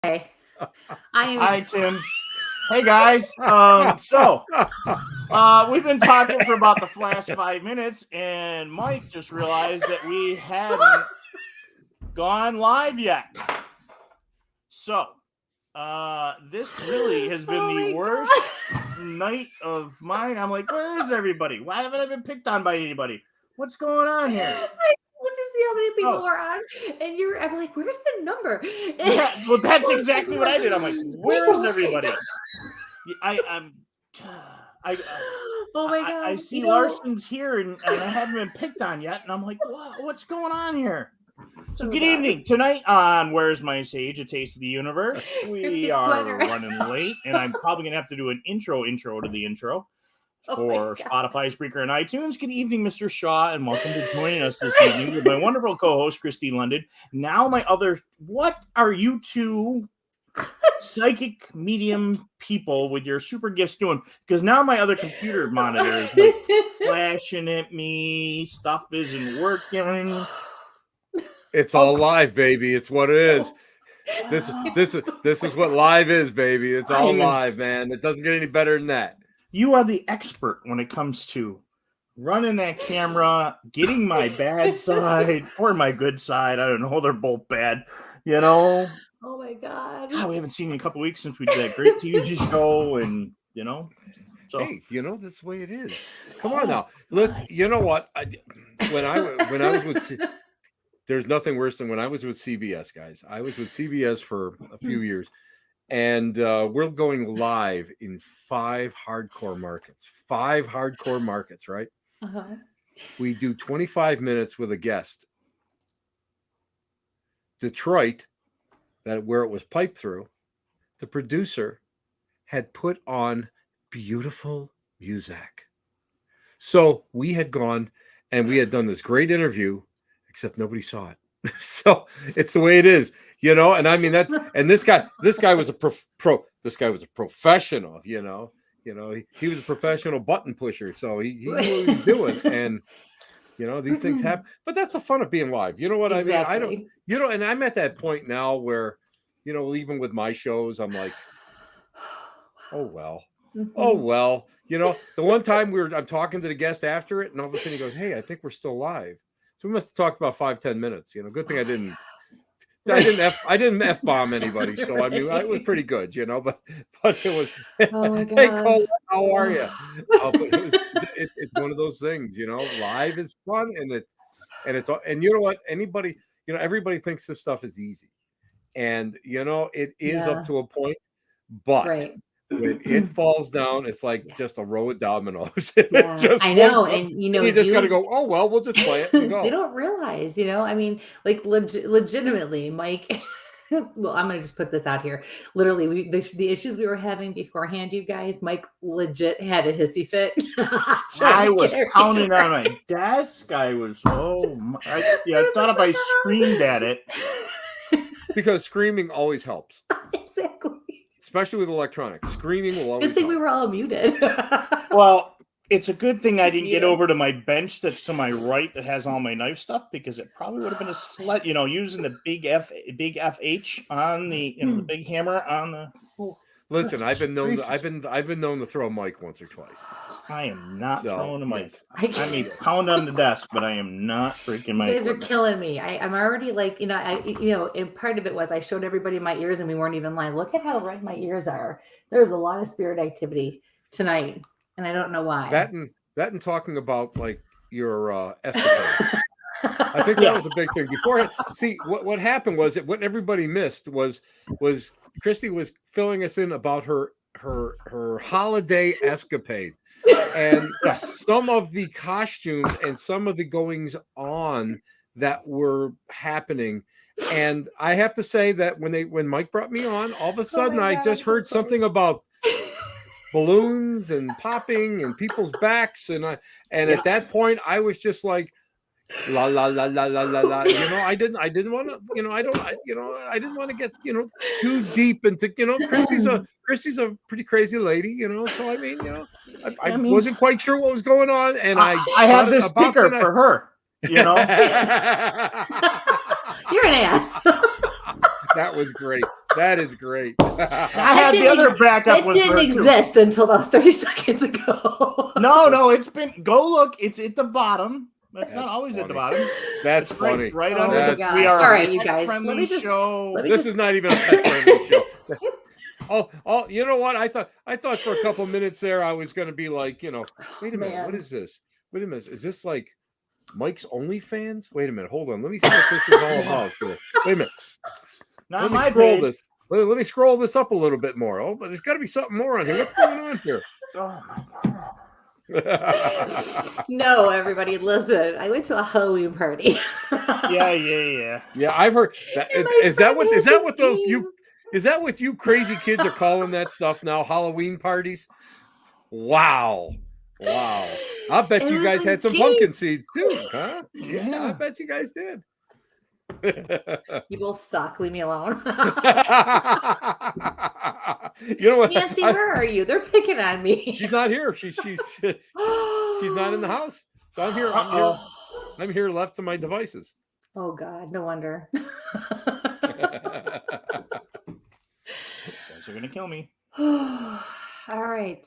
I am. Hi, Tim. Hey, guys. We've been talking for about the last 5 minutes, and Mike just realized that we hadn't gone live yet. So, this really has been the worst night of mine. I'm like, where is everybody? Why haven't I been picked on by anybody? What's going on here? I look to see how many people are on, and I'm like, where's the number? Yeah, well, that's exactly what I did. I'm like, where is everybody? Oh my God! I see Larson's here, and I haven't been picked on yet, and I'm like, what's going on here? So good evening. Tonight on Where's My Sage, A Taste of the Universe, we are running late, and I'm probably going to have to do an intro to the intro for Spotify, Spreaker, and iTunes. Good evening, Mr. Shaw, and welcome to joining us this evening with my wonderful co-host, Christy London. Now what are you two psychic medium people with your super gifts doing? Because now my other computer monitor is like flashing at me. Stuff isn't working. It's all live, baby. It's what it is. This is what live is, baby. It's all live, man. It doesn't get any better than that. You are the expert when it comes to running that camera, getting my bad side or my good side. I don't know. They're both bad, you know. Oh my God. We haven't seen you in a couple of weeks since we did that great TV show, and so hey, that's the way it is. Come on now. Listen, you know what? When I was with there's nothing worse than when I was with CBS, guys. I was with CBS for a few years, and we're going live in 5 hardcore markets. 5 hardcore markets, right? Uh-huh. We do 25 minutes with a guest. Detroit, where it was piped through, the producer had put on beautiful music. So we had gone and we had done this great interview, except nobody saw it. So it's the way it is, and I mean and this guy was a this guy was a professional, he was a professional button pusher. So he knew what he was doing. And these things happen, but that's the fun of being live. You know what exactly. I mean? I don't, and I'm at that point now where, even with my shows, I'm like, oh, well. Mm-hmm. Oh, well, the one time I'm talking to the guest after it, and all of a sudden he goes, hey, I think we're still live. So we must have talked about 5-10 minutes. Good thing I didn't F-bomb anybody. So I mean, it was pretty good, but it was, oh my God. Hey, Cole, how are you? It's one of those things, live is fun, and you know what? Everybody thinks this stuff is easy, and it is up to a point, but when it falls down, it's like just a row of dominoes. I know, and you just got to go, oh well, we'll just play it and go. They don't realize, I mean, like legitimately, Mike. Well, I'm gonna just put this out here. Literally, the issues we were having beforehand, you guys, Mike legit had a hissy fit. I was pounding on my desk. I thought if I screamed at it, because screaming always helps. Exactly. Especially with electronics. Screaming will always Good thing help. We were all muted. Well, it's a good thing I didn't get over to my bench that's to my right that has all my knife stuff, because it probably would have been a slut, using the big FH on the the big hammer on the. Listen, I've been known to throw a mic once or twice. I am not throwing a mic. I may pound on the desk, but I am not freaking my. You guys are killing me. I'm already like, and part of it was I showed everybody my ears, and we weren't even lying. Look at how red my ears are. There's a lot of spirit activity tonight, and I don't know why. That and talking about like your escapades. I think that was a big thing. Before, see what happened was that what everybody missed was Christy was filling us in about her holiday escapades, and some of the costumes and some of the goings on that were happening. And I have to say that when Mike brought me on, all of a sudden I just heard something about balloons and popping and people's backs, and at that point I was just like, la la la la la la la. I didn't want to. I didn't want to get too deep into. Christy's a pretty crazy lady. So I mean, I wasn't quite sure what was going on, and I have this sticker for her. You're an ass. That was great. That is great. I had the other backup. It didn't exist until about 30 seconds ago. No, it's been. Go look. It's at the bottom. That's not always funny. at the bottom. That's it's funny. Right oh under the. We are all right, you guys. Let me just. This is not even a pet friendly show. Oh, you know what? I thought for a couple minutes there I was going to be like, wait a minute, what is this? Wait a minute, is this like Mike's OnlyFans? Wait a minute, hold on. Let me see what this is all about. Wait a minute. Not Let me scroll this. Let me scroll this up a little bit more. Oh, but there's got to be something more on here. What's going on here? Oh my God. No, everybody, listen. I went to a Halloween party. Yeah. Yeah, I've heard that. Is that what you crazy kids are calling that stuff now? Halloween parties? Wow. I bet you guys had some pumpkin seeds too, huh? Yeah, I bet you guys did. You both suck. Leave me alone. You know what? Nancy, where are you? They're picking on me. She's not here. She's not in the house. So I'm here. I'm here left to my devices. Oh God, no wonder. You guys are gonna kill me. All right.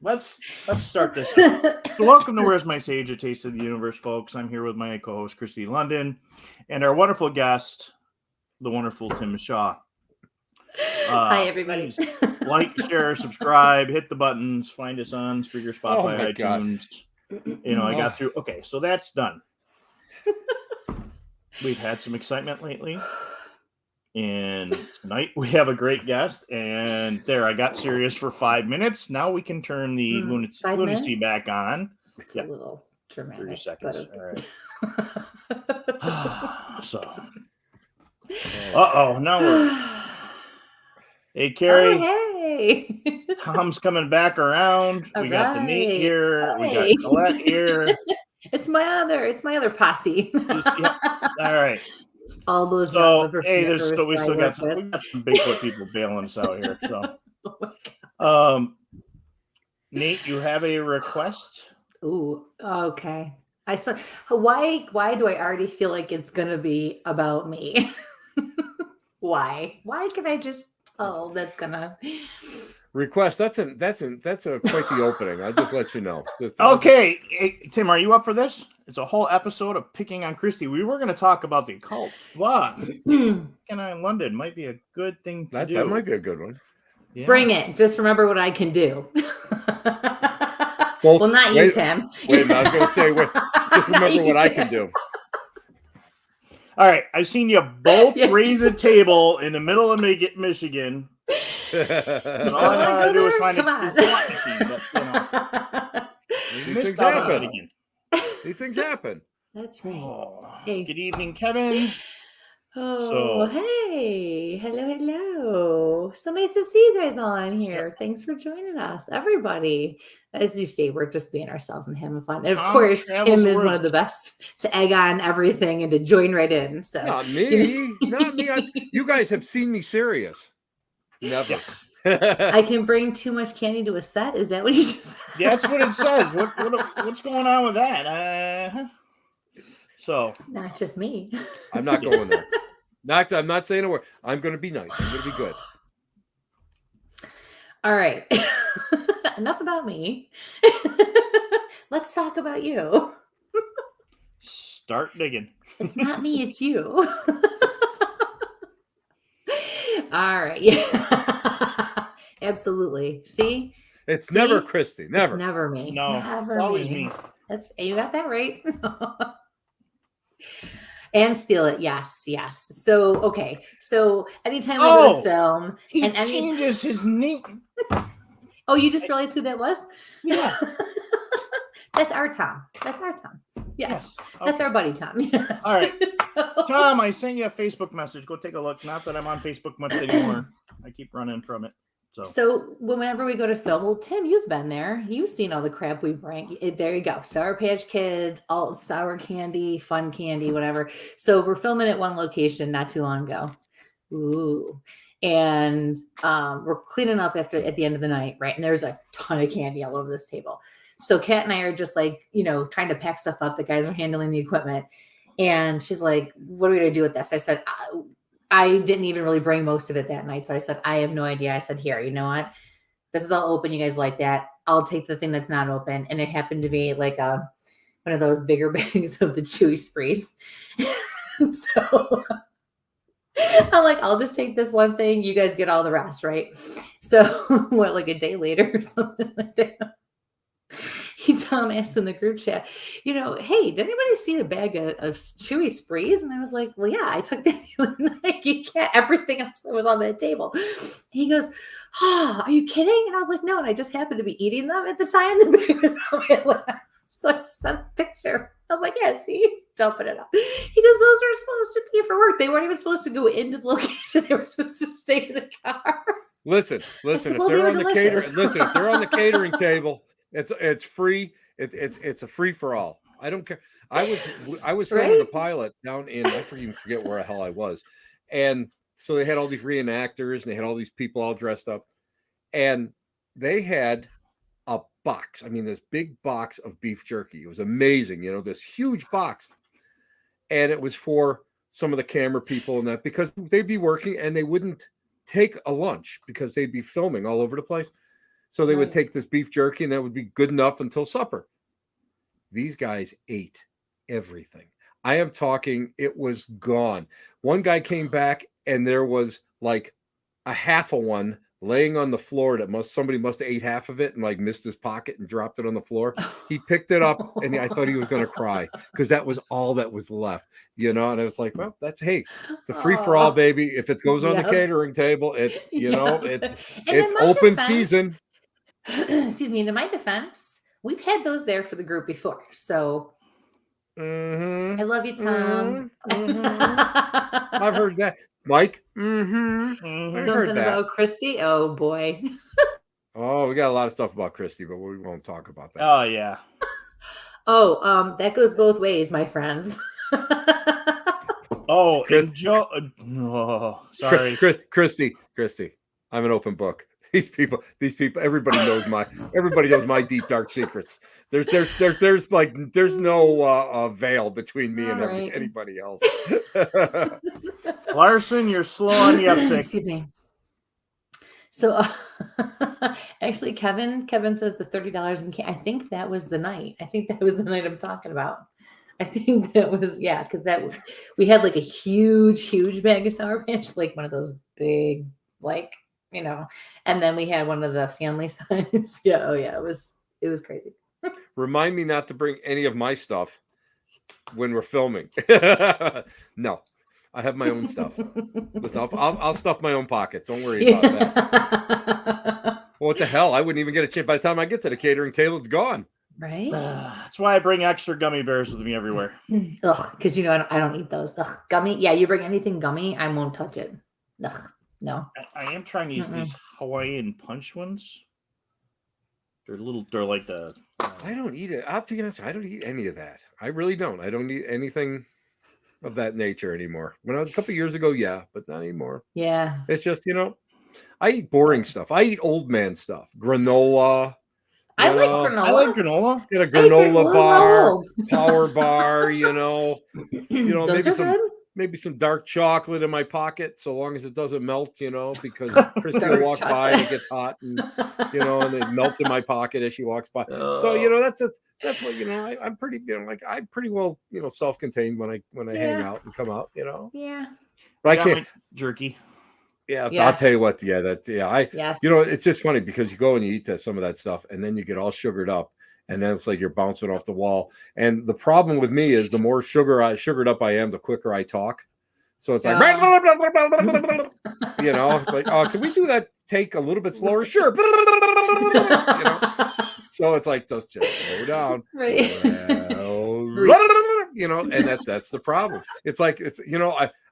Let's start this. So welcome to Where's My Sage, a Taste of the Universe, folks. I'm here with my co-host Christy London and our wonderful guest, the wonderful Tim Shaw. Hi, everybody. Like, share, subscribe, hit the buttons, find us on Spreaker, Spotify, iTunes. God. I got through. Okay, so that's done. We've had some excitement lately. And tonight we have a great guest. And there, I got serious for 5 minutes. Now we can turn the lunacy back on. It's a little dramatic. 30 seconds. Okay. All right. So, now we're. Hey, Carrie. Oh, hey. Tom's coming back around. We got the Nate here. Hey. We got Colette here. It's my other posse. Yeah. All right. All those. So hey, we still got some Bigfoot people bailing us out here. So, Nate, you have a request? Ooh, okay. I saw. Why do I already feel like it's gonna be about me? Why can I just tell that's gonna request? That's a quite the opening. I'll just let you know. Okay, hey, Tim, are you up for this? It's a whole episode of picking on Christy. We were going to talk about the occult, but picking on London might be a good thing to do. That might be a good one. Yeah. Bring it. Just remember what I can do. Well, not you, Tim. Wait, I was going to say, just remember what I can do. All right, I've seen you both raise a table in the middle of Michigan. All I gotta do is find a slot machine, but these things happen. These things happen. That's right. Oh, hey. Good evening, Kevin. Oh, hey. Hello. So nice to see you guys all in here. Yep. Thanks for joining us, everybody. As you say, we're just being ourselves and having fun. And of course, Tim is one of the best to egg on everything and to join right in. So not me. Not me. You guys have seen me serious. Never. Yes. I can bring too much candy to a set. Is that what you just said? Yeah, that's what it says. What's going on with that? So not just me. I'm not going there. I'm not saying a word. I'm going to be nice. I'm going to be good. All right. Enough about me. Let's talk about you. Start digging. It's not me. It's you. All right. Yeah. Absolutely. See? It's never Christy. Never. It's never me. No. Never it's always me. You got that right. And steal it. Yes. So, okay. So anytime we go to film he changes his name. Oh, you just realized who that was? Yeah. That's our Tom. Yes. Okay. That's our buddy Tom. Yes. All right. Tom, I sent you a Facebook message. Go take a look. Not that I'm on Facebook much anymore. I keep running from it. So whenever we go to film, well, Tim, you've been there. You've seen all the crap we bring. There you go. Sour Patch Kids, all sour candy, fun candy, whatever. So we're filming at one location not too long ago. Ooh. And we're cleaning up at the end of the night, right? And there's a ton of candy all over this table. So Kat and I are just like, trying to pack stuff up. The guys are handling the equipment. And she's like, what are we going to do with this? I said, I didn't even really bring most of it that night. So I said, I have no idea. I said, here, you know what? This is all open. You guys like that. I'll take the thing that's not open. And it happened to be like one of those bigger bags of the Chewy Sprees. So I'm like, I'll just take this one thing. You guys get all the rest, right? So what, like a day later or something like that? Tom asked in the group chat, hey, did anybody see a bag of Chewy Sprees? And I was like, well, yeah, I took that the other night. You can't, everything else that was on that table. And he goes, oh, are you kidding? And I was like, no, and I just happened to be eating them at the time. The bag was on my lap. So I sent a picture. I was like, yeah, see, dumping it up. He goes, those were supposed to be for work. They weren't even supposed to go into the location. They were supposed to stay in the car. Listen, said, if well, they're on the delicious. if they're on the catering table, it's free. It's a free for all. I don't care. I was filming a pilot down in, I forget where the hell I was. And so they had all these reenactors and they had all these people all dressed up. And they had a box. I mean, this big box of beef jerky. It was amazing. This huge box. And it was for some of the camera people and that, because they'd be working and they wouldn't take a lunch because they'd be filming all over the place. So they would take this beef jerky and that would be good enough until supper. These guys ate everything. I am talking, it was gone. One guy came back and there was like a half of one laying on the floor that somebody must have ate half of it and like missed his pocket and dropped it on the floor. He picked it up and I thought he was going to cry because that was all that was left, and I was like, well, it's a free for all, baby. If it goes on the catering table, it's, it's open season. Excuse me. In my defense, we've had those there for the group before. So I love you, Tom. I've heard that. Mike? Something about Christy? Oh, boy. Oh, we got a lot of stuff about Christy, but we won't talk about that. Oh, yeah. That goes both ways, my friends. Oh, Joe. Oh, sorry. Christy. I'm an open book. These people, everybody knows my deep dark secrets. There's no veil between me and anybody else. Larson, you're slow on the uptick. Excuse me. So actually, Kevin says the $30 in I think that was the night. I think that was the night I'm talking about. I think that was, because we had like a huge bag of Sour Patch, like one of those big, like, and then we had one of the family size. It was crazy. Remind me not to bring any of my stuff when we're filming. No, I have my own stuff. Listen, I'll stuff my own pockets. Don't worry about that. Well, what the hell? I wouldn't even get a chance. By the time I get to the catering table, it's gone. Right. That's why I bring extra gummy bears with me everywhere. Ugh, because I don't eat those. Ugh, gummy. Yeah, you bring anything gummy, I won't touch it. Ugh. No. I am trying to use these Hawaiian punch ones. They're like the... I don't eat it. I'll be honest, I don't eat any of that. I really don't. I don't eat anything of that nature anymore. When I was a couple of years ago, yeah, but not anymore. Yeah. It's just, I eat boring stuff. I eat old man stuff. Granola. I like granola. I like granola. Get a granola bar, power bar, Those maybe some dark chocolate in my pocket, so long as it doesn't melt, because Christy will walk by and it gets hot and, and it melts in my pocket as she walks by. So, that's what, I'm pretty, I'm pretty well, self-contained when I hang out and come out, Yeah. But I can't. Jerky. Yeah, yes. I'll tell you what. It's just funny because you go and you eat some of that stuff and then you get all sugared up. And then it's like you're bouncing off the wall. And the problem with me is the more sugared up I am, the quicker I talk. So it's like, it's like, oh, can we do that take a little bit slower? Sure. So it's like, just slow down. Right. And that's the problem. It's like,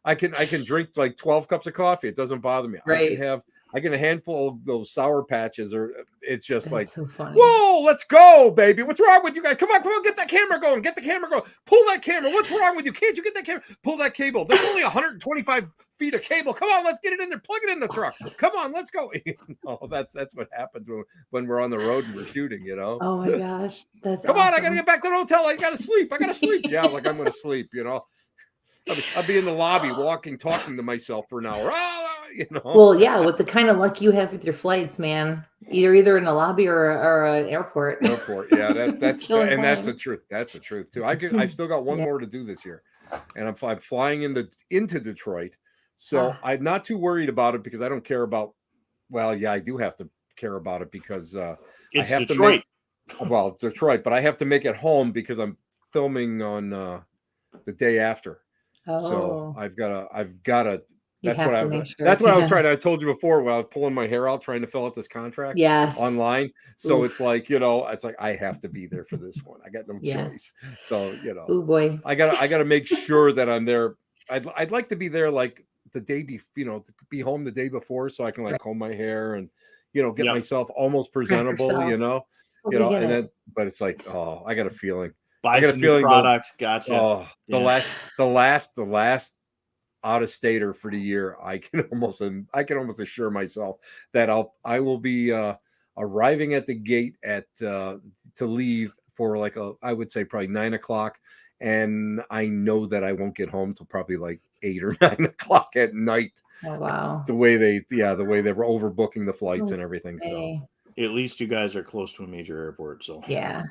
I can drink like 12 cups of coffee. It doesn't bother me. Right. I get a handful of those Sour Patches, or it's just that's like, so funny. Whoa, let's go, baby. What's wrong with you guys? Come on, get that camera going. Pull that camera. What's wrong with you? Can't you get that camera? Pull that cable. There's only 125 feet of cable. Come on, let's get it in there. Plug it in the truck. Come on, let's go. That's what happens when we're on the road and we're shooting, Oh my gosh, that's Come awesome. on, I gotta get back to the hotel. I gotta sleep. Yeah, like I'm gonna sleep, I'll be in the lobby talking to myself for an hour. Well, yeah, with the kind of luck you have with your flights, man, either in a lobby or an airport. Yeah, that's the truth. That's the truth too. I've still got one more to do this year, and I'm flying into Detroit, so I'm not too worried about it because I don't care about. Well, yeah, I do have to care about it because I have Detroit. Detroit, but I have to make it home because I'm filming on the day after. So I've got to. That's what I was trying to. I told you before when I was pulling my hair out trying to fill out this contract online. So it's like, it's like I have to be there for this one. I got no choice. So, oh boy, I gotta make sure that I'm there. I'd like to be there like the day before, to be home the day before so I can like comb my hair and get myself almost presentable, and then but it's like, I got a feeling. I got a feeling product. Gotcha. Oh, the last out of stater for the year, I can almost assure myself that I will be arriving at the gate to leave for I would say probably 9 o'clock, and I know that I won't get home till probably like 8 or 9 o'clock at night. Oh wow! The way they were overbooking the flights and everything. So at least you guys are close to a major airport, so yeah,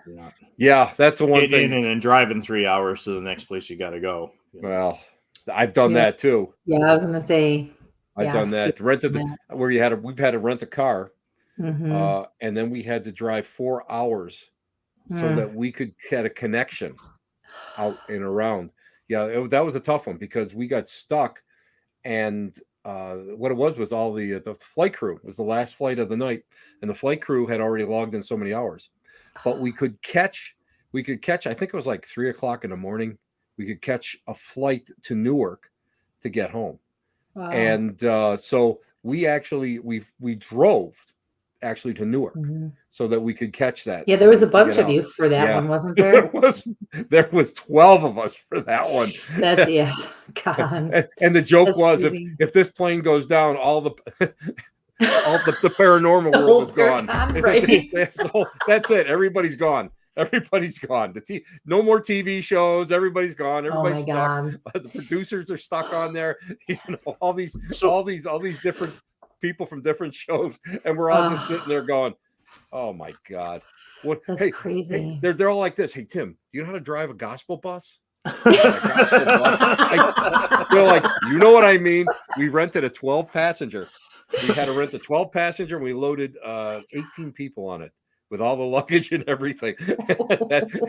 that's the one thing. In and driving 3 hours to the next place you got to go. Well, I've done that too. Yeah, I was gonna say. I've done that. We've had to rent a car, and then we had to drive 4 hours so that we could get a connection out and around. Yeah, that was a tough one because we got stuck, and what it was all the flight crew. It was the last flight of the night, and the flight crew had already logged in so many hours, but we could catch. I think it was like 3 o'clock in the morning. We could catch a flight to Newark to get home. Wow. And so we drove actually to Newark so that we could catch that. Yeah, there was a bunch of you for that one, wasn't there? There was 12 of us for that one. That's God. And the joke was if this plane goes down, all the paranormal world is gone. That's it. Everybody's gone. Everybody's gone. No more TV shows. Everybody's gone. Everybody's stuck. The producers are stuck on there. All these different people from different shows, and we're all just sitting there going, "Oh my God, what? That's crazy." They're all like this. Hey Tim, do you know how to drive a gospel bus? They're like, you know what I mean? We rented a 12-passenger. We had to rent a 12-passenger, and we loaded 18 people on it, with all the luggage and everything.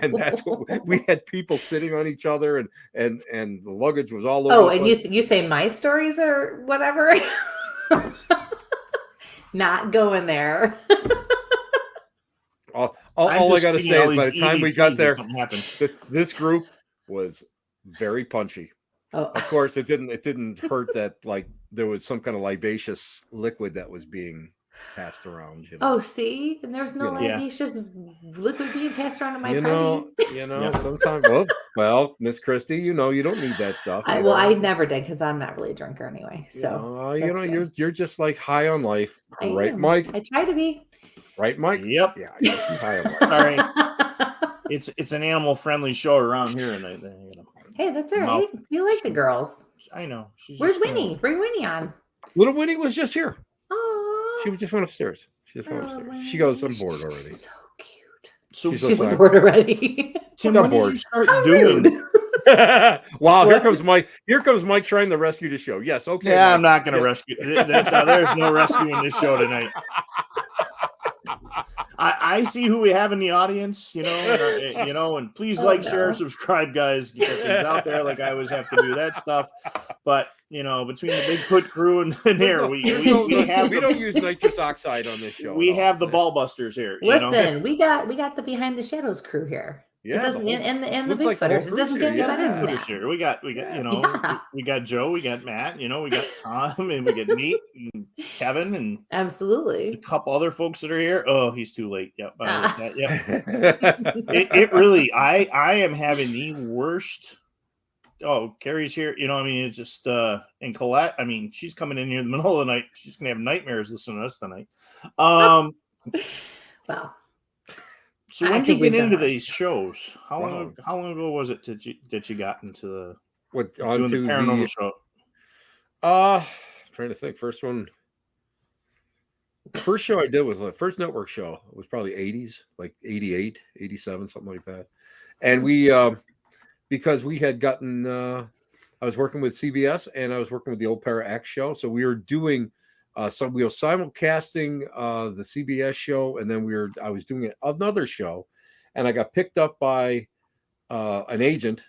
and that's what we had, people sitting on each other, and the luggage was all over. Oh, and you say my stories or whatever? Not going there. all I got to say is by the time we got there, this group was very punchy. Oh. Of course, it didn't hurt that like there was some kind of libacious liquid that was being passed around. Oh, see, and there's no libacious liquid being passed around at my party. Sometimes. Well, Miss Christie, you don't need that stuff. I never did because I'm not really a drinker anyway. So you're just like high on life, right, Mike? I try to be. Right, Mike? Yep. Yeah, she's high on life. All right. It's an animal friendly show around here, and hey, that's all right. You like the girls. I know. Where's Winnie? Bring Winnie on. Little Winnie was just here. Oh. She just went upstairs. She goes, I'm bored already. So cute. So she's bored already. Tim, when did you start doing? Wow, here comes Mike. Here comes Mike trying to rescue the show. Yes, okay. Yeah, Mike. I'm not going to rescue. There's no rescuing this show tonight. I see who we have in the audience, and please share, subscribe, guys. Get things out there. Like I always have to do that stuff. But between the Bigfoot crew and here, we don't use nitrous oxide on this show. We have the ball busters here. Listen, we got the Behind the Shadows crew here. Yeah, it doesn't and the Bigfooters. It doesn't get better than that. Here. We got we got Joe, we got Matt, we got Tom, and we got Nate and Kevin, and absolutely a couple other folks that are here. Oh, he's too late. Yep. It really. I am having the worst. Oh, Carrie's here. It's just and Colette. She's coming in here in the middle of the night. She's gonna have nightmares listening to us tonight. Wow. So when did you get into these shows? How long ago was it that you got into the onto doing the paranormal show? Trying to think. First show I did was the first network show. It was probably 80s, like 88, 87, something like that. And we, because we had gotten, I was working with CBS and I was working with the Old Para X show. So we were doing we were simulcasting the CBS show, and then I was doing another show, and I got picked up by an agent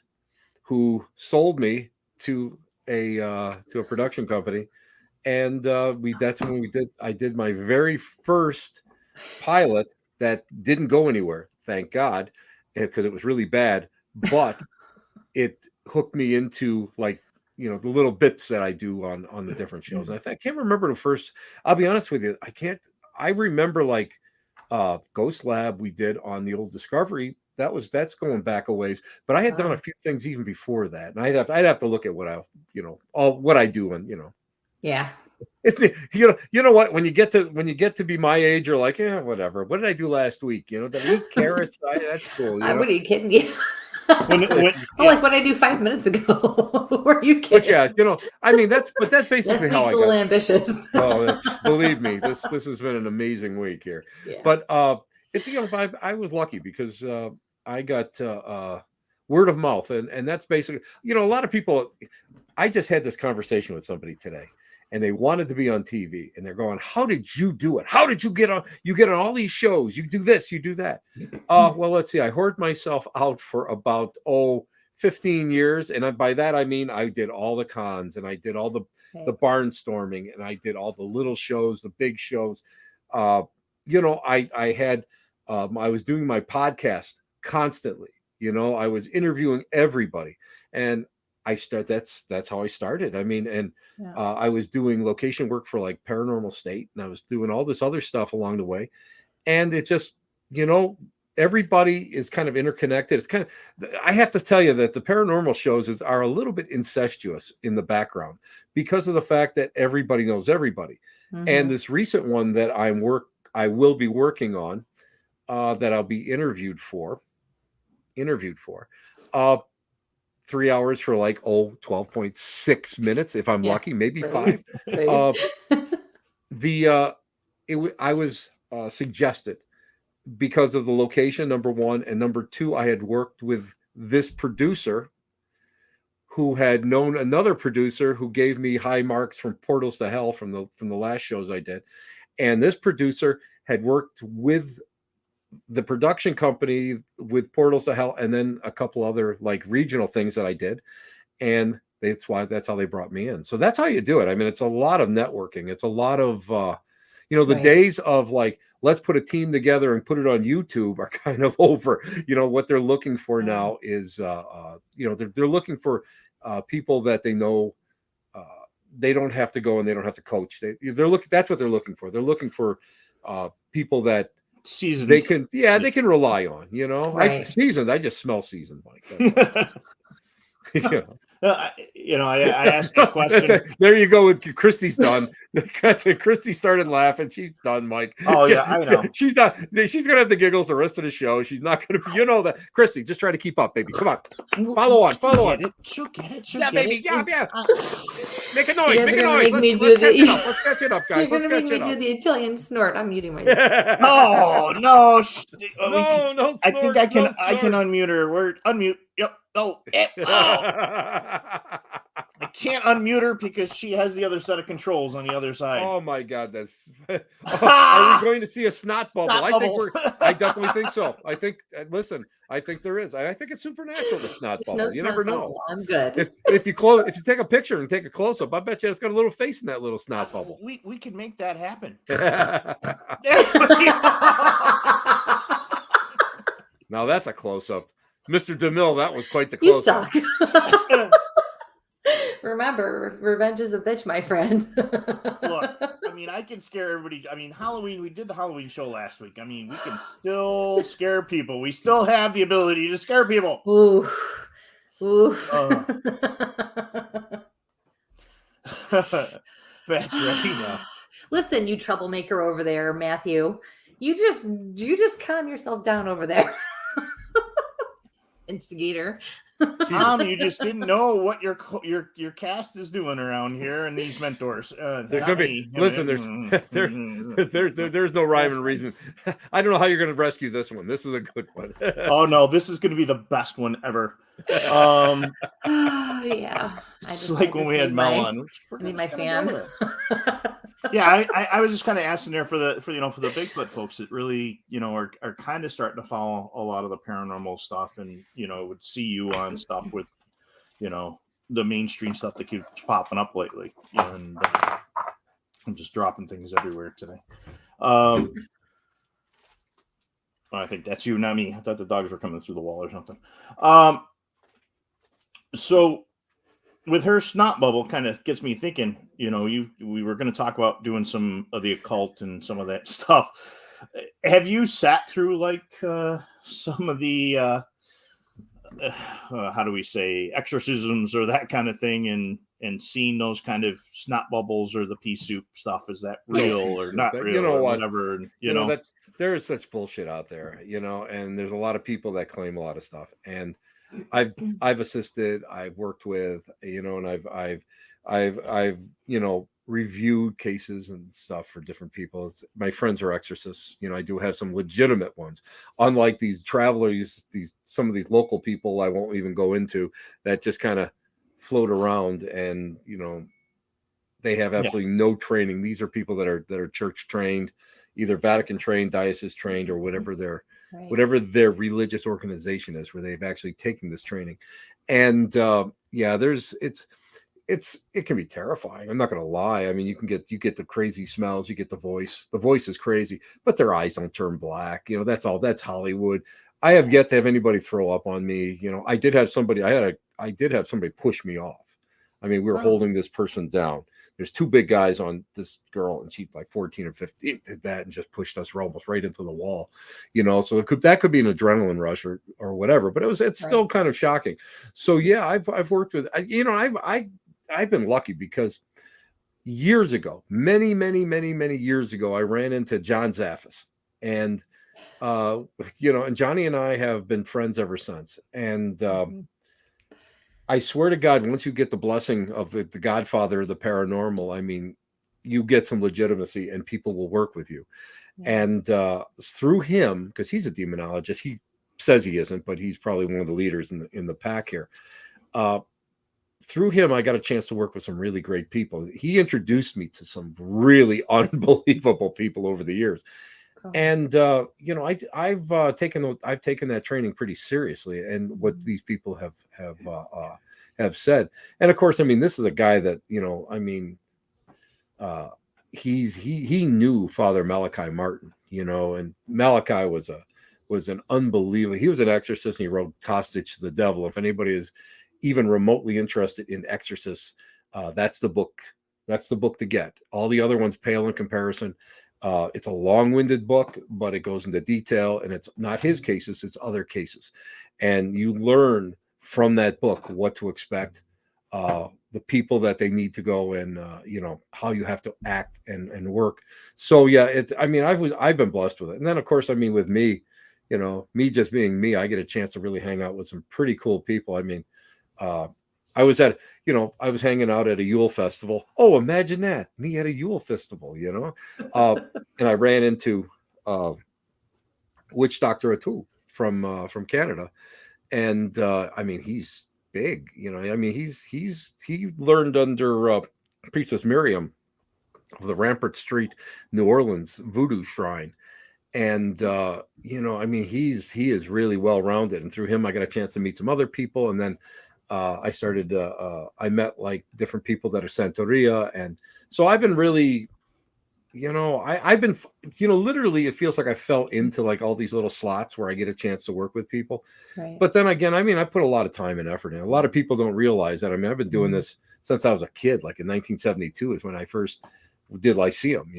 who sold me to a production company, and that's when I did my very first pilot that didn't go anywhere, thank God, because it was really bad, but it hooked me into, like, the little bits that I do on the different shows. And I can't remember the first. I'll be honest with you, I remember, like, Ghost Lab we did on the old Discovery. That's going back a ways, but I had done a few things even before that, and I'd have to look at what I do, and yeah. It's you know what, when you get to be my age, you're like, yeah, whatever. What did I do last week? Did I eat carrots? That's cool. What are you kidding me? Like what I do 5 minutes ago. Were you kidding? But yeah, I mean, that's basically this week's how I a little ambitious. Oh, believe me, this has been an amazing week here. Yeah. But it's I was lucky because I got word of mouth, and that's basically, a lot of people. I just had this conversation with somebody today, and they wanted to be on TV, and they're going, how did you do it? How did you get on? You get on all these shows. You do this, you do that. Well, let's see. I hoarded myself out for about 15 years. And by that, I mean, I did all the cons, and I did all the barnstorming, and I did all the little shows, the big shows. I was doing my podcast constantly. I was interviewing everybody, and that's how I started. I mean, and I was doing location work for, like, Paranormal State, and I was doing all this other stuff along the way. And it just, everybody is kind of interconnected. It's kind of, I have to tell you that the paranormal shows are a little bit incestuous in the background because of the fact that everybody knows everybody. Mm-hmm. And this recent one that I will be working on, that I'll be interviewed for, 3 hours for, like, 12.6 minutes if I'm lucky, maybe 5. I was suggested because of the location, number one, and number two, I had worked with this producer who had known another producer who gave me high marks from Portals to Hell from the last shows I did, and this producer had worked with the production company with Portals to Hell, and then a couple other, like, regional things that I did, and that's how they brought me in. So that's how you do it. I mean, it's a lot of networking. It's a lot of the days of, like, let's put a team together and put it on YouTube are kind of over. What they're looking for now is they're looking for people that they know. They don't have to go and they don't have to coach. That's what they're looking for. They're looking for people that seasoned. They can rely on, Right. Seasoned. I just smell seasoned, Mike. I asked a question. There you go. With Christy's done. Christy started laughing. She's done, Mike. Oh yeah, I know. She's not. She's gonna have the giggles the rest of the show. She's not gonna. That. Christy, just try to keep up, baby. Come on. Follow on. She'll get it. Yeah, baby. Yeah. Make a noise. Let's catch it up, guys. You're gonna make me do the Italian snort. I'm muting my. Oh no! No. I think I can. I can unmute her. Unmute. Yep. Oh. I can't unmute her because she has the other set of controls on the other side. Oh my God, that's. Are we going to see a snot bubble? I definitely think so. I think. Listen, I think there is. I think it's supernatural. The snot bubble. You never know. I'm good. If you take a picture and take a close up, I bet you it's got a little face in that little snot bubble. We can make that happen. Now that's a close up. Mr. DeMille, that was quite the close up. You suck. Remember, revenge is a bitch, my friend. Look, I mean, I can scare everybody. I mean, Halloween, we did the Halloween show last week. I mean, we can still scare people. We still have the ability to scare people. Ooh. That's right. Listen, you troublemaker over there, Matthew. You just calm yourself down over there. Instigator. Tom, you just didn't know what your cast is doing around here, and these mentors. There's gonna be listen. There's no rhyme and reason. I don't know how you're gonna rescue this one. This is a good one. Oh no, this is gonna be the best one ever. Yeah, it's like when we had Mel on. I need my fan. Yeah, I was just kind of asking there for the Bigfoot folks that really are kind of starting to follow a lot of the paranormal stuff, and would see you on stuff with the mainstream stuff that keeps popping up lately, and I'm just dropping things everywhere today. I think that's you, not me. I thought the dogs were coming through the wall or something. So with her snot bubble, kind of gets me thinking. We were going to talk about doing some of the occult and some of that stuff. Have you sat through like some of the how do we say, exorcisms or that kind of thing, and seen those kind of snot bubbles or the pea soup stuff? Is that real or not real? Or whatever. There is such bullshit out there, and there's a lot of people that claim a lot of stuff, and I've assisted, I've worked with, and I've reviewed cases and stuff for different people. My friends are exorcists. I do have some legitimate ones, unlike these travelers, some of these local people I won't even go into, that just kind of float around, and they have absolutely no training. These are people that are church trained, either Vatican trained, diocese trained, or whatever their religious organization is, where they've actually taken this training. And it can be terrifying. I'm not going to lie. I mean, you get the crazy smells, you get the voice is crazy, but their eyes don't turn black. That's Hollywood. I have yet to have anybody throw up on me. I did have somebody push me off. I mean, we were holding this person down. There's two big guys on this girl, and she's like 14 or 15, did that and just pushed us almost right into the wall, so that could be an adrenaline rush or whatever, but it's still kind of shocking. So yeah, I've worked with, I've been lucky because years ago, many years ago, I ran into John Zaffis, and and Johnny and I have been friends ever since. And I swear to God, once you get the blessing of the Godfather of the paranormal, I mean, you get some legitimacy, and people will work with you. Yeah. And through him, because he's a demonologist, he says he isn't, but he's probably one of the leaders in the pack here. Through him, I got a chance to work with some really great people. He introduced me to some really unbelievable people over the years. Cool. And I've taken that training pretty seriously, and what these people have said. And of course, I mean, this is a guy that he knew Father Malachi Martin, and Malachi was an unbelievable. He was an exorcist, and he wrote Hostage to the Devil. If anybody is even remotely interested in exorcists, that's the book. That's the book to get. All the other ones pale in comparison. It's a long-winded book, but it goes into detail, and it's not his cases, it's other cases. And you learn from that book what to expect, the people that they need to go, and how you have to act and work. So yeah, I've been blessed with it. And then of course, I mean, with me, me just being me, I get a chance to really hang out with some pretty cool people. I mean, I was hanging out at a Yule festival. Oh, imagine that, me at a Yule festival, and I ran into Witch Doctor Atul from Canada, and I mean, he's big, I mean, he learned under Priestess Miriam of the Rampart Street, New Orleans voodoo shrine. And I mean, he is really well rounded, and through him, I got a chance to meet some other people, and then I met like different people that are Santeria. And so I've been really, I've been, literally, it feels like I fell into like all these little slots where I get a chance to work with people. Right. But then again, I mean, I put a lot of time and effort in. A lot of people don't realize that. I mean, I've been doing this since I was a kid, like in 1972 is when I first did Lyceum,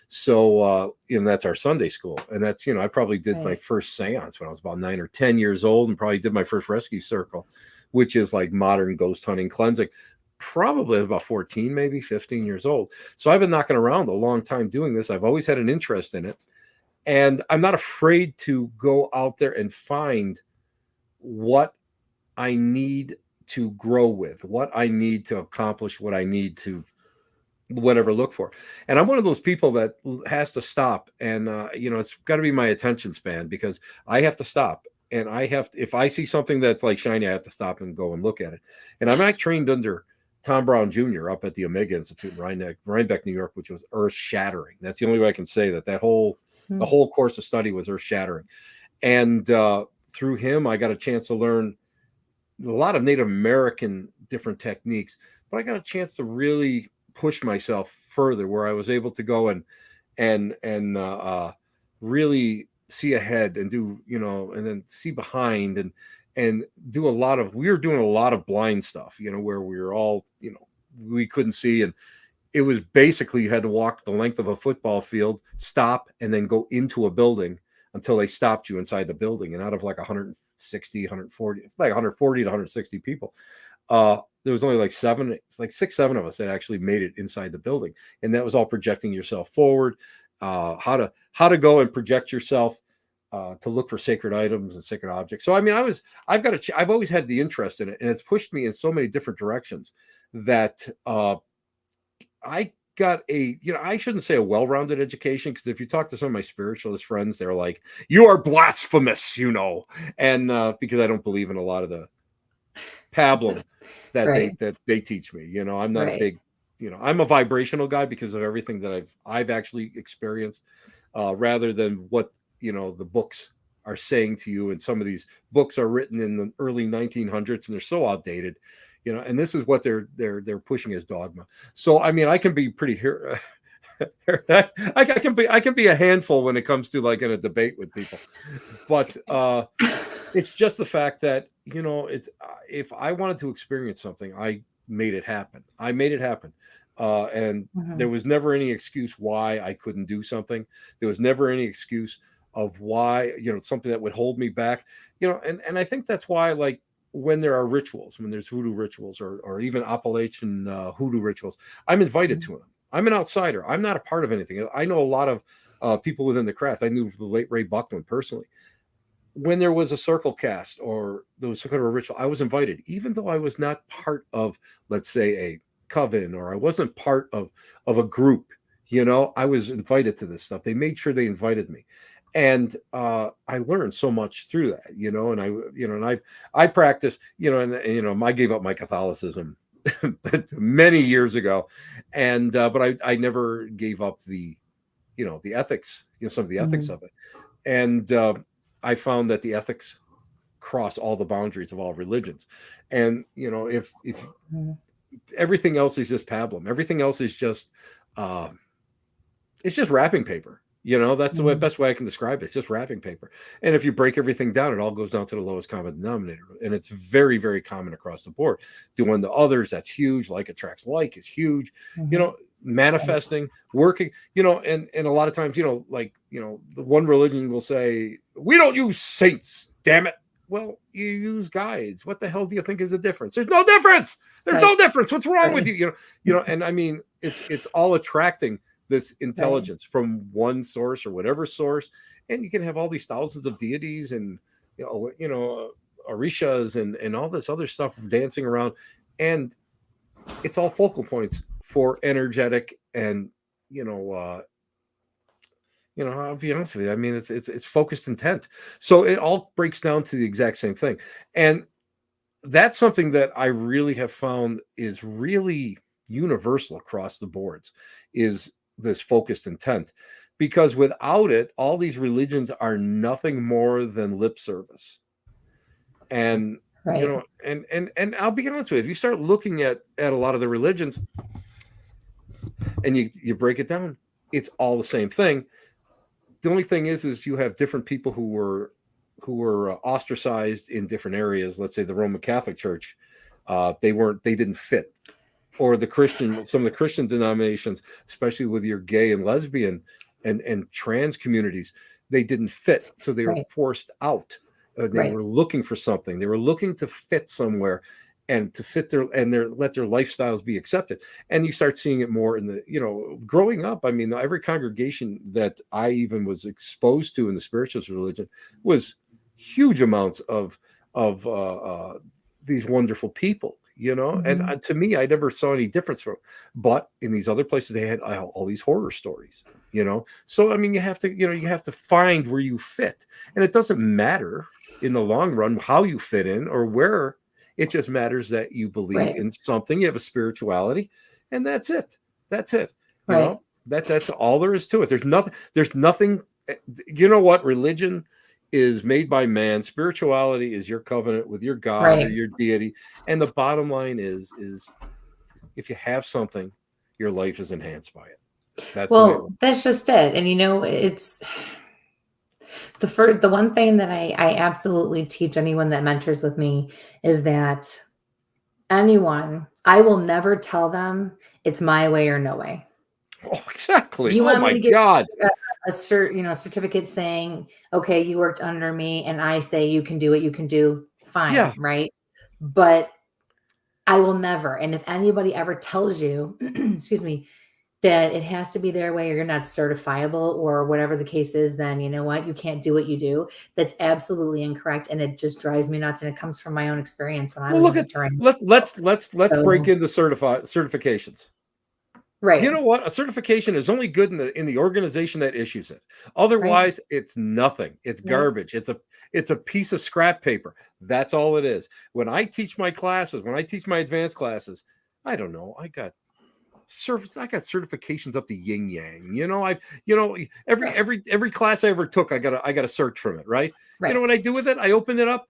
so that's our Sunday school, and that's I probably did my first seance when I was about 9 or 10 years old, and probably did my first rescue circle, which is like modern ghost hunting cleansing, probably about 14, maybe 15 years old. So I've been knocking around a long time doing this. I've always had an interest in it, and I'm not afraid to go out there and find what I need to grow with, what I need to accomplish, what I need to whatever look for. And I'm one of those people that has to stop, and it's got to be my attention span, because I have to stop, and I have to, if I see something that's like shiny, I have to stop and go and look at it. And I'm not trained under Tom Brown Jr. up at the Omega Institute in Rhinebeck, New York, which was earth shattering. That's the only way I can say that the whole course of study was earth shattering. And through him, I got a chance to learn a lot of Native American different techniques, but I got a chance to really push myself further, where I was able to go and really see ahead and do, and then see behind, and do a lot of, we were doing a lot of blind stuff, where we were all, we couldn't see. And it was basically, you had to walk the length of a football field, stop, and then go into a building until they stopped you inside the building. And out of like 160, 140, like 140 to 160 people, there was only like 7 of us that actually made it inside the building. And that was all projecting yourself forward, how to go and project yourself, to look for sacred items and sacred objects. So, I mean, I've always had the interest in it, and it's pushed me in so many different directions that, I got I shouldn't say a well-rounded education, because if you talk to some of my spiritualist friends, they're like, you are blasphemous, and because I don't believe in a lot of the pablum that they teach me. I'm not a big, I'm a vibrational guy because of everything that I've actually experienced, rather than what, the books are saying to you. And some of these books are written in the early 1900s, and they're so outdated, and this is what they're pushing as dogma. So, I mean, I can be pretty I can be a handful when it comes to like in a debate with people, but it's just the fact that, it's, if I wanted to experience something, I made it happen. And there was never any excuse why I couldn't do something. There was never any excuse of why, something that would hold me back, and I think that's why, like, when there are rituals, when there's voodoo rituals, or even Appalachian hoodoo rituals, I'm invited to them. I'm an outsider. I'm not a part of anything. I know a lot of people within the craft. I knew the late Ray Buckland personally. When there was a circle cast or there was some kind of a ritual, I was invited, even though I was not part of, let's say, a coven, or I wasn't part of a group. I was invited to this stuff. They made sure they invited me. And I learned so much through that, and I practiced, and I gave up my Catholicism many years ago, and but I never gave up the ethics, some of the ethics of it, and I found that the ethics cross all the boundaries of all religions, and if everything else is just pablum, everything else is just it's just wrapping paper. That's the best way I can describe it. It's just wrapping paper. And if you break everything down, it all goes down to the lowest common denominator. And it's very, very common across the board. Doing the others, that's huge. Like attracts like is huge. Manifesting, working, and a lot of times, the one religion will say, we don't use saints, damn it. Well, you use guides. What the hell do you think is the difference? There's no difference. There's no difference. What's wrong with you? And I mean, it's all attracting this intelligence from one source or whatever source, and you can have all these thousands of deities and orishas and all this other stuff dancing around, and it's all focal points for energetic and I'll be honest with you. I mean, it's focused intent. So it all breaks down to the exact same thing, and that's something that I really have found is really universal across the boards. Is this focused intent, because without it, all these religions are nothing more than lip service. And and I'll be honest with you, if you start looking at a lot of the religions and you break it down, it's all the same thing. The only thing is you have different people who were ostracized in different areas. Let's say the Roman Catholic Church, they didn't fit. Or some of the Christian denominations, especially with your gay and lesbian and trans communities, they didn't fit. So they were forced out. They were looking for something. They were looking to fit somewhere and to fit let their lifestyles be accepted. And you start seeing it more in the, growing up. I mean, every congregation that I even was exposed to in the spiritualist religion was huge amounts of these wonderful people, and to me, I never saw any difference from. But in these other places, they had all these horror stories, So I mean, you have to find where you fit, and it doesn't matter in the long run how you fit in or where. It just matters that you believe in something. You have a spirituality, and that's it. That's it. That's all there is to it. There's nothing. You know what? Religion is made by man. Spirituality is your covenant with your God or your deity. And the bottom line is if you have something, your life is enhanced by it. That's just it. And it's the one thing that I absolutely teach anyone that mentors with me is that I will never tell them it's my way or no way. Oh, exactly. Oh my God. A certificate saying, okay, you worked under me and I say you can do what you can do, fine, right? But I will never. And if anybody ever tells you, excuse me, that it has to be their way or you're not certifiable or whatever the case is, then you know what? You can't do what you do. That's absolutely incorrect. And it just drives me nuts. And it comes from my own experience when I was mentoring. Let's break into certifications. Right. You know what? A certification is only good in the organization that issues it. Otherwise, it's nothing. It's garbage. It's a piece of scrap paper. That's all it is. When I teach my classes, when I teach my advanced classes, I don't know. I got certifications up to yin yang. Every class I ever took, I got a cert from it, right? You know what I do with it? I open it up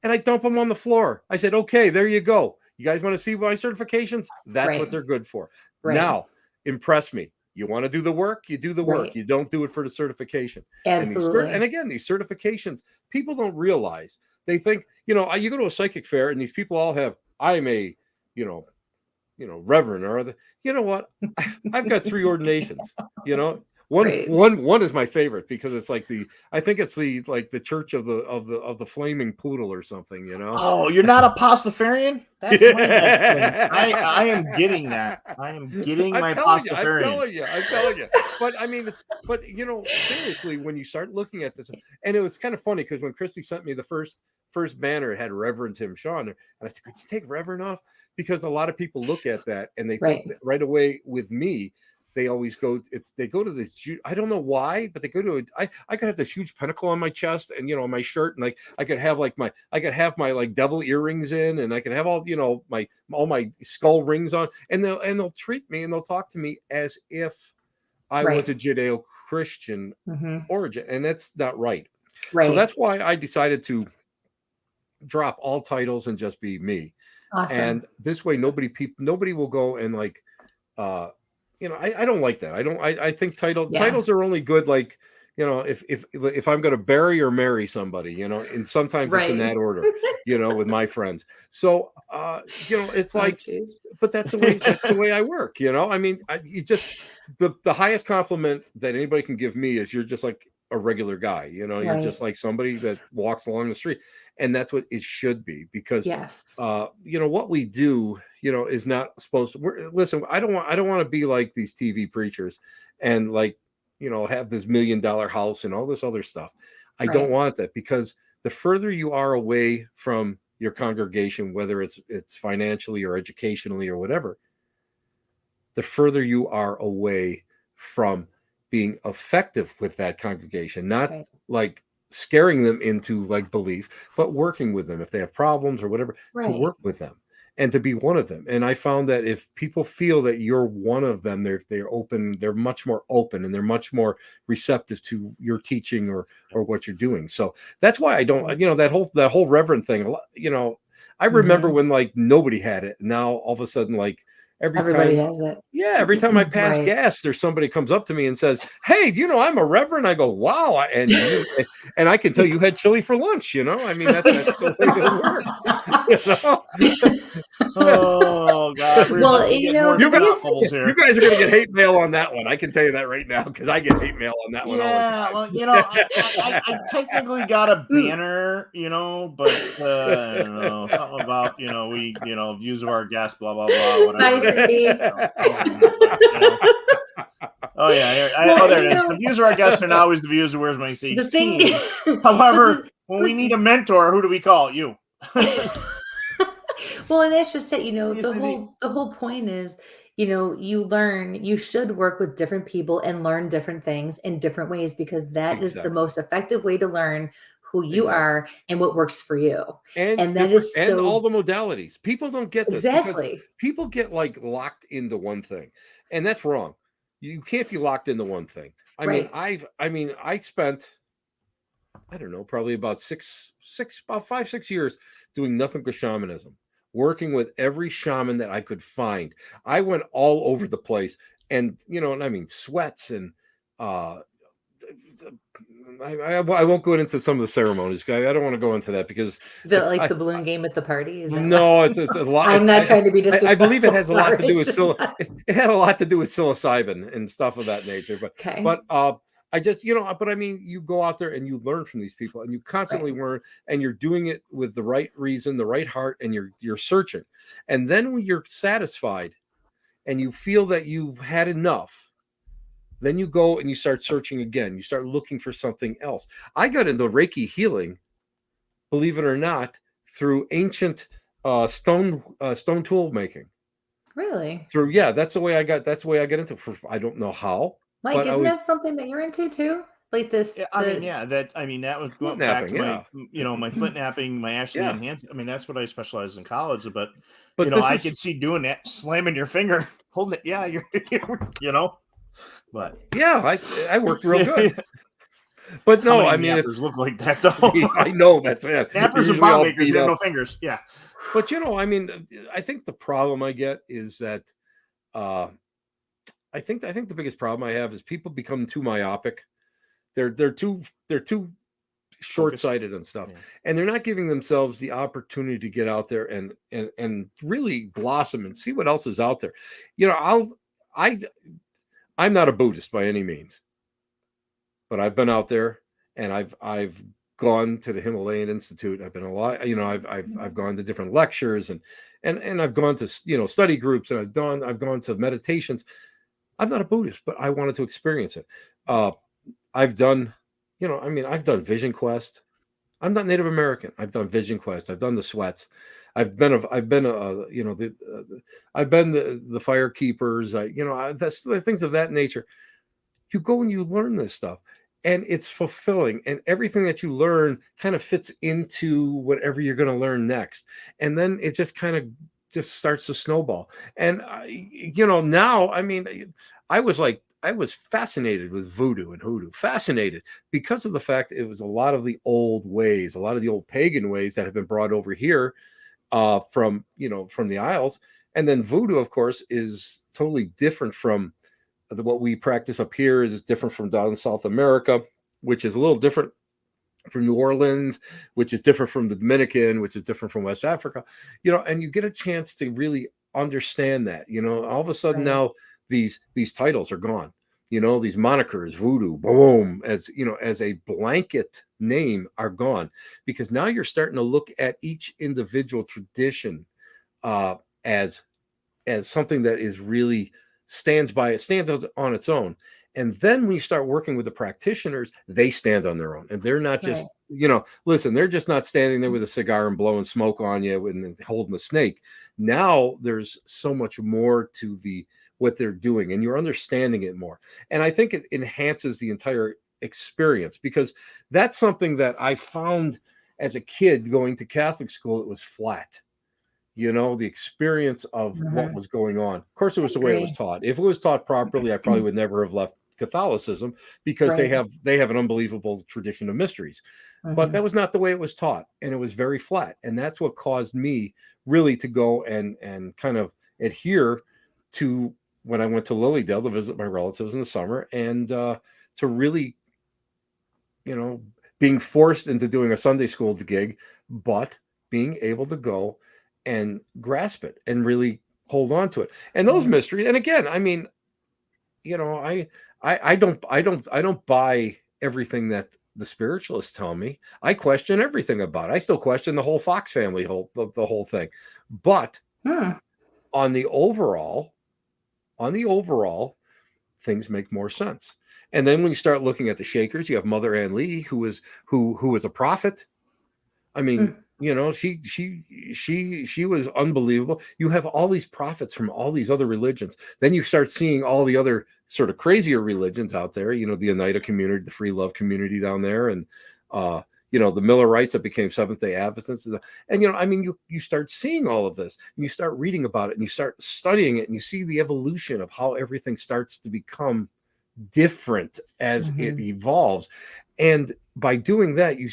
and I dump them on the floor. I said, okay, there you go. You guys want to see my certifications? That's what they're good for. Now, impress me. You want to do the work? You do the work. You don't do it for the certification. Absolutely. And again, these certifications, people don't realize. They think, you go to a psychic fair and these people all have, I'm a, reverend or you know what? I've got 3 ordinations, One is my favorite because it's like I think it's the church of the flaming poodle or something, Oh, you're not a Pastafarian? That's my next thing. I am getting that. I am getting my Pastafarian. I'm telling you. But I mean, seriously, when you start looking at this, and it was kind of funny because when Christy sent me the first banner, it had Reverend Tim Shaw, and I said, could you take Reverend off? Because a lot of people look at that and they think that right away with me. They always go. They go to this. I don't know why, but they go to. I could have this huge pentacle on my chest and on my shirt, and I could have my like devil earrings in, and I could have all my skull rings on, and they'll treat me and they'll talk to me as if I was a Judeo-Christian origin, and that's not right. So that's why I decided to drop all titles and just be me. Awesome. And this way, nobody will go and I don't like that. I think titles are only good if I'm going to bury or marry somebody, and sometimes it's in that order, with my friends. So it's but that's the way I work, I mean, the highest compliment that anybody can give me is you're just like a regular guy, you're just like somebody that walks along the street, and that's what it should be, because what we do, is not supposed to listen. I don't want to be like these TV preachers and have this $1 million house and all this other stuff. I don't want that, because the further you are away from your congregation, whether it's financially or educationally or whatever, the further you are away from being effective with that congregation, not scaring them into belief, but working with them if they have problems or whatever, to work with them and to be one of them. And I found that if people feel that you're one of them, they're open, they're much more open, and they're much more receptive to your teaching or what you're doing. So that's why I don't, that whole reverend thing, I remember when nobody had it. Now all of a sudden, everybody has it. Yeah, every time I pass gas, there's somebody comes up to me and says, "Hey, do you know I'm a reverend?" I go, "Wow!" And I can tell you had chili for lunch. I mean, that's the way it works. Oh God! Well, you guys are going to get hate mail on that one. I can tell you that right now, because I get hate mail on that one all the time. Well, I technically got a banner, but I don't know, something about we views of our guests, blah blah blah. Whatever. Oh yeah, there it is. The views of our guests are not always the views of Where's My Sage team. However, when we need a mentor, who do we call? You. Well, and that's just it, the whole point is, you should work with different people and learn different things in different ways because that is the Exactly. most effective way to learn who you Exactly. are and what works for you. And And that different is and all so the modalities. People don't get this because exactly. people get like locked into one thing, and that's wrong. You can't be locked into one thing. Right. I spent, I don't know, probably about about 5, 6 years doing nothing but shamanism, working with every shaman that I could find. I went all over the place, and and I mean sweats and uh I won't go into some of the ceremonies. I don't want to go into that because Is it like I the balloon game at the party? Is that what no, it's a lot. I'm not trying to be I believe it disrespectful. has a lot to do Sorry. with it had a lot to do with psilocybin and stuff of that nature. Okay. But I just but I mean, you go out there and you learn from these people, and you constantly Right. learn, and you're doing it with the right reason, the right heart, and you're searching. And then when you're satisfied and you feel that you've had enough, then you go and you start searching again. You start looking for something else. I got into Reiki healing, believe it or not, through ancient stone tool making. Really? That's the way I got. That's the way I get into. I don't know how, Mike, but I isn't was that something that you're into too? Like this Yeah, the that was flint going back napping. to my, Yeah, my flint napping, my Ashley yeah. enhanced. I mean, that's what I specialized in college. But But this I is could see doing that, slamming your finger, holding it. Yeah, but yeah. I worked real good. But how no, many I mean nappers it's. look like that though? I know that's it. You're Nappers and usually bomb all makers, beat we have no up. fingers. Yeah, But I mean, I think the problem I get is that uh, I think the biggest problem I have is people become too myopic. They're too focus. short-sighted and stuff, Yeah. and they're not giving themselves the opportunity to get out there and really blossom and see what else is out there. I I'm not a Buddhist by any means, but I've been out there, and I've gone to the Himalayan Institute. I've been a lot, I've gone to different lectures, and I've gone to study groups, and I've gone to meditations. I'm not a Buddhist, but I wanted to experience it. I've done, I've done Vision Quest. I'm not Native American. I've done Vision Quest. I've done the sweats. I've been I've been the fire keepers. That's the things of that nature. You go and you learn this stuff, and it's fulfilling, and everything that you learn kind of fits into whatever you're going to learn next, and then it just kind of just starts to snowball. And now, I mean, I was fascinated with voodoo and hoodoo, fascinated because of the fact it was a lot of the old ways, a lot of the old pagan ways that have been brought over here from the Isles. And then voodoo, of course, is totally different from what we practice up here, is different from down in South America, which is a little different from New Orleans, which is different from the Dominican, which is different from West Africa, and you get a chance to really understand that. All of a sudden right. now these titles are gone. These monikers, voodoo, boom, as a blanket name, are gone, because now you're starting to look at each individual tradition as something that is really stands on its own. And then when you start working with the practitioners, they stand on their own, and they're not Right. just, listen, they're just not standing there with a cigar and blowing smoke on you and holding the snake. Now there's so much more to what they're doing, and you're understanding it more. And I think it enhances the entire experience, because that's something that I found as a kid going to Catholic school. It was flat. The experience of what Mhm. was going on. Of course, it I was the way it was agree. taught. If it was taught properly, I probably would never have left Catholicism, because they Right. have an unbelievable tradition of mysteries. But that Mhm. was not the way it was taught, and it was very flat. And that's what caused me really to go and kind of adhere to when I went to Lilydale to visit my relatives in the summer, and to really, you know, being forced into doing a Sunday school gig, but being able to go and grasp it and really hold on to it. And those Right. mysteries, and again, I mean, I don't buy everything that the spiritualists tell me. I question everything about it. I still question the whole Fox family, the whole thing. But Hmm. on the overall, things make more sense. And then when you start looking at the Shakers, you have Mother Ann Lee, who was a prophet. I mean, Mm. You know, she was unbelievable. You have all these prophets from all these other religions. Then you start seeing all the other sort of crazier religions out there. You know, the Oneida community, the free love community down there, and you know, the Millerites that became Seventh-day Adventists. And you know, I mean, you start seeing all of this, and you start reading about it, and you start studying it, and you see the evolution of how everything starts to become different as it evolves. And by doing that, you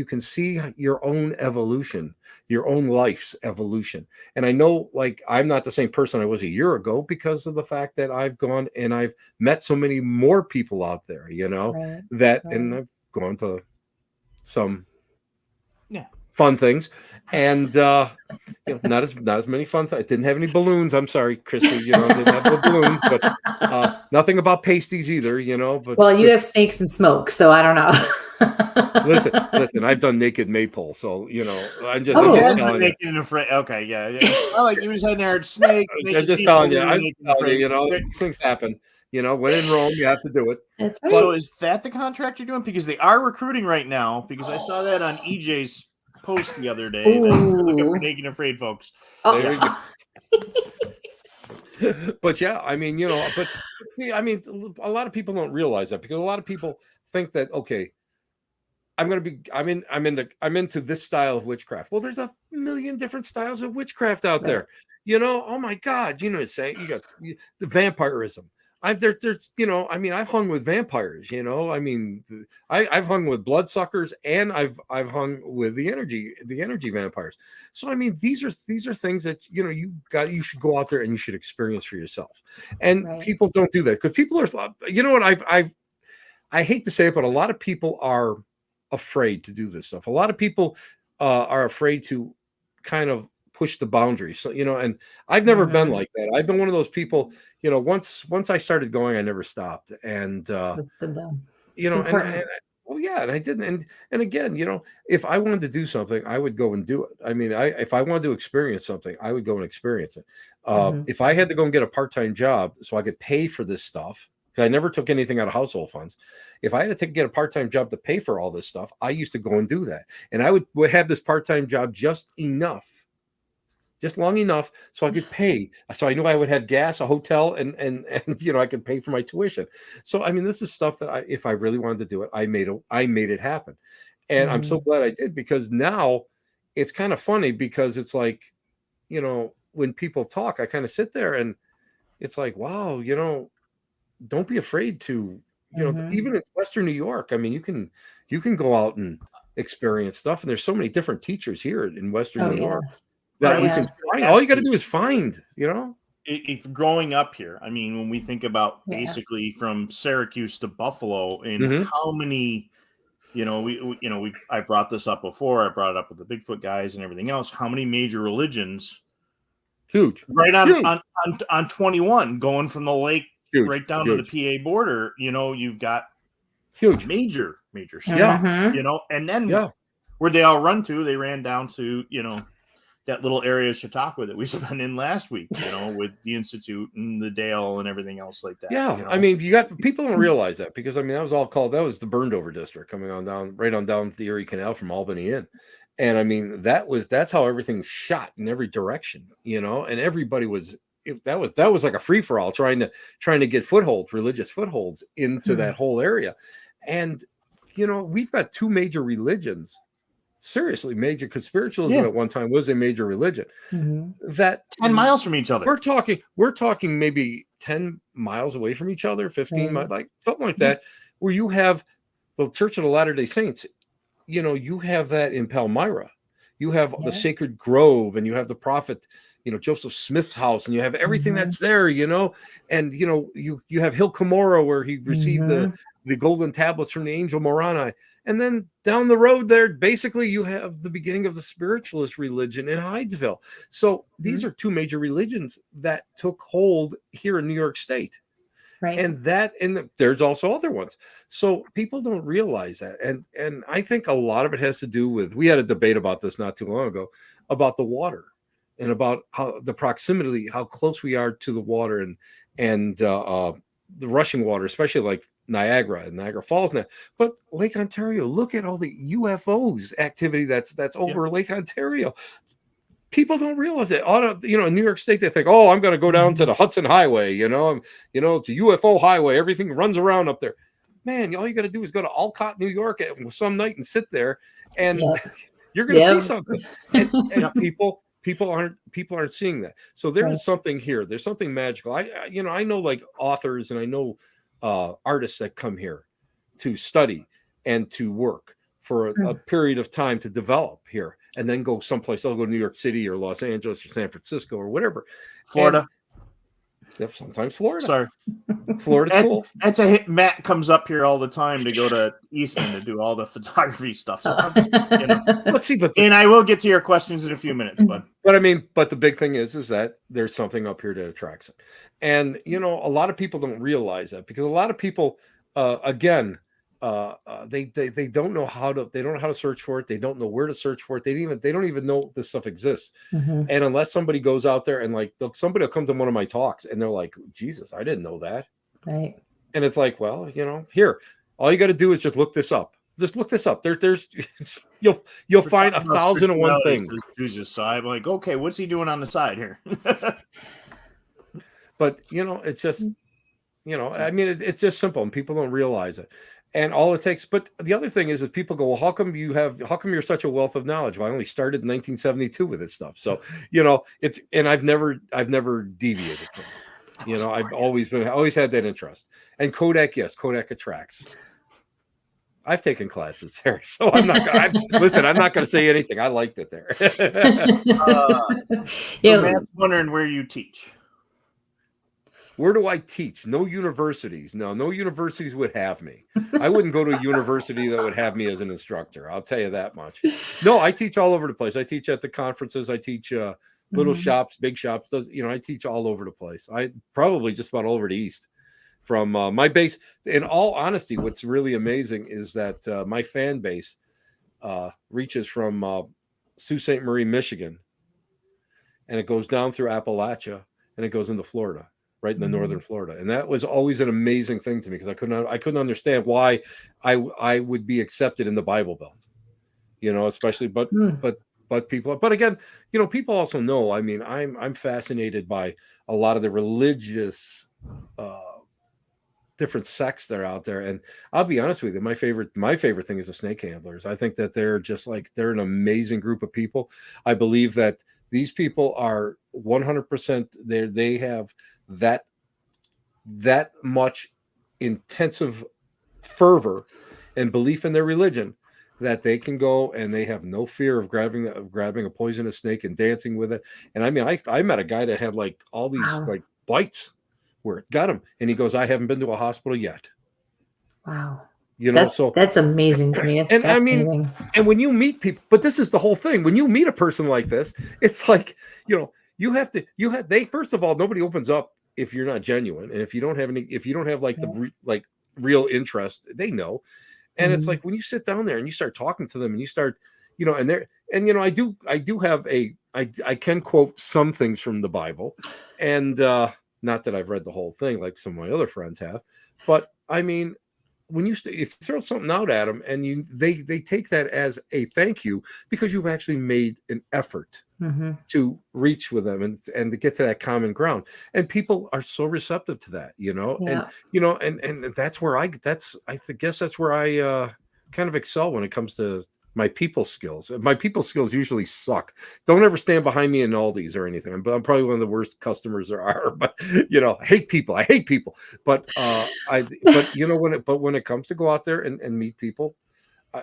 can see your own evolution, your own life's evolution. And I know, like, I'm not the same person I was a year ago because of the fact that I've gone and I've met so many more people out there, you know, and I've gone to some fun things, and you know, not as many fun things. I didn't have any balloons. I'm sorry, Christy. You know, didn't have no balloons, but nothing about pasties either. You know, but well, you have snakes and smoke, so I don't know. listen. I've done naked maypole, so you know, I'm just telling you. And afraid. Okay, yeah. I like he was heading there, snake. I'm just telling you. I'm telling you. You know, these things happen. You know, when in Rome, you have to do it. That's right. So is that the contract you're doing? Because they are recruiting right now. Because I saw that on EJ's post the other day. Looking for Naked and Afraid, folks. Oh, yeah. But yeah, I mean, you know, but I mean, a lot of people don't realize that, because a lot of people think that, okay, I'm into this style of witchcraft. Well, there's a million different styles of witchcraft out there. You know, oh my God, you know, saying you got the vampirism. There's, you know, I mean, I've hung with vampires, you know, I mean, I've hung with bloodsuckers, and I've hung with the energy vampires. So, I mean, these are things that, you know, you should go out there and you should experience for yourself. And people don't do that, because people are, you know what, I hate to say it, but a lot of people are afraid to do this stuff. A lot of people are afraid to kind of push the boundaries. So, you know, and I've never been like that. I've been one of those people, you know, once I started going, I never stopped. And that's good though. You know, and well, yeah, and I didn't. And again, you know, if I wanted to do something, I would go and do it. I mean, if I wanted to experience something, I would go and experience it. If I had to go and get a part-time job so I could pay for this stuff, because I never took anything out of household funds. If I had to get a part-time job to pay for all this stuff, I used to go and do that. And I would have this part-time job just long enough so I could pay. So I knew I would have gas, a hotel, and you know, I could pay for my tuition. So I mean, this is stuff that if I really wanted to do it, I made it happen. And I'm so glad I did, because now it's kind of funny, because it's like, you know, when people talk, I kind of sit there and it's like, wow, you know, don't be afraid to, you know, even in Western New York, I mean, you can go out and experience stuff. And there's so many different teachers here in Western New York. That you can find. All you got to do is find, you know. If growing up here, I mean, when we think about basically from Syracuse to Buffalo, and how many, you know, I brought this up before. I brought it up with the Bigfoot guys and everything else. How many major religions? Huge. Right on 21, going from the lake right down to the PA border. You know, you've got huge, major stuff. You know, and then where they all run to, they ran down to, you know, that little area of Chautauqua that we spent in last week, you know, with the Institute and the Dale and everything else like that. Yeah. You know? I mean, people don't realize that, because I mean, that was the burned over district coming on down the Erie Canal from Albany in. And I mean, that's how everything shot in every direction, you know, and everybody that was like a free for all trying to get religious footholds into that whole area. And, you know, we've got two major religions. Seriously, major, because spiritualism at one time was a major religion. That 10 miles from each other. We're talking maybe 10 miles away from each other, 15 miles, like something like that, where you have the Church of the Latter-day Saints. You know, you have that in Palmyra. You have the Sacred Grove, and you have the prophet, you know, Joseph Smith's house, and you have everything that's there, you know, and you know, you have Hill Cumorah, where he received the golden tablets from the angel Moroni. And then down the road there, basically you have the beginning of the spiritualist religion in Hydesville. So these are two major religions that took hold here in New York State. Right. And there's also other ones. So people don't realize that. And I think a lot of it has to do with, we had a debate about this not too long ago, about the water, and about how the proximity, how close we are to the water, and the rushing water, especially like Niagara and Niagara Falls now. But Lake Ontario, look at all the UFOs activity that's over Lake Ontario. People don't realize it. In New York State, they think, "Oh, I'm going to go down to the Hudson Highway. It's a UFO highway. Everything runs around up there." Man, all you got to do is go to Alcott, New York, some night and sit there, and you're going to see something. And people aren't seeing that. So there is something here. There's something magical. I know like authors and I know artists that come here to study and to work for a period of time to develop here, and then go someplace. They'll go to New York City or Los Angeles or San Francisco or whatever. Florida. Sometimes Florida. Sorry. Florida's cool. That's a hit. Matt comes up here all the time to go to Eastman to do all the photography stuff. So, let's see. And I will get to your questions in a few minutes, bud. But the big thing is that there's something up here that attracts it. And, a lot of people don't realize that, because a lot of people, they don't know how to search for it. They don't know where to search for it. They don't even know this stuff exists. And unless somebody goes out there and like, somebody will come to one of my talks and they're like, Jesus, I didn't know that. Right. And it's like, well, here, all you got to do is just look this up. Just look this up. There's you'll find 1,001 things. So I'm like, okay, what's he doing on the side here? But it's just, it's just simple, and people don't realize it. And all it takes, but the other thing is that people go, well, how come you're such a wealth of knowledge? Well, I only started in 1972 with this stuff. So, and I've never deviated from it. I've always had that interest. And Kodak attracts. I've taken classes there, so I'm not going to say anything. I liked it there. Matt's wondering where you teach. Where do I teach? No universities. No universities would have me. I wouldn't go to a university that would have me as an instructor. I'll tell you that much. No, I teach all over the place. I teach at the conferences. I teach little shops, big shops. I teach all over the place. I probably just about all over the East. From my base, in all honesty, what's really amazing is that my fan base reaches from Sault Ste. Marie, Michigan, and it goes down through Appalachia, and it goes into Florida. Right in the northern Florida, and that was always an amazing thing to me, because I couldn't understand why I would be accepted in the Bible Belt, especially but people. But again, people also know. I mean, I'm fascinated by a lot of the religious different sects that are out there, and I'll be honest with you, my favorite thing is the snake handlers. I think that they're an amazing group of people. I believe that these people are 100% there. They have that much intensive fervor and belief in their religion that they can go and they have no fear of grabbing a poisonous snake and dancing with it. And I mean, I met a guy that had like all these like bites where it got him, and he goes, I haven't been to a hospital yet. Wow. That's amazing to me. It's fascinating. I mean, and when you meet people, but this is the whole thing. When you meet a person like this, it's like, they, first of all, nobody opens up if you're not genuine. And if you don't have the real interest, they know. And it's like, when you sit down there and you start talking to them and you start, I do have I can quote some things from the Bible, and not that I've read the whole thing like some of my other friends have, but I mean, when if you throw something out at them and they take that as a thank you, because you've actually made an effort to reach with them and to get to that common ground, and people are so receptive to that, and that's where I guess that's where I kind of excel when it comes to my people skills. My people skills usually suck. Don't ever stand behind me in Aldi's or anything. I'm probably one of the worst customers there are. But I hate people. But when it comes to go out there and meet people,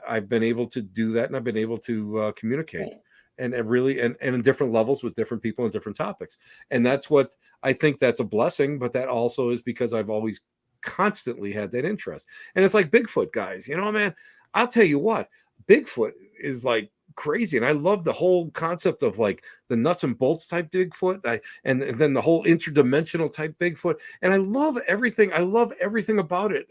I've been able to do that, and I've been able to communicate. Right. And in different levels with different people and different topics. And that's what I think, that's a blessing, but that also is because I've always constantly had that interest. And it's like Bigfoot, guys, man, I'll tell you what, Bigfoot is like crazy. And I love the whole concept of like the nuts and bolts type Bigfoot, and then the whole interdimensional type Bigfoot. And I love everything. I love everything about it.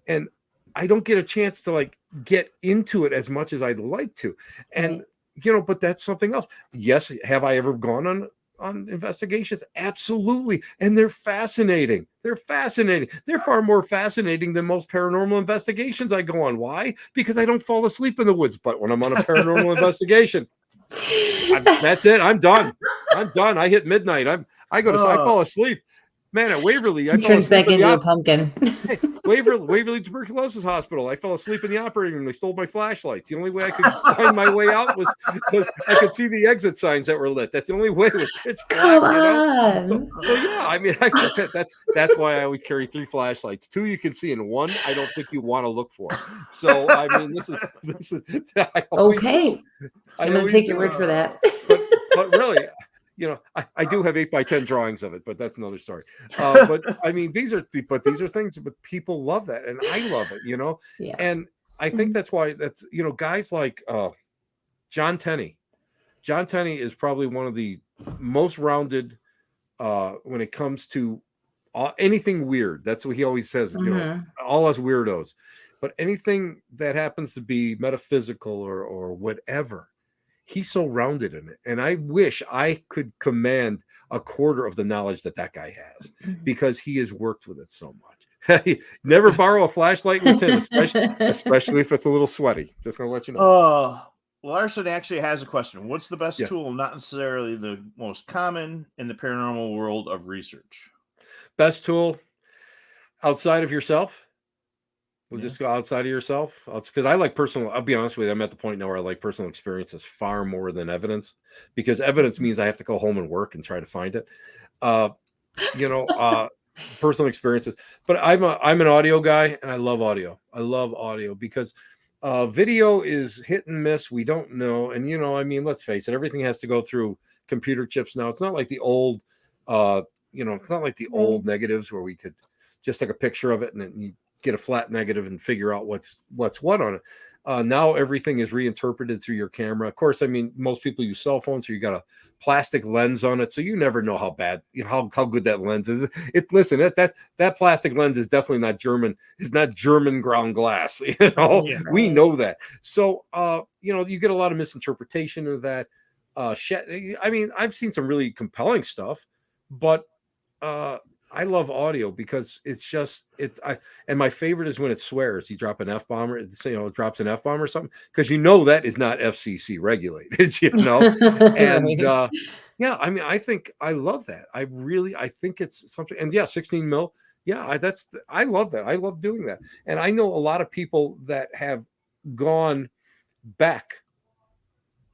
And I don't get a chance to like get into it as much as I'd like to. And, but that's something else. Yes. Have I ever gone on investigations? Absolutely. And they're fascinating. They're fascinating. They're far more fascinating than most paranormal investigations I go on. Why? Because I don't fall asleep in the woods. But when I'm on a paranormal investigation, that's it. I'm done. I hit midnight. I fall asleep. Man, at Waverly, I turns back into a pumpkin. Hey, Waverly Tuberculosis Hospital. I fell asleep in the operating room. They stole my flashlights. The only way I could find my way out was I could see the exit signs that were lit. That's the only way. It was pitch black. Come on. So yeah, I mean, that's why I always carry 3 flashlights. 2 you can see, and 1 I don't think you want to look for. So I mean, this is okay. I'm gonna take your word for that. But really. I do have 8x10 drawings of it, but that's another story. But I mean, these are things, but people love that, and I love it. Yeah. And I think that's why guys like John Tenney. John Tenney is probably one of the most rounded when it comes to anything weird. That's what he always says. All us weirdos, but anything that happens to be metaphysical or whatever. He's so rounded in it. And I wish I could command a quarter of the knowledge that guy has, because he has worked with it so much. Never borrow a flashlight with him, especially if it's a little sweaty. Just going to let you know. Larson actually has a question. What's the best tool, not necessarily the most common, in the paranormal world of research? Best tool outside of yourself? We'll just go outside of yourself. Because I like I'll be honest with you, I'm at the point now where I like personal experiences far more than evidence, because evidence means I have to go home and work and try to find it. Personal experiences. But I'm an audio guy, and I love audio. I love audio because video is hit and miss. We don't know. And, I mean, let's face it, everything has to go through computer chips now. It's not like the old, it's not like the old negatives where we could just take a picture of it and then you get a flat negative and figure out what's what on it. Now everything is reinterpreted through your camera. Of course, I mean, most people use cell phones, so you got a plastic lens on it, so you never know how bad, how good that lens is. Listen, that plastic lens is definitely not German. It's not German ground glass. We know that. So you get a lot of misinterpretation of that. I mean, I've seen some really compelling stuff, but I love audio because and my favorite is when it swears. You drop an F-bomb, or it drops an F-bomb or something, because that is not FCC regulated, and yeah, I mean, I love that. I think it's something. And 16 mil. Yeah, I love that. I love doing that. And I know a lot of people that have gone back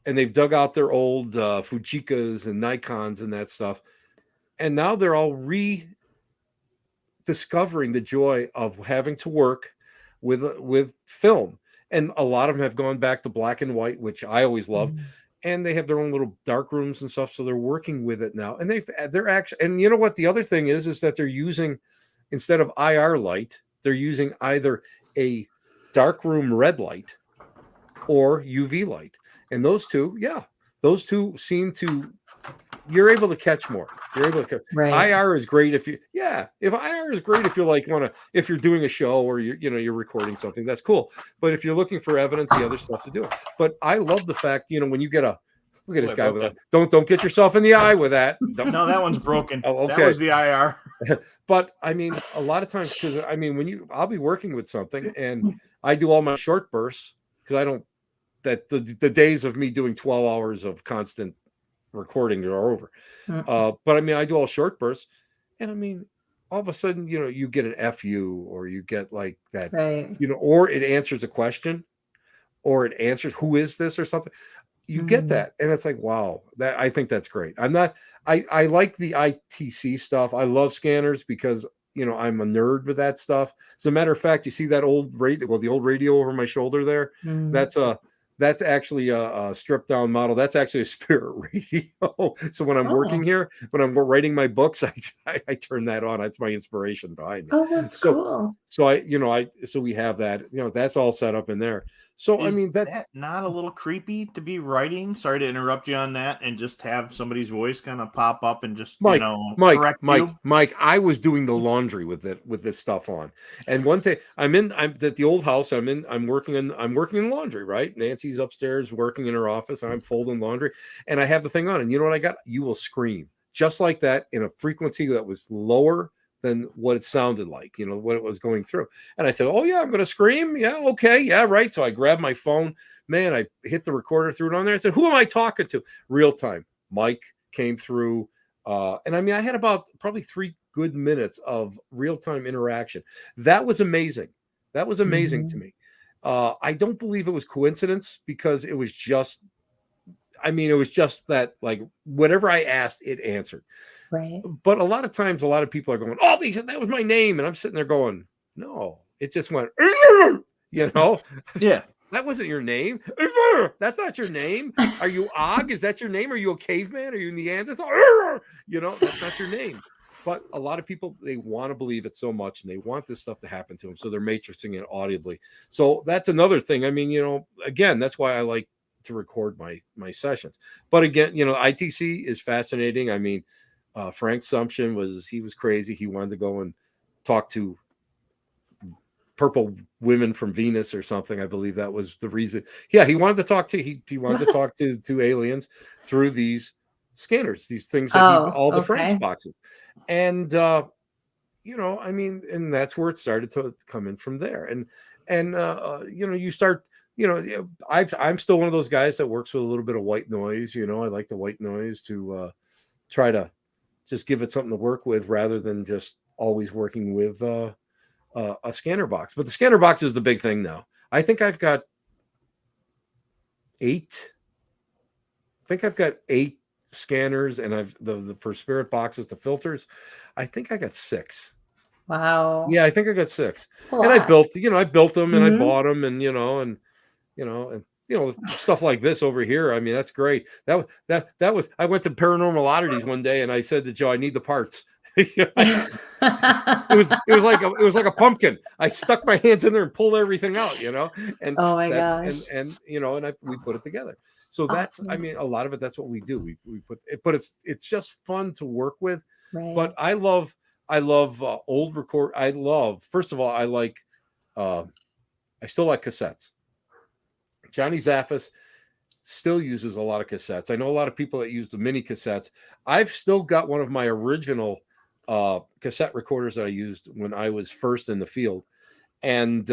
and they've dug out their old Fujikas and Nikons and that stuff, and now they're all discovering the joy of having to work with film. And a lot of them have gone back to black and white, which I always loved. And they have their own little dark rooms and stuff, so they're working with it now. And they're actually, and you know what the other thing is that they're using, instead of IR light, they're using either a dark room red light or UV light. And those two seem to, you're able to catch more. You're able to. Right. IR is great if IR is great if you're like if you're doing a show or you're recording something, that's cool. But if you're looking for evidence, the other stuff to do. But I love the fact, when you get look at this guy with that. Don't get yourself in the eye with that. No, that one's broken. Oh, okay. That was the IR. But I mean, a lot of times, because I mean, I'll be working with something and I do all my short bursts, because I don't, that the days of me doing 12 hours of constant recording are over. But I mean, I do all short bursts, and I mean, all of a sudden, you get an FU, or you get like that, right. Or it answers a question, or it answers who is this or something. You get that, and it's like, wow, I think that's great. I like the ITC stuff. I love scanners because I'm a nerd with that stuff. As a matter of fact, you see that old radio, the old radio over my shoulder there, that's actually a stripped down model. That's actually a Spirit radio. So when I'm working here, when I'm writing my books, I turn that on. That's my inspiration behind me. Oh, that's cool. So so we have that, that's all set up in there. So I mean, that's not a little creepy to be writing. Sorry to interrupt you on that, and just have somebody's voice kind of pop up and just Mike, correct you. Mike. I was doing the laundry with this stuff on, and one day I'm at the old house. I'm working in laundry. Right, Nancy's upstairs working in her office. I'm folding laundry, and I have the thing on. And you know what I got? You will scream just like that in a frequency that was lower than what it sounded like, what it was going through. And I said, oh yeah, I'm going to scream. Yeah. Okay. Yeah. Right. So I grabbed my phone, man, I hit the recorder, threw it on there. I said, who am I talking to? Real time. Mike came through. And I mean, I had about probably 3 good minutes of real time interaction. That was amazing. That was amazing to me. I don't believe it was coincidence, because it was just that, like, whatever I asked, it answered. Right. But a lot of times, a lot of people are going, oh, that was my name. And I'm sitting there going, no, it just went, Yeah. That wasn't your name. That's not your name. Are you Og? Is that your name? Are you a caveman? Are you Neanderthal? That's not your name. But a lot of people, they want to believe it so much, and they want this stuff to happen to them. So they're matrixing it audibly. So that's another thing. I mean, again, that's why I like to record my sessions. But again, ITC is fascinating. I mean, Frank Sumption was crazy. He wanted to go and talk to purple women from Venus or something. I believe that was the reason. Yeah, he wanted to talk to he wanted to talk to aliens through these scanners, these things that all the Frank's boxes. And I mean, and that's where it started to come in from there. And you start, I'm still one of those guys that works with a little bit of white noise. I like the white noise to try to just give it something to work with, rather than just always working with a scanner box. But the scanner box is the big thing now. I think I've got 8. I think I've got 8 scanners, and I've the for spirit boxes, the filters, I think I got 6. Wow. Yeah, I think I got 6. And I built them, and I bought them, and stuff like this over here. I mean, that's great. That was I went to Paranormal Oddities one day, and I said to Joe, I need the parts. It was like a pumpkin. I stuck my hands in there and pulled everything out, and oh my gosh. And we put it together. So that's, I mean, a lot of it, that's what we do. We put it, but it's just fun to work with. Right. But I love old record. First of all, I still like cassettes. Johnny Zaffis still uses a lot of cassettes. I know a lot of people that use the mini cassettes. I've still got one of my original cassette recorders that I used when I was first in the field. And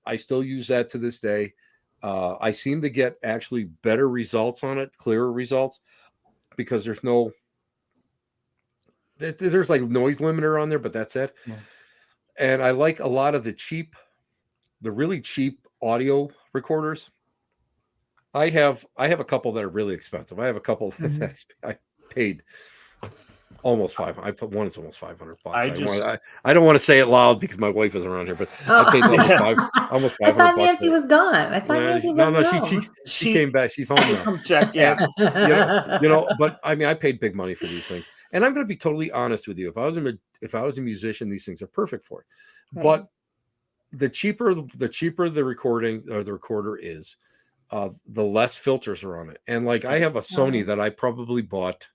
I still use that to this day. I seem to get actually better results on it, clearer results, because there's like noise limiter on there, but that's it. Yeah. And I like a lot of the really cheap audio recorders. I have a couple that are really expensive. I have a couple that I paid almost $500. I put one is almost $500. I don't want to say it loud because my wife is around here, but I paid almost $500. I thought Nancy was gone. I thought Nancy was gone. She came back. She's home now. Check, yeah. But I mean, I paid big money for these things, and I'm going to be totally honest with you. If I was a musician, these things are perfect for it. Right. But the cheaper the recording or the recorder is, the less filters are on it. And like, I have a Sony that I probably bought,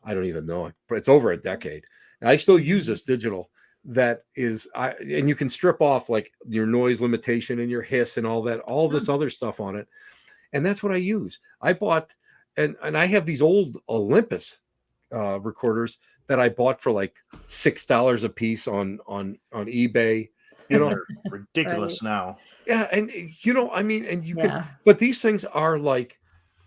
I don't even know, it's over a decade. And I still use this digital that is, and you can strip off like your noise limitation and your hiss and all this other stuff on it. And that's what I use. I bought, and I have these old Olympus recorders that I bought for like $6 a piece on eBay. They're ridiculous now. Yeah, and I mean, and you can, but these things are like,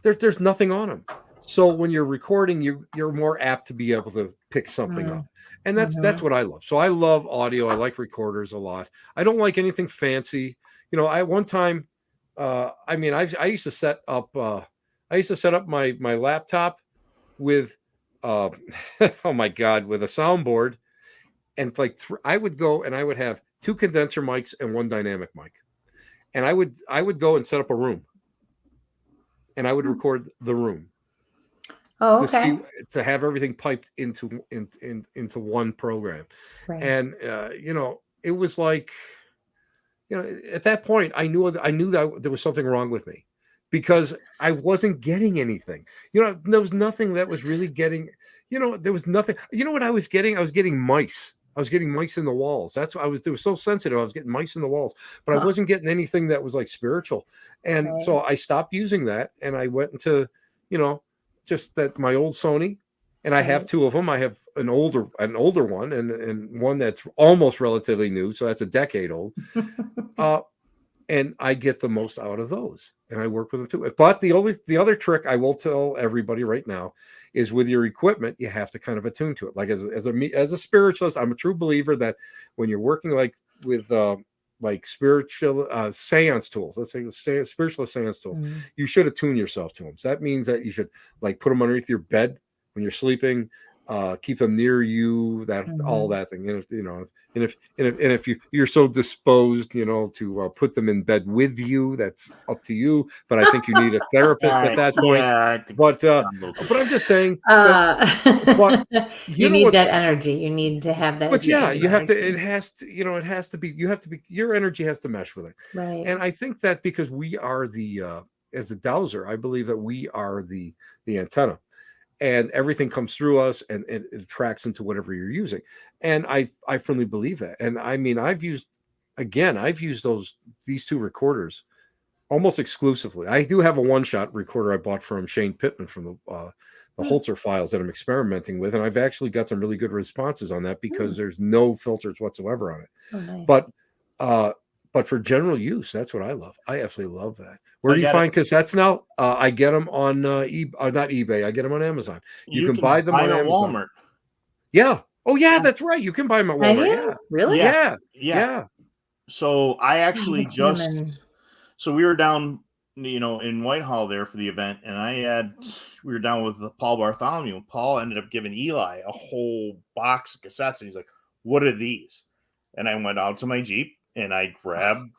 there's nothing on them. So when you're recording, you're more apt to be able to pick something up, and that's what I love. So I love audio. I like recorders a lot. I don't like anything fancy. One time, I mean, I used to set up my laptop with, oh my God, with a soundboard, and like I would go and I would have 2 condenser mics and 1 dynamic mic. And I would go and set up a room, and I would record the room. Oh, okay. To have everything piped into one program. Right. And it was like, at that point, I knew that there was something wrong with me, because I wasn't getting anything. There was nothing that was really getting. There was nothing. You know what I was getting? I was getting mice. I was getting mice in the walls. That's what I was. It was so sensitive. I was getting mice in the walls, but I wasn't getting anything that was like spiritual. And so I stopped using that, and I went into, just that my old Sony, and I have two of them. I have an older one, and one that's almost relatively new, so that's a decade old. And I get the most out of those, and I work with them too. But the other trick I will tell everybody right now is, with your equipment, you have to kind of attune to it. Like as a spiritualist, I'm a true believer that when you're working with spiritual seance tools, let's say spiritual seance tools, you should attune yourself to them. So that means that you should put them underneath your bed when you're sleeping. Keep them near you, all that thing. And if you're so disposed, to put them in bed with you, that's up to you. But I think you need a therapist at that point. Yeah, but I'm just saying. You need that energy. You need to have that. But yeah, you have to. It has to. It has to be. You have to be. Your energy has to mesh with it. Right. And I think that because we are as a dowser, I believe that we are the antenna. And everything comes through us, and it attracts into whatever you're using. And I firmly believe that. And I mean, I've used these two recorders almost exclusively. I do have a one-shot recorder I bought from Shane Pittman from the Holzer files that I'm experimenting with, and I've actually got some really good responses on that, because there's no filters whatsoever on it. Oh, nice. But for general use, that's what I love. I absolutely love that. Where do you find cassettes now? I get them on not eBay. I get them on Amazon. You can buy them on Amazon. Walmart. Yeah. Oh, yeah, that's right. You can buy them at Walmart. Yeah. Really? Yeah. So I actually so we were down, in Whitehall there for the event, and we were down with Paul Bartholomew. Paul ended up giving Eli a whole box of cassettes, and he's like, "What are these?" And I went out to my Jeep, and I grabbed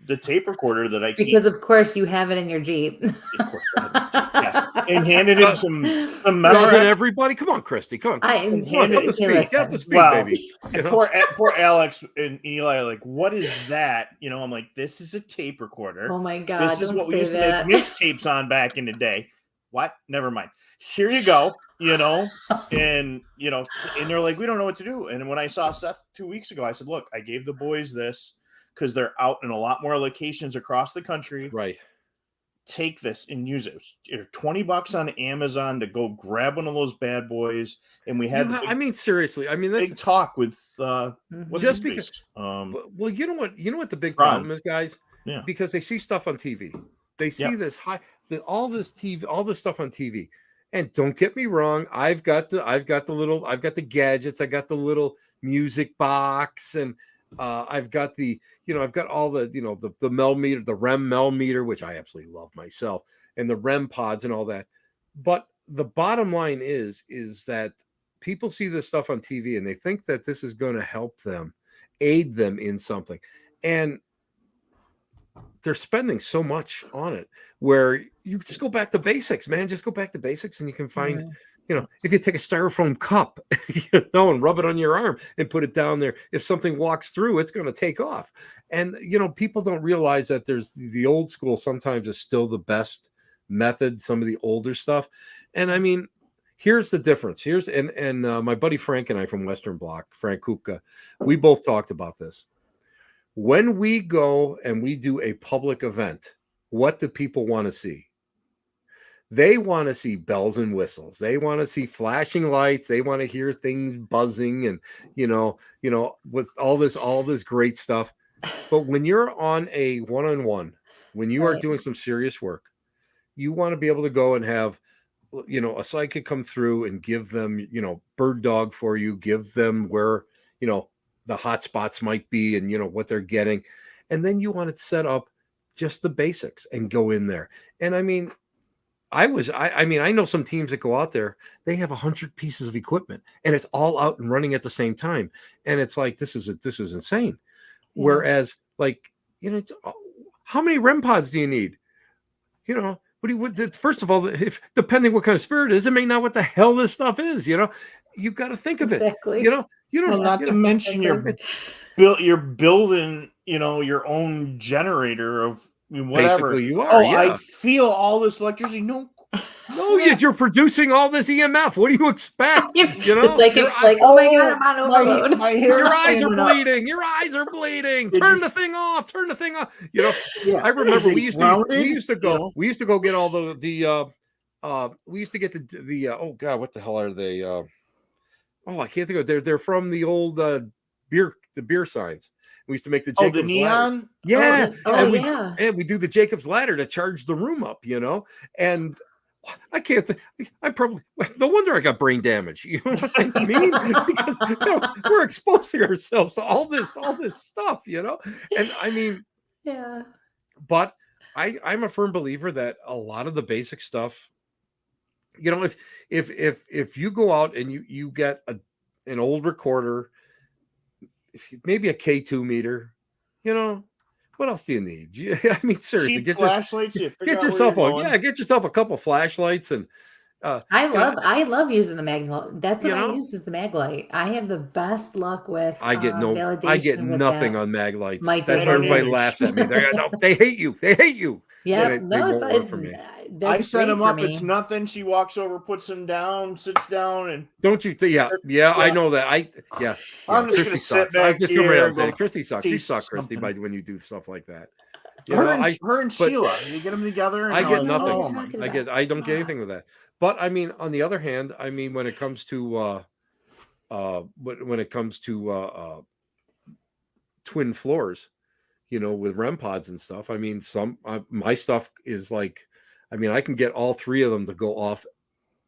the tape recorder that I because of course you have it in your Jeep. Of course, yes. And handed him some Doesn't everybody? Come on, Christy. Come on. Get up to speed, baby. And poor Alex and Eli are like, "What is that?" I'm like, "This is a tape recorder. Oh my God. This is what we used to make mixtapes on back in the day." What? Never mind. Here you go. And they're like, "We don't know what to do." And when I saw Seth 2 weeks ago, I said, "Look, I gave the boys this because they're out in a lot more locations across the country. Right. Take this and use it. It's $20 on Amazon to go grab one of those bad boys." And we had seriously. I mean, that's big talk with just because. Well, you know what the big problem is, guys? Yeah. Because they see stuff on TV. They see all this stuff on TV. And don't get me wrong, I've got the gadgets, I got the little music box, and I've got all the Mel meter, the REM Mel meter, which I absolutely love myself, and the REM pods and all that. But the bottom line is that people see this stuff on TV and they think that this is going to help them, aid them in something. And they're spending so much on it, where you just go back to basics, man. Just go back to basics, and you can find, if you take a styrofoam cup, and rub it on your arm and put it down there, if something walks through, it's going to take off. And, people don't realize that there's the old school sometimes is still the best method, some of the older stuff. And I mean, here's the difference. And my buddy Frank and I from Western Bloc, Frank Kupka, we both talked about this. When we go and we do a public event, what do people want to see? They want to see bells and whistles. They want to see flashing lights. They want to hear things buzzing and, with all this great stuff. But when you're on a one-on-one, when you are doing some serious work, you want to be able to go and have, a psychic come through and give them, bird dog for you, give them where, the hot spots might be and, what they're getting. And then you want to set up just the basics and go in there. And I mean, I know some teams that go out there, they have 100 pieces of equipment and it's all out and running at the same time. And it's like, this is insane. Yeah. Whereas how many REM pods do you need? First of all, if depending what kind of spirit it is, it may not what the hell this stuff is, you've got to think of it. Exactly. Not to mention you're building, your own generator of whatever. Basically, you are. I feel all this electricity. No, you're producing all this EMF. What do you expect? The psychic's like, oh my God, I'm on overload. Your eyes are bleeding. Your eyes are bleeding. Turn the thing off. Turn the thing off. I remember we used to go get all we used to get the oh God, what the hell are they? I can't think of it. They're from the old beer signs. We used to make the Jacob's neon. Ladder. Yeah. And we do the Jacob's Ladder to charge the room up, and I can't think. No wonder I got brain damage. You know what I mean? Because we're exposing ourselves to all this stuff, and I mean, yeah. But I'm a firm believer that a lot of the basic stuff, if you go out and you get an old recorder, maybe a K2 meter, what else do you need? I mean, seriously, get flashlights. Get yourself a couple flashlights, and I love using the mag light. That's what I use is the mag light. I have the best luck with. I get nothing on mag lights. That's why everybody laughs at me. They hate you. They hate you. Yeah, they won't work for me. I set them up. It's nothing. She walks over, puts them down, sits down, and don't you? Yeah. I know that. I'm just gonna sit back here and say, Christy sucks. You suck, Christy, when you do stuff like that. Her and Sheila, you get them together. And I get nothing. I don't get anything with that. But I mean, on the other hand, I mean, when it comes to twin floors, with REM pods and stuff. I mean, my stuff is like, I mean, I can get all three of them to go off,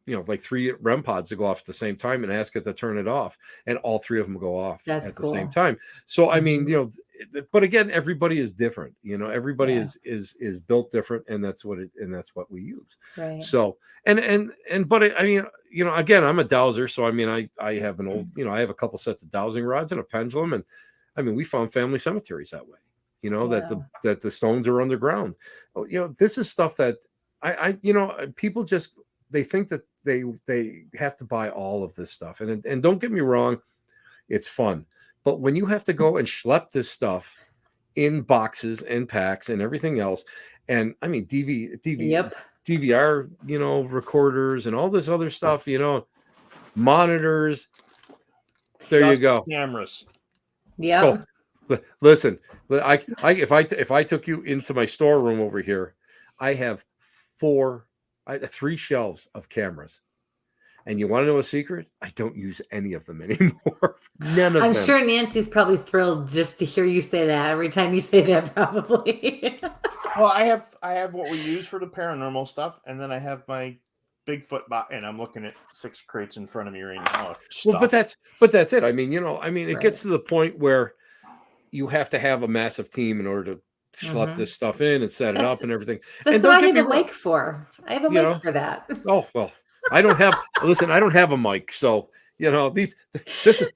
like 3 REM pods to go off at the same time and ask it to turn it off, and all 3 of them go off at the same time. So, I mean, but again, everybody is different. Everybody is built different, and that's what we use. Right. So, but I mean, again, I'm a dowser, so I mean, I have an old, I have a couple sets of dowsing rods and a pendulum, and I mean, we found family cemeteries that way. That the stones are underground. This is stuff that people just, they think that they have to buy all of this stuff. And don't get me wrong, it's fun. But when you have to go and schlep this stuff in boxes and packs and everything else, and I mean DVR, recorders and all this other stuff, monitors. There you go. Cameras. Yeah. Listen, if I took you into my storeroom over here, I have 3 shelves of cameras. And you want to know a secret? I don't use any of them anymore. None of them. I'm sure Nancy's probably thrilled just to hear you say that every time you say that, probably. Well, I have what we use for the paranormal stuff, and then I have my Bigfoot box, and I'm looking at 6 crates in front of me right now. Well, but that's it. I mean, it gets to the point where you have to have a massive team in order to schlep this stuff in and set it up and everything. That's what I have a mic for. I have a mic for that. Oh, well, I don't have a mic. So, this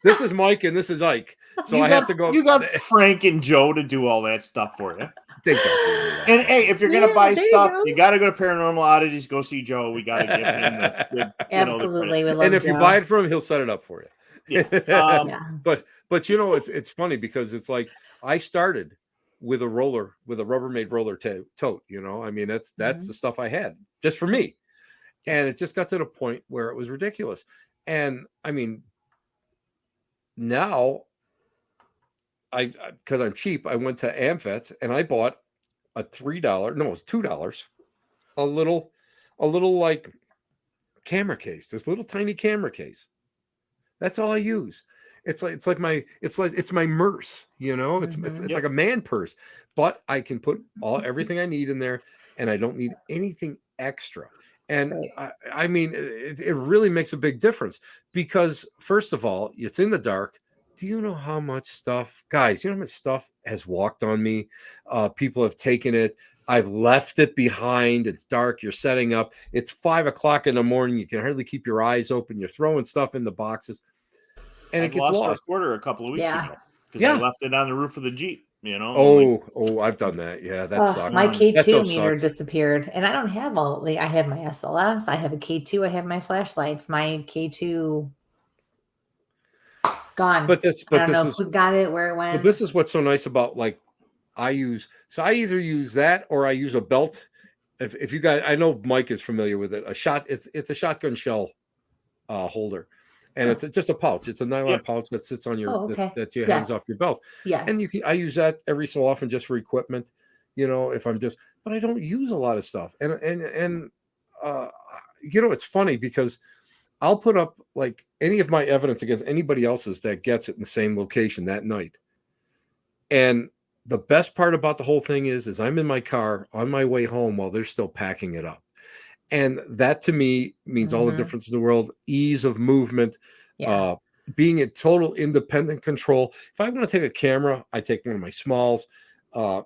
is Mike and this is Ike. So I have to go. You got Frank and Joe to do all that stuff for you. And hey, if you're going to buy stuff, you got to go to Paranormal Oddities, go see Joe. We got to give him absolutely. We love and if Joe. you buy it from him, he'll set it up for you. Yeah. But it's funny because it's like I started with a Rubbermaid roller tote. I mean, that's the stuff I had just for me, and it just got to the point where it was ridiculous. And I mean, now because I'm cheap, I went to Amfets and I bought a $3, no, it was $2, a little like camera case, this little tiny camera case. That's all I use. It's like my merce, it's like a man purse, but I can put everything I need in there, and I don't need anything extra. And I mean, it really makes a big difference because first of all, it's in the dark. Do you know how much stuff, guys? You know how much stuff has walked on me? People have taken it. I've left it behind. It's dark. You're setting up. It's 5 o'clock in the morning. You can hardly keep your eyes open. You're throwing stuff in the boxes. And it gets lost. Our quarter a couple of weeks ago because I left it on the roof of the Jeep. I've done that. Yeah, that sucks. My K2 meter disappeared, and I don't have I have my SLS. I have a K2. I have my flashlights. My K2 gone. But I don't know who's got it, where it went. But this is what's so nice about like I either use that or I use a belt. If you guys, I know Mike is familiar with it. It's a shotgun shell holder, and it's just a pouch. It's a nylon pouch that sits on your that hangs off your belt. And I use that every so often just for equipment. If I'm just, but I don't use a lot of stuff. And it's funny because I'll put up like any of my evidence against anybody else's that gets it in the same location that night. And the best part about the whole thing is I'm in my car on my way home while they're still packing it up. And that to me means all the difference in the world, ease of movement, being in total independent control. If I want to take a camera, I take one of my smalls.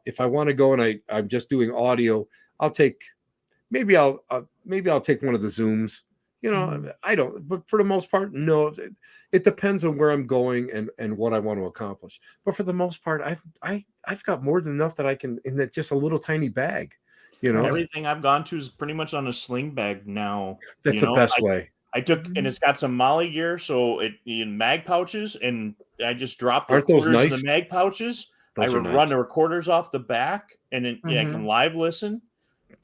If I want to go and I'm just doing audio, maybe I'll take one of the Zooms. I don't, but for the most part, no. It depends on where I'm going and what I want to accomplish. But for the most part, I've got more than enough that I can in that just a little tiny bag. Everything I've gone to is pretty much on a sling bag now. That's the best way. I took, and it's got some Molly gear, so it in mag pouches, and I just dropped the Aren't those recorders nice? in the mag pouches. Those I would run the recorders off the back, and then I can live listen.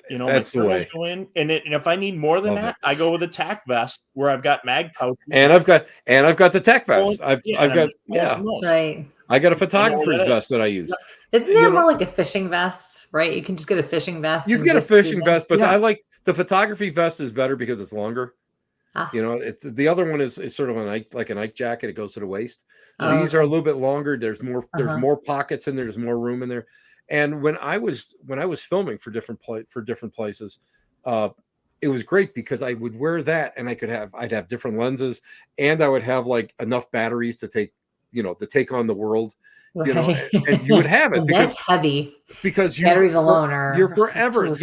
That's the way. Go in, and if I need more than that, I go with a tack vest where I've got mag pouches. And I've got the tack vest. I've got right. I got a photographer's vest that I use. Isn't that more like a fishing vest, right? You can just get a fishing vest. You can get a fishing vest, but I like the photography vest is better because it's longer. It's the other one is sort of like an Ike jacket. It goes to the waist. These are a little bit longer. There's more pockets in there. There's more room in there. And when I was filming for different places, it was great because I would wear that and I'd have different lenses, and I would have like enough batteries to take on the world. Right. And you would have it because that's heavy because batteries alone you're forever.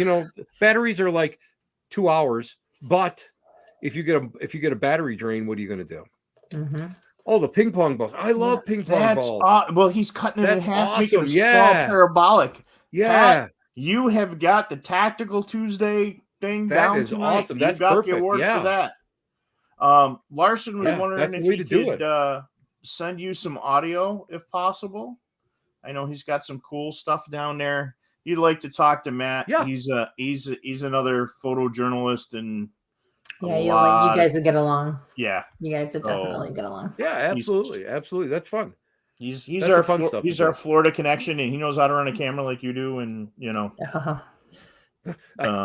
Batteries are like 2 hours, but if you get a battery drain, what are you going to do? Oh, the ping pong balls! I love ping pong balls. Well, he's cutting it in half, awesome. making a small parabolic. Yeah, Pat, you have got the Tactical Tuesday thing that down is tonight. Awesome. That's got perfect. The award for that. Larson was wondering if he could send you some audio if possible. I know he's got some cool stuff down there. You'd like to talk to Matt. Yeah. He's another photojournalist and you guys would get along. Yeah. You guys would definitely get along. Yeah, absolutely. Absolutely. That's fun. He's our fun stuff. He's our Florida connection, and he knows how to run a camera like you do, and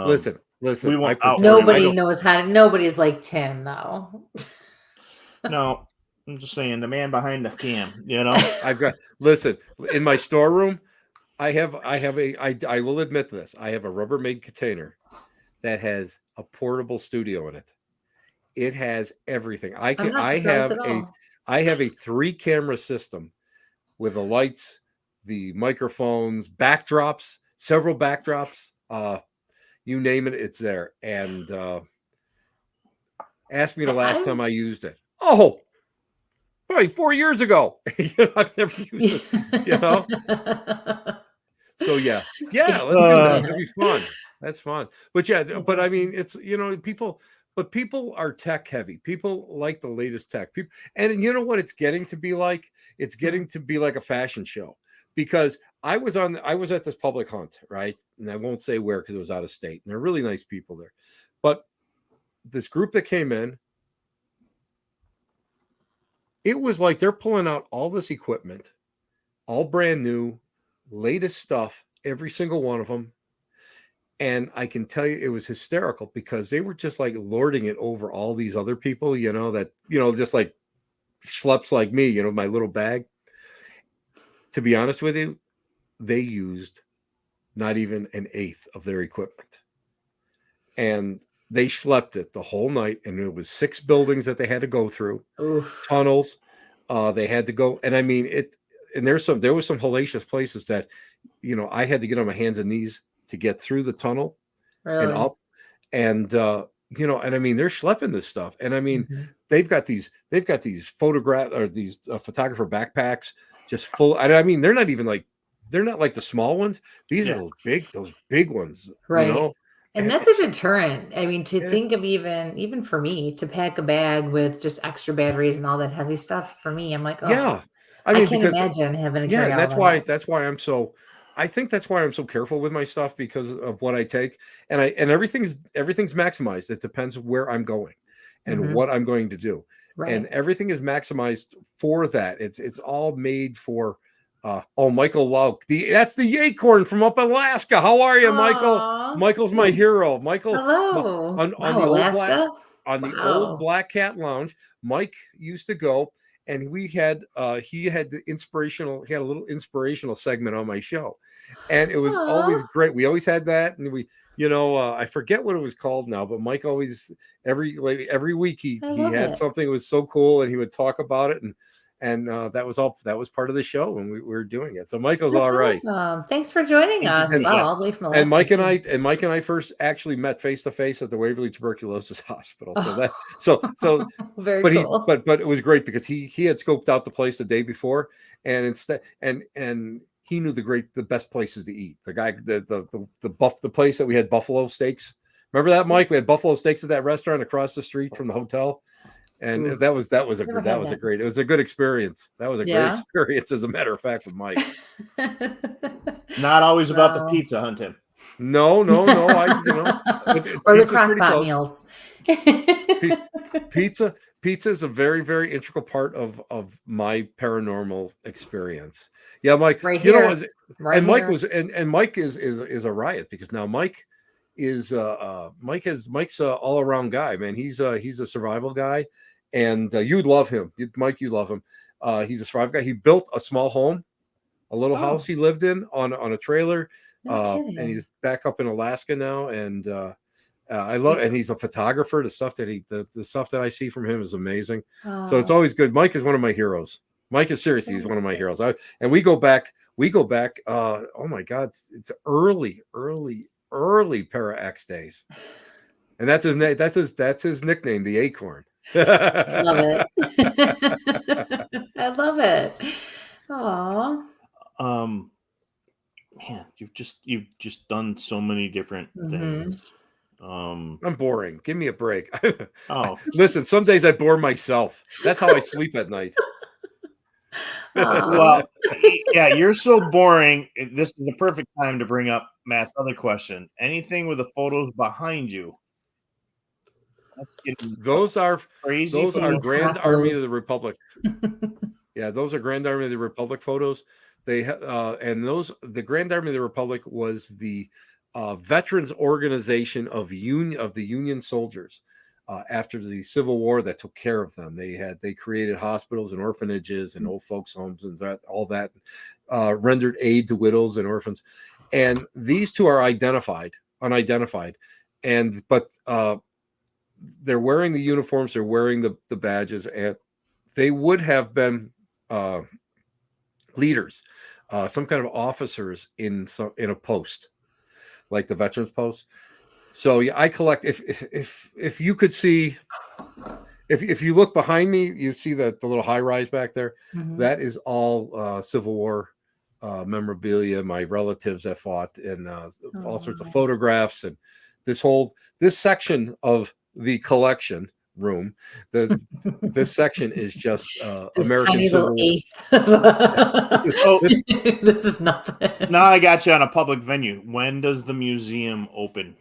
listen. Nobody's like Tim though. No. I'm just saying, the man behind the cam, listen, in my storeroom, I will admit this. I have a Rubbermaid container that has a portable studio in it. It has everything. I have a 3-camera system with the lights, the microphones, backdrops, several backdrops, you name it, it's there. And ask me the last time I used it. Oh, probably 4 years ago. I've never used it, So let's do that. It'll be fun. That's fun. But I mean, it's people are tech heavy. People like the latest tech. People, and you know what it's getting to be like? It's getting to be like a fashion show. Because I was at this public hunt, right? And I won't say where because it was out of state. And they're really nice people there. But this group that came in, it was like they're pulling out all this equipment, all brand new, latest stuff, every single one of them. And I can tell you it was hysterical because they were just like lording it over all these other people, just like schleps like me, my little bag. To be honest with you, they used not even an eighth of their equipment. And they schlepped it the whole night. And it was 6 buildings that they had to go through, tunnels. They had to go. And I mean, and there was some hellacious places that, I had to get on my hands and knees to get through the tunnel and up. And, and I mean, they're schlepping this stuff. And I mean, they've got these photographer backpacks just full. I mean, they're not like the small ones. These are those big ones, right? And that's a deterrent. I mean, to think of even for me to pack a bag with just extra batteries and all that heavy stuff for me, I'm like, I mean, I can't imagine having to carry all that's why I'm so. I think that's why I'm so careful with my stuff, because of what I take, and everything's maximized. It depends where I'm going and what I'm going to do. Right. And everything is maximized for that. It's all made for Michael Lauk. That's the acorn from up Alaska. How are you, Michael? Aww. Michael's my hero. Michael, hello. on Wow, the Alaska? the old Black Cat Lounge, Mike used to go, and we had he had a little inspirational segment on my show, and it was always great. We always had that, and we, I forget what it was called now, but Mike always every week he had something that was so cool, and he would talk about it, and that was part of the show when we were doing it. So Michael's That's all right. Awesome. Thanks for joining us. And, all the way from Alaska. And Mike and I first actually met face to face at the Waverly Tuberculosis Hospital. So very cool. But it was great because he had scoped out the place the day before, and instead and he knew the best places to eat. The guy, the place that we had buffalo steaks. Remember that, Mike? We had buffalo steaks at that restaurant across the street from the hotel. And that was a good experience. That was a great experience, as a matter of fact, with Mike. Not always about the pizza, Hunting. No. Or the crock-pot meals. Pizza is a very, very integral part of my paranormal experience. Yeah, Mike. Right here. Mike is a riot, because now Mike is Mike's a all around guy, man. He's a survival guy, and you'd love him, Mike. You love him. He's a survival guy. He built a small home, a little house he lived in on a trailer, and he's back up in Alaska now. And I love, and he's a photographer. The stuff that I see from him is amazing. So it's always good. Mike is one of my heroes. Mike is seriously, he's one of my heroes. And we go back. Oh my God, it's early Para X days, and that's his name. That's his nickname, the Acorn. Love it. I love it. Aw. Man, you've just done so many different things. I'm boring. Give me a break. Oh, listen, some days I bore myself. That's how I sleep at night. Well, yeah, you're so boring. This is the perfect time to bring up Matt's other question. Anything with the photos behind you? Those are crazy. Grand Army of the Republic. Yeah, those are Grand Army of the Republic photos. They the Grand Army of the Republic was the veterans organization of the Union soldiers. After the Civil War, that took care of them. They created hospitals and orphanages and old folks' homes and all that, rendered aid to widows and orphans. And these two are unidentified, but they're wearing the uniforms, they're wearing the badges, and they would have been leaders, some kind of officers in a post, like the veterans post. So yeah, I collect. If you could see, if you look behind me, you see the little high rise back there. That is all Civil War memorabilia. My relatives that fought, and all sorts of photographs, and this section of the collection room. This section is just American Civil War. This is nothing. Now I got you on a public venue. When does the museum open?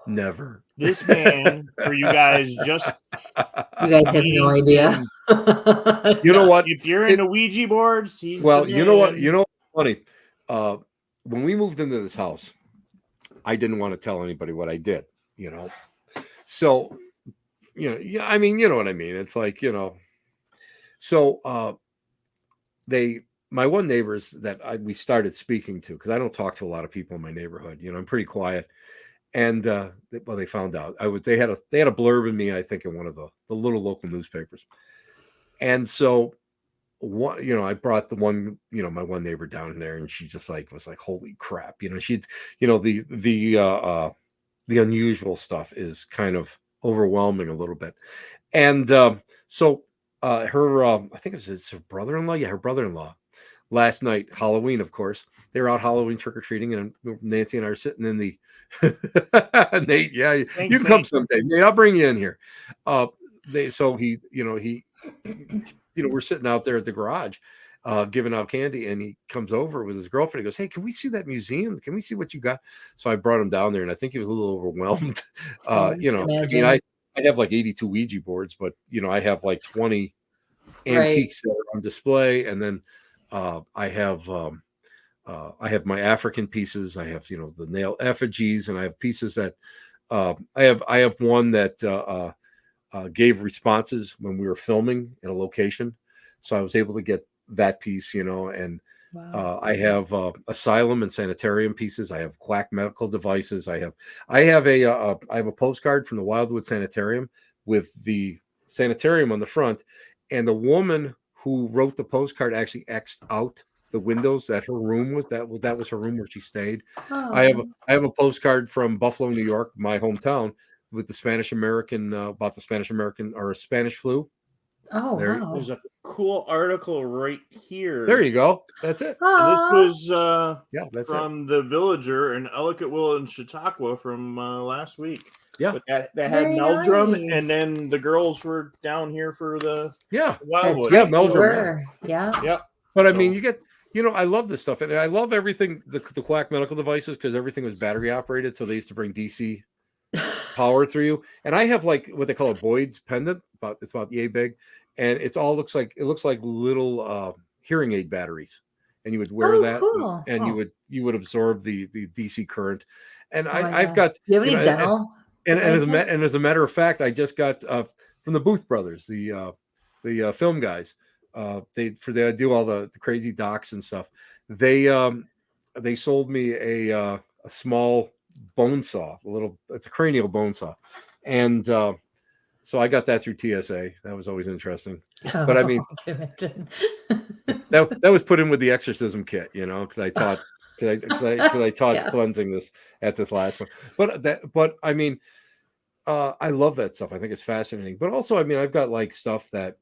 Never. This man, for you guys, you guys have no idea. You know what? If you're into Ouija boards, he's you know what? You know what's funny? When we moved into this house, I didn't want to tell anybody what I did. So yeah, I mean, you know what I mean. It's like, so my one neighbors that we started speaking to, because I don't talk to a lot of people in my neighborhood. I'm pretty quiet. And they found out they had a blurb in me, I think, in one of the little local newspapers. And so I brought my one neighbor down there, and she just was like, holy crap. She'd, the unusual stuff is kind of overwhelming a little bit. And so her, I think it was her brother-in-law. Yeah, her brother-in-law. Last night, Halloween, of course, they were out Halloween trick-or-treating, and Nancy and I are sitting in the Nate. Yeah, you can come someday. Nate, I'll bring you in here. We're sitting out there at the garage, giving out candy, and he comes over with his girlfriend. He goes, "Hey, can we see that museum? Can we see what you got?" So I brought him down there, and I think he was a little overwhelmed. Oh, You know, I mean, I have like 82 Ouija boards, but you know, I have like 20 antiques that are on display, and then I have my African pieces. I have, you know, the nail effigies, and I have pieces that I have one that gave responses when we were filming in a location, so I was able to get that piece, you know, and I have asylum and sanitarium pieces. I have quack medical devices. I have a postcard from the Wildwood Sanitarium with the sanitarium on the front, and the woman who wrote the postcard actually X'd out the windows that her room was. That was her room where she stayed. I have a postcard from Buffalo, New York, my hometown, with the Spanish American about the Spanish American or Spanish flu. Oh, wow. There's a cool article right here. There you go. That's it. And this was that's from The Villager and Ellicottville and Chautauqua from last week. Yeah, but that had Meldrum, and then the girls were down here for the Wildwood. Right. Meldrum. Yeah. But I mean, you get, you know, I love this stuff, and I love everything. The quack medical devices, because everything was battery operated, so they used to bring DC power through you. And I have like what they call a Boyd's pendant. It's about yay big, and it looks like little hearing aid batteries, and you would wear that, cool. and you would absorb the DC current. And I've got. Do you have any dental? And as a matter of fact, I just got from the Booth brothers, the film guys. They do all the crazy docs and stuff. They sold me a small bone saw, it's a cranial bone saw, and so I got that through TSA. That was always interesting. But I mean, that was put in with the exorcism kit, you know, because I taught cleansing this at this last one. But I mean, I love that stuff. I think it's fascinating. But also, I mean, I've got like stuff that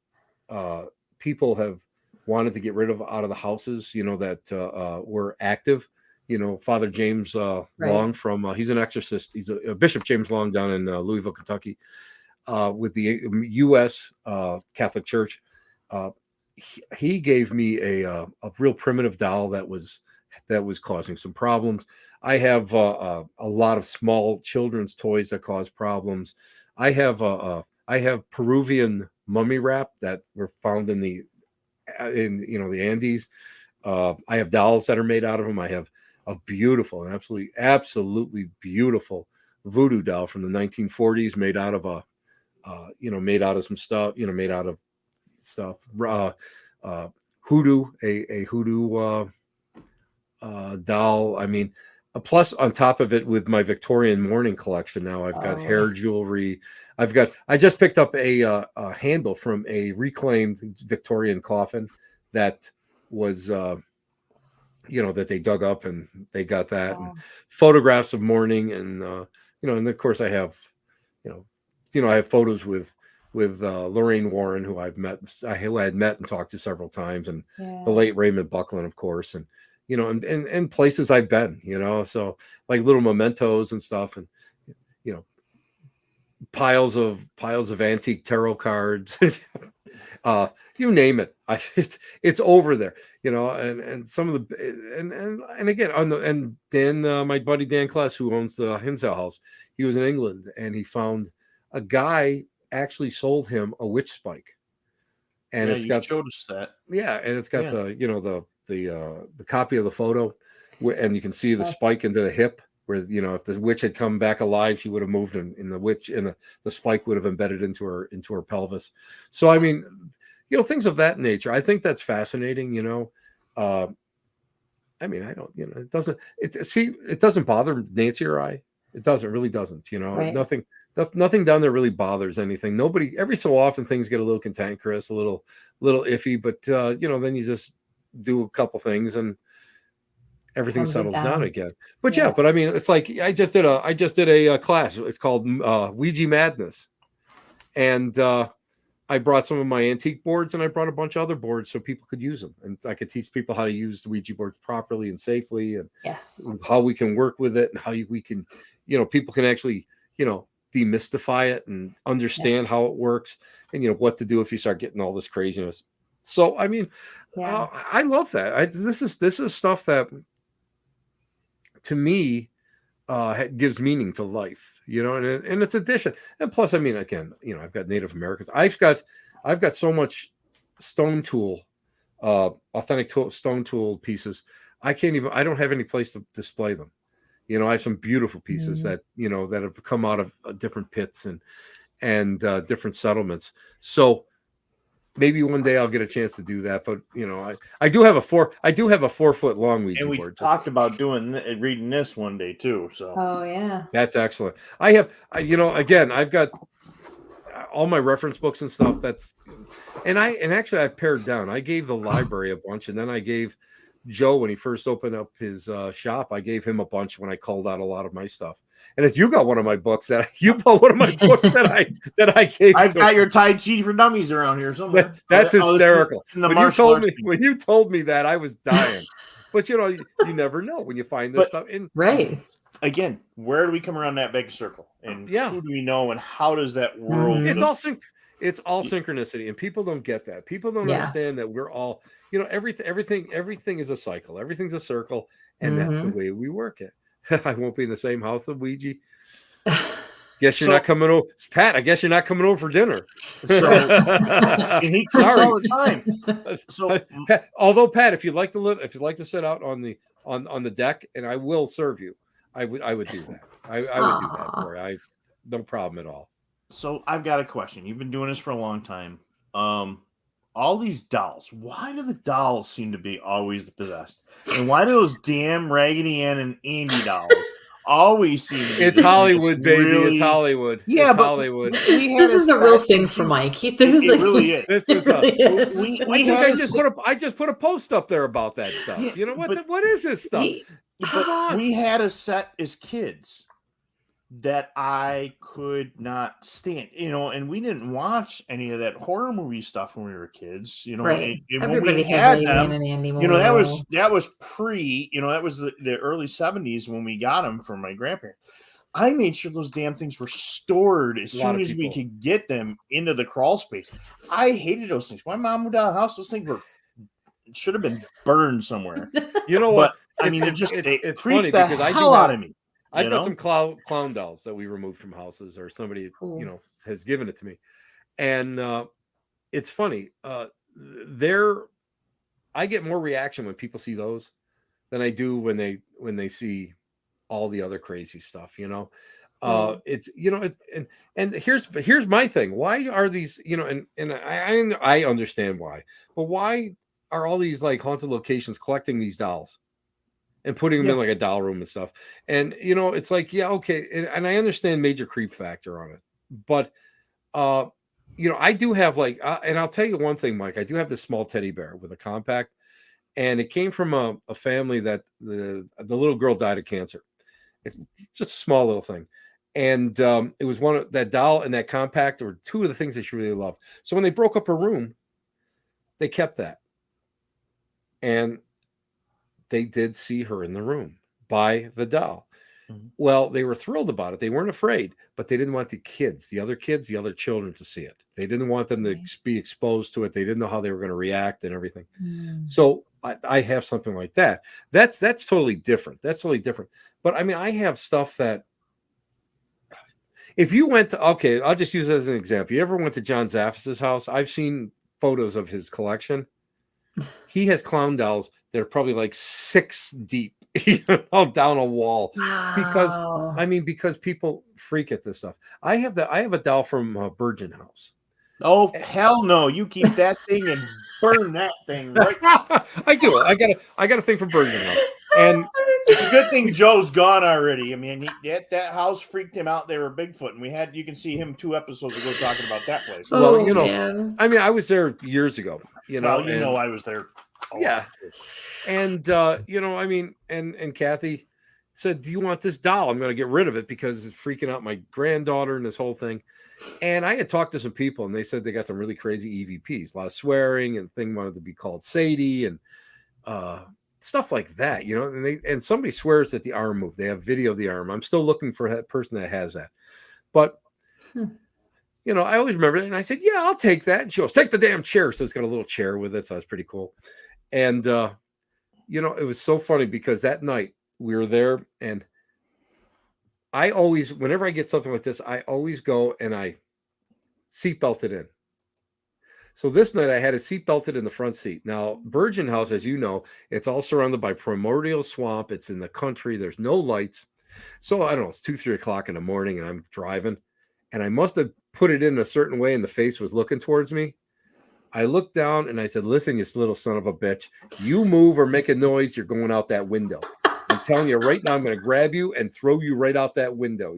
people have wanted to get rid of out of the houses, you know, that were active. You know, Father James Long from he's an exorcist. He's a Bishop James Long down in Louisville, Kentucky, with the U.S. Catholic Church. He gave me a real primitive doll that was causing some problems. I have a lot of small children's toys that cause problems. I have Peruvian mummy wrap that were found in the Andes. I have dolls that are made out of them. I have a beautiful and absolutely beautiful voodoo doll from the 1940s, made out of some stuff, made out of stuff. Hoodoo, a hoodoo doll. I mean, plus on top of it, with my Victorian mourning collection now, I've got hair jewelry. I just picked up a handle from a reclaimed Victorian coffin that was that they dug up, and they got that, and photographs of mourning, and and of course I have I have photos with Lorraine Warren, who I had met and talked to several times, and the late Raymond Buckland, of course, and and places I've been, so like little mementos and stuff, and piles of antique tarot cards. You name it, it's over there, and some of the and again and Dan, my buddy Dan Kless, who owns the Hinsdale House, he was in England, and he found a guy actually sold him a witch spike, and it's got showed us that, and it's got the copy of the photo, and you can see the spike into the hip, where if the witch had come back alive, she would have moved in the spike would have embedded into her pelvis. So I mean, things of that nature. I think that's fascinating. I mean, I don't, it doesn't bother Nancy or I. It really doesn't. Right. Nothing down there really bothers anything. Nobody. Every so often things get a little cantankerous, a little iffy, but then you just do a couple things and everything settles down again. But but I mean, it's like I just did a class. It's called Ouija Madness, and I brought some of my antique boards, and I brought a bunch of other boards so people could use them, and I could teach people how to use the Ouija boards properly and safely, and how we can work with it, and how we can, people can actually, demystify it and understand how it works, and what to do if you start getting all this craziness. So I mean, Yeah. I love that. This is stuff that to me gives meaning to life, and it's addition. And plus, I mean, again, I've got Native Americans. I've got so much stone tool, authentic stone tool pieces. I don't have any place to display them. I have some beautiful pieces that have come out of different pits and different settlements. So maybe one day I'll get a chance to do that. But I do have a 4-foot long Ouija and we board. talked about reading this one day too. So Oh yeah, that's excellent. I have again, I've got all my reference books and stuff. And actually I've pared down. I gave the library a bunch, and then I gave Joe, when he first opened up his shop, I gave him a bunch when I called out a lot of my stuff. And if you got one of my books that I gave, I've got your Tai Chi for Dummies around here somewhere. That's hysterical. When you told me that, I was dying. But you never know when you find this stuff. Right. Again, where do we come around that big circle? And who do we know? And how does that world? It's all synchronicity, and people don't get that. People don't understand that we're all, everything is a cycle. Everything's a circle, and that's the way we work it. I won't be in the same house with Ouija. Guess you're not coming over, Pat. I guess you're not coming over for dinner. And he cooks all the time. So, Pat, although Pat, if you'd like to sit out on the deck, and I will serve you, I would do that. I would do that for you. No problem at all. So I've got a question. You've been doing this for a long time. All these dolls. Why do the dolls seem to be always possessed? And why do those damn Raggedy Ann and Andy dolls always seem to be? It's Hollywood, baby. Really... It's Hollywood. Yeah, it's Hollywood. This is a real thing for Mike. This really is. This is. I just put a post up there about that stuff. Yeah, what is this stuff? We had a set as kids that I could not stand, and we didn't watch any of that horror movie stuff when we were kids, Right. And Everybody when we had them, and Andy that was pre, that was the early 70s when we got them from my grandparents. I made sure those damn things were stored as soon as we could get them into the crawl space. I hated those things. My mom moved out of the house. Those things should have been burned somewhere. You know what? I mean, it's funny because I do out of me. I've got some clown dolls that we removed from houses, or somebody has given it to me, and it's funny. I get more reaction when people see those than I do when they see all the other crazy stuff. It's and here's my thing. Why are these and I understand why, but why are all these like haunted locations collecting these dolls and putting them in like a doll room and stuff? And it's like, okay, and I understand major creep factor on it, but I do have and I'll tell you one thing, Mike. I do have this small teddy bear with a compact, and it came from a family that the little girl died of cancer. It's just a small little thing, and it was that doll and that compact were two of the things that she really loved. So when they broke up her room, they kept that, and they did see her in the room by the doll. Mm-hmm. Well, they were thrilled about it. They weren't afraid, but they didn't want the other children to see it. They didn't want them to be exposed to it. They didn't know how they were going to react and everything. Mm. So I have something like that. That's totally different. But I mean, I have stuff that if you went to, okay, I'll just use it as an example. You ever went to John Zaffis's house? I've seen photos of his collection. He has clown dolls that are probably like 6 deep, down a wall. Wow. Because people freak at this stuff. I have a doll from Virgin House. Oh, hell no! You keep that thing and burn that thing. Right? I do. I got a thing from Virgin House, and it's a good thing Joe's gone already. I mean, that house freaked him out. They were Bigfoot, and you can see him 2 episodes ago talking about that place. Well, man. I mean, I was there years ago. I was there. And and Kathy said, "Do you want this doll? I'm going to get rid of it because it's freaking out my granddaughter and this whole thing." And I had talked to some people, and they said they got some really crazy EVPs, a lot of swearing, and thing wanted to be called Sadie and stuff like that, And somebody swears that the arm moved. They have video of the arm. I'm still looking for that person that has that, but I always remember it. And I said, yeah, I'll take that. And she goes, take the damn chair. So it's got a little chair with it. So that's pretty cool. And, it was so funny because that night we were there, and I always, whenever I get something like this, I always go and I seatbelt it in. So this night I had a seat belted in the front seat. Now, Virgin House, as you know, it's all surrounded by primordial swamp. It's in the country. There's no lights. So I don't know, it's 2, 3 o'clock in the morning and I'm driving, and I must have put it in a certain way and the face was looking towards me. I looked down and I said, listen, you little son of a bitch, you move or make a noise, you're going out that window. I'm telling you right now, I'm going to grab you and throw you right out that window,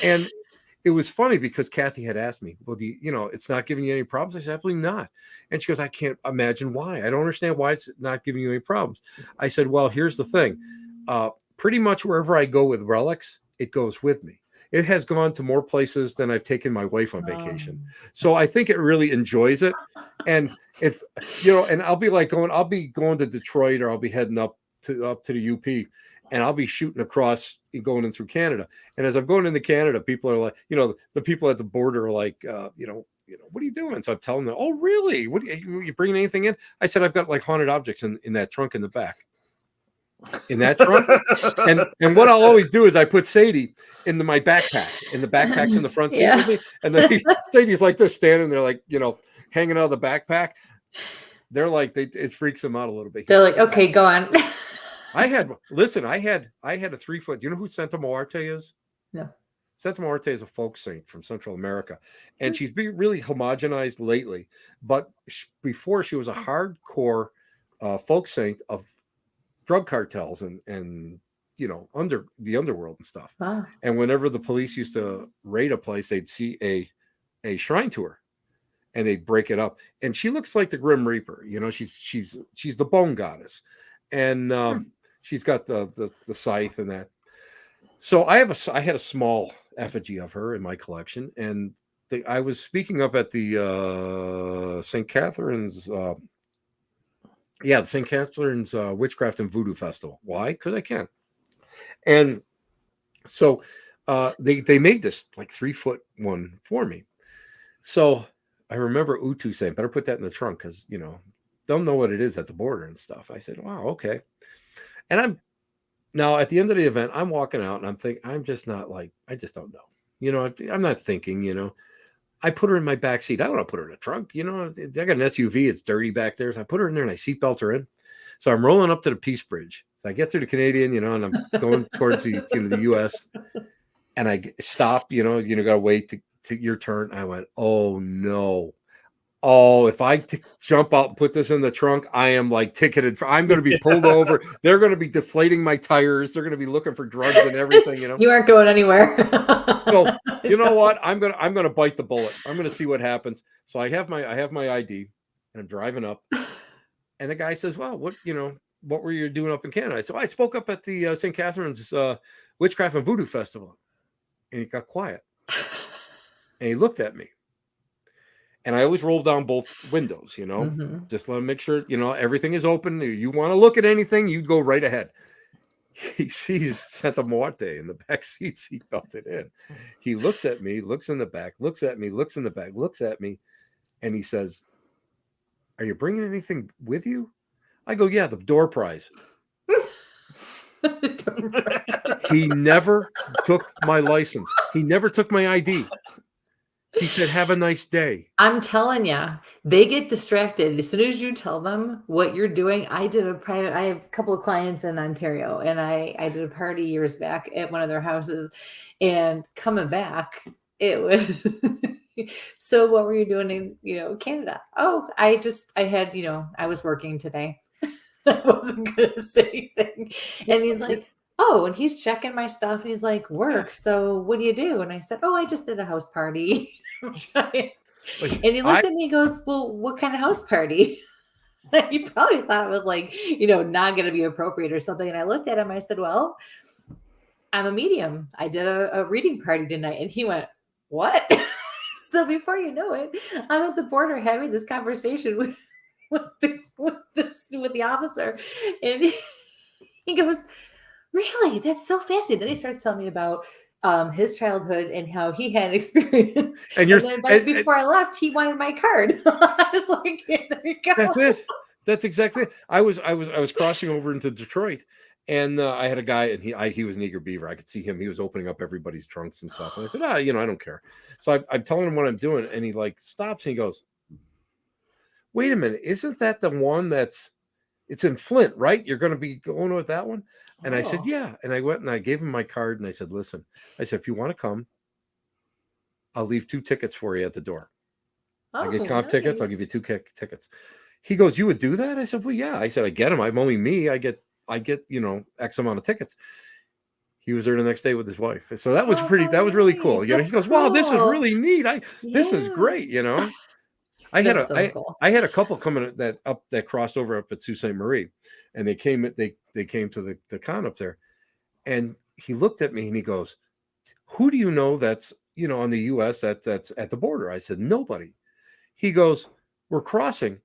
And it was funny because Kathy had asked me, well, it's not giving you any problems? I said, absolutely not. And she goes, I can't imagine why. I don't understand why it's not giving you any problems. I said, well, here's the thing. Pretty much wherever I go with relics, it goes with me. It has gone to more places than I've taken my wife on vacation. So I think it really enjoys it. And if, and I'll be going to Detroit, or I'll be heading up to the UP, and I'll be shooting across and going in through Canada. And as I'm going into Canada, people are like, the people at the border are like, what are you doing? So I'm telling them, oh, really? What you bringing anything in? I said, I've got like haunted objects in that trunk in the back. In that trunk. and what I'll always do is I put Sadie into my backpack, and the backpack's in the front seat with me. And then Sadie's like this, standing there, like, hanging out of the backpack. They're like, it freaks them out a little bit. They're like, okay, go on. I had a 3 foot. Do you know who Santa Muerte is? No. Santa Muerte is a folk saint from Central America, and she's been really homogenized lately. But before, she was a hardcore folk saint of drug cartels and under the underworld and stuff. Wow. And whenever the police used to raid a place, they'd see a shrine to her, and they'd break it up. And she looks like the Grim Reaper. She's the bone goddess, and she's got the scythe and that. So I had a small effigy of her in my collection, and I was speaking up at the St. Catherine's. The St. Catherine's Witchcraft and Voodoo Festival. Why? Because I can. And so they made this like 3 foot one for me. So I remember Utu saying, better put that in the trunk because, don't know what it is at the border and stuff. I said, wow, okay. And now at the end of the event, I'm walking out and I'm thinking, I'm just not like, I just don't know. I'm not thinking, I put her in my back seat. I don't want to put her in a trunk. I got an SUV. It's dirty back there. So I put her in there and I seatbelt her in. So I'm rolling up to the Peace Bridge. So I get through the Canadian, and I'm going towards the U.S. And I stop, got to wait to your turn. I went, oh, no. Oh, if I jump out and put this in the trunk, I am like ticketed. I'm going to be pulled over. They're going to be deflating my tires. They're going to be looking for drugs and everything. You aren't going anywhere. So you know what? I'm gonna bite the bullet. I'm gonna see what happens. So I have my ID, and I'm driving up, and the guy says, "Well, what were you doing up in Canada?" I said, I spoke up at the St. Catherine's Witchcraft and Voodoo Festival, and he got quiet, and he looked at me. And I always roll down both windows, just let him make sure, everything is open. You want to look at anything, you go right ahead. He sees Santa Muerte in the back seat, seatbelted in. He looks at me, looks in the back, looks at me, looks in the back, looks at me, and he says, "Are you bringing anything with you?" I go, "Yeah, the door prize." He never took my license. He never took my ID. He said, "Have a nice day." I'm telling you, they get distracted. As soon as you tell them what you're doing, I have a couple of clients in Ontario, and I did a party years back at one of their houses, and coming back, it was, so what were you doing in, Canada? Oh, I had, I was working today. I wasn't going to say anything. And he's like, oh, and he's checking my stuff. And he's like, work. So what do you do? And I said, oh, I just did a house party. And he looked at me and goes, well, what kind of house party? He probably thought it was like, not going to be appropriate or something. And I looked at him. I said, well, I'm a medium. I did a reading party tonight. And he went, what? So before you know it, I'm at the border having this conversation with the officer. And he goes, really? That's so fascinating. Then he starts telling me about, his childhood and how he had experience. And then before I left, he wanted my card. I was like, yeah, there you go. That's it. That's exactly it. I was crossing over into Detroit, and I had a guy, and he was an eager beaver. I could see him. He was opening up everybody's trunks and stuff. And I said, I don't care. So I'm telling him what I'm doing, and he like stops and he goes, "Wait a minute, isn't that the one it's in Flint, right? You're going to be going with that one?" And I said, "Yeah." And I went and I gave him my card, and I said, "Listen," I said, "if you want to come, I'll leave 2 tickets for you at the door. I get comp tickets. I'll give you 2 tickets." He goes, "You would do that?" I said, "Well, yeah." I said, "I get them. I'm only me. I get, X amount of tickets." He was there the next day with his wife. So that was really cool. He goes, "Wow, this is really neat. This is great." I had a couple coming that crossed over up at Sault Ste. Marie, and they came to the con up there, and he looked at me and he goes, "Who do you know that's, on the US that's at the border?" I said, "Nobody." He goes, "We're crossing."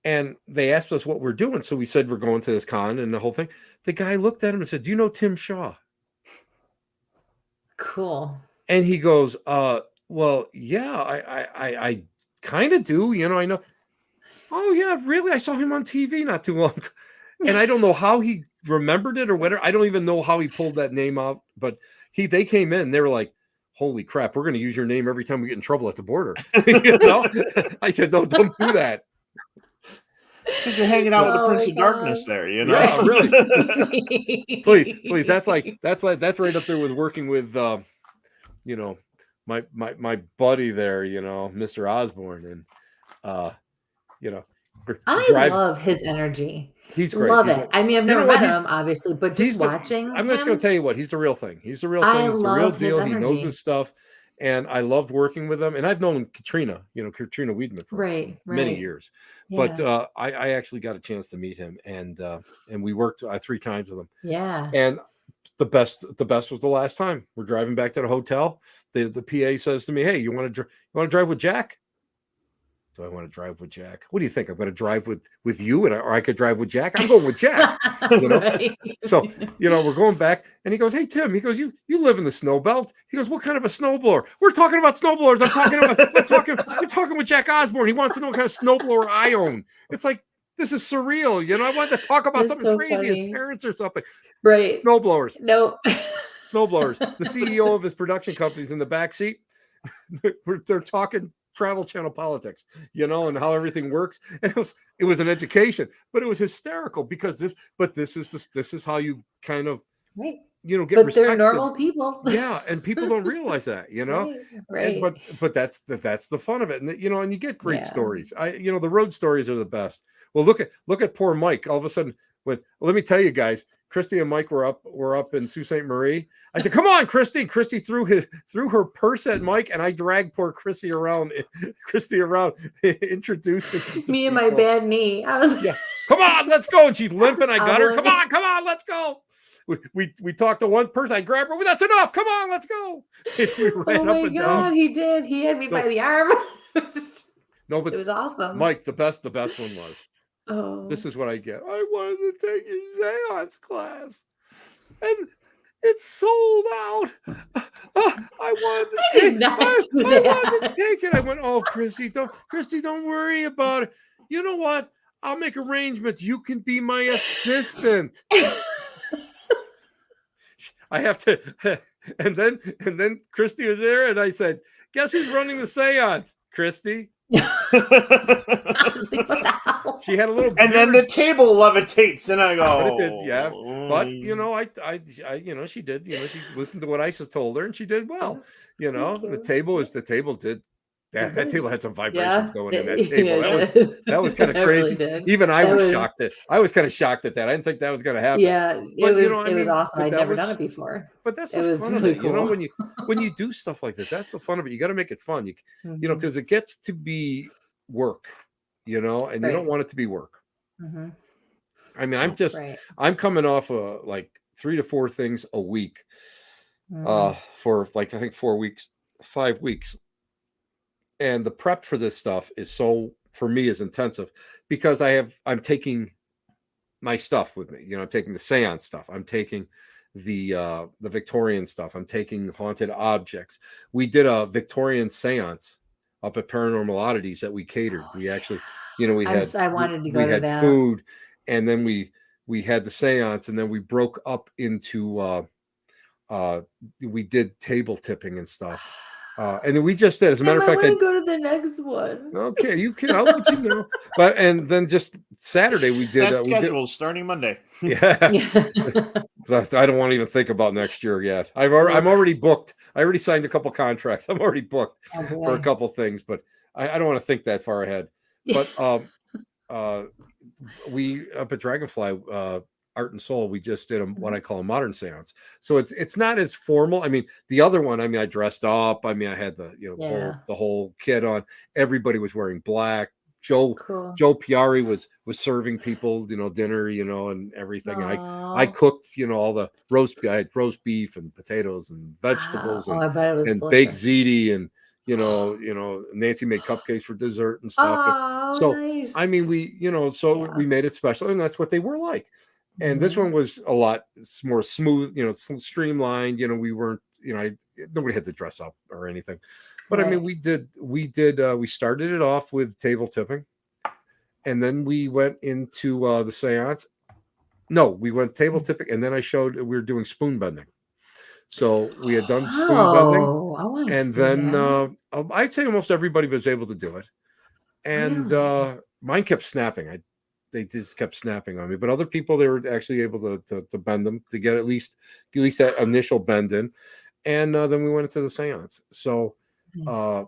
And they asked us what we're doing. So we said, we're going to this con and the whole thing. The guy looked at him and said, "Do you know Tim Shaw?" Cool. And he goes, "Well, yeah, I kind of do. I know." "Oh, yeah, really? I saw him on TV not too long." And I don't know how he remembered it or whatever. I don't even know how he pulled that name out. But they came in. They were like, "Holy crap, we're going to use your name every time we get in trouble at the border." I said, "No, don't do that." Because you're hanging out with the Prince of Darkness there, Yeah, really. please. That's right up there with working with, my buddy there, Mr. Osborne, and I love his energy. He's great. Love it. I mean, I've never met him, obviously, but just watching. I'm just going to tell you what, he's the real thing. He's the real thing. He's the real deal. He knows his stuff. And I loved working with him. And I've known Katrina Wiedemann for many years. Yeah. But I actually got a chance to meet him, and we worked 3 times with him. Yeah. And the best was the last time. We're driving back to the hotel. The PA says to me, "Hey, you want to drive with Jack?" Do I want to drive with Jack? What do you think? I'm going to drive with you, or I could drive with Jack? I'm going with Jack. Right. So, we're going back, and he goes, "Hey, Tim," he goes, you live in the snow belt. He goes, "What kind of a snowblower?" We're talking about snowblowers. You're talking with Jack Osborne. He wants to know what kind of snowblower I own. It's like, this is surreal. I wanted to talk about something so crazy, funny. His parents or something. Right. Snowblowers. No. Snowblowers. The CEO of his production company's in the back seat. They're talking Travel Channel politics, and how everything works. And it was an education, but it was hysterical because this is how you kind of, right. Get but respected. They're normal people. Yeah. And people don't realize that, Right. But that's the fun of it. And and you get great stories. The road stories are the best. Well, look at poor Mike. All of a sudden, let me tell you guys, Christy and Mike were up in Sault Ste. Marie. I said, "Come on, Christy." Christy threw her purse at Mike, and I dragged poor Christy around, introducing me and my bad knee. I was "Come on, let's go." And she's limping. I got her. Come on, let's go. We talked to one person. I grabbed her. "Well, that's enough. Come on, let's go." We ran up and down. He did. He had me by the arm. No, but it was awesome. Mike, the best one was. Oh. This is what I get. "I wanted to take your seance class, and it's sold out. I wanted to take it." I went, "Oh, Christy, don't worry about it. You know what? I'll make arrangements. You can be my assistant." I have to, and then Christy was there, and I said, "Guess who's running the seance?" "Christy." I was like, "What the hell?" She had a little, and then the table levitates, and I go, but it did, yeah. But I she did. She listened to what I told her, and she did well. The table did. That table had some vibrations going in that table. That was kind of crazy. Really even I was shocked at. I was kind of shocked at that. I didn't think that was going to happen. Yeah, but, it was awesome. I'd never done it before. But that's the fun of it. Cool. When you do stuff like this, that's the fun of it. You got to make it fun. Because it gets to be work. And you don't want it to be work. Mm-hmm. I mean, I'm coming off like 3 to 4 things a week, for like I think 5 weeks. And the prep for this stuff is for me is intensive because I'm taking my stuff with me. I'm taking the seance stuff. I'm taking the Victorian stuff. I'm taking haunted objects. We did a Victorian seance up at Paranormal Oddities that we catered. We actually, we I wanted to go we to had that. food, and then we had the seance, and then we broke up into we did table tipping and stuff. And then we just did, as a matter of fact, I want to go to the next one. Okay, you can. I'll let you know. But and then just Saturday we did. That schedule starting Monday. Yeah. I don't want to even think about next year yet. I'm already booked. I already signed a couple contracts. I'm already booked for a couple things, but I don't want to think that far ahead. But we up at Dragonfly Art and Soul, we just did what I call a modern seance. So it's not as formal. I mean, the other one, I mean, I dressed up. I mean, I had the the whole kit on. Everybody was wearing black. Joe Piari was serving people, dinner, and everything. And I cooked, all the roast. I had roast beef and potatoes and vegetables I bet it was and delicious. baked ziti, and Nancy made cupcakes for dessert and stuff. So nice. I mean, we we made it special, and that's what they were like. And this one was a lot more smooth, streamlined. We weren't, nobody had to dress up or anything. But I mean, we started it off with table tipping, and then we went into the seance. No, we went table tipping, and then I showed we were doing spoon bending. So we had done spoon bending, and then I'd say almost everybody was able to do it. And mine kept snapping. They just kept snapping on me, but other people, they were actually able to bend them to get at least that initial bend in. And then we went into the seance. So, I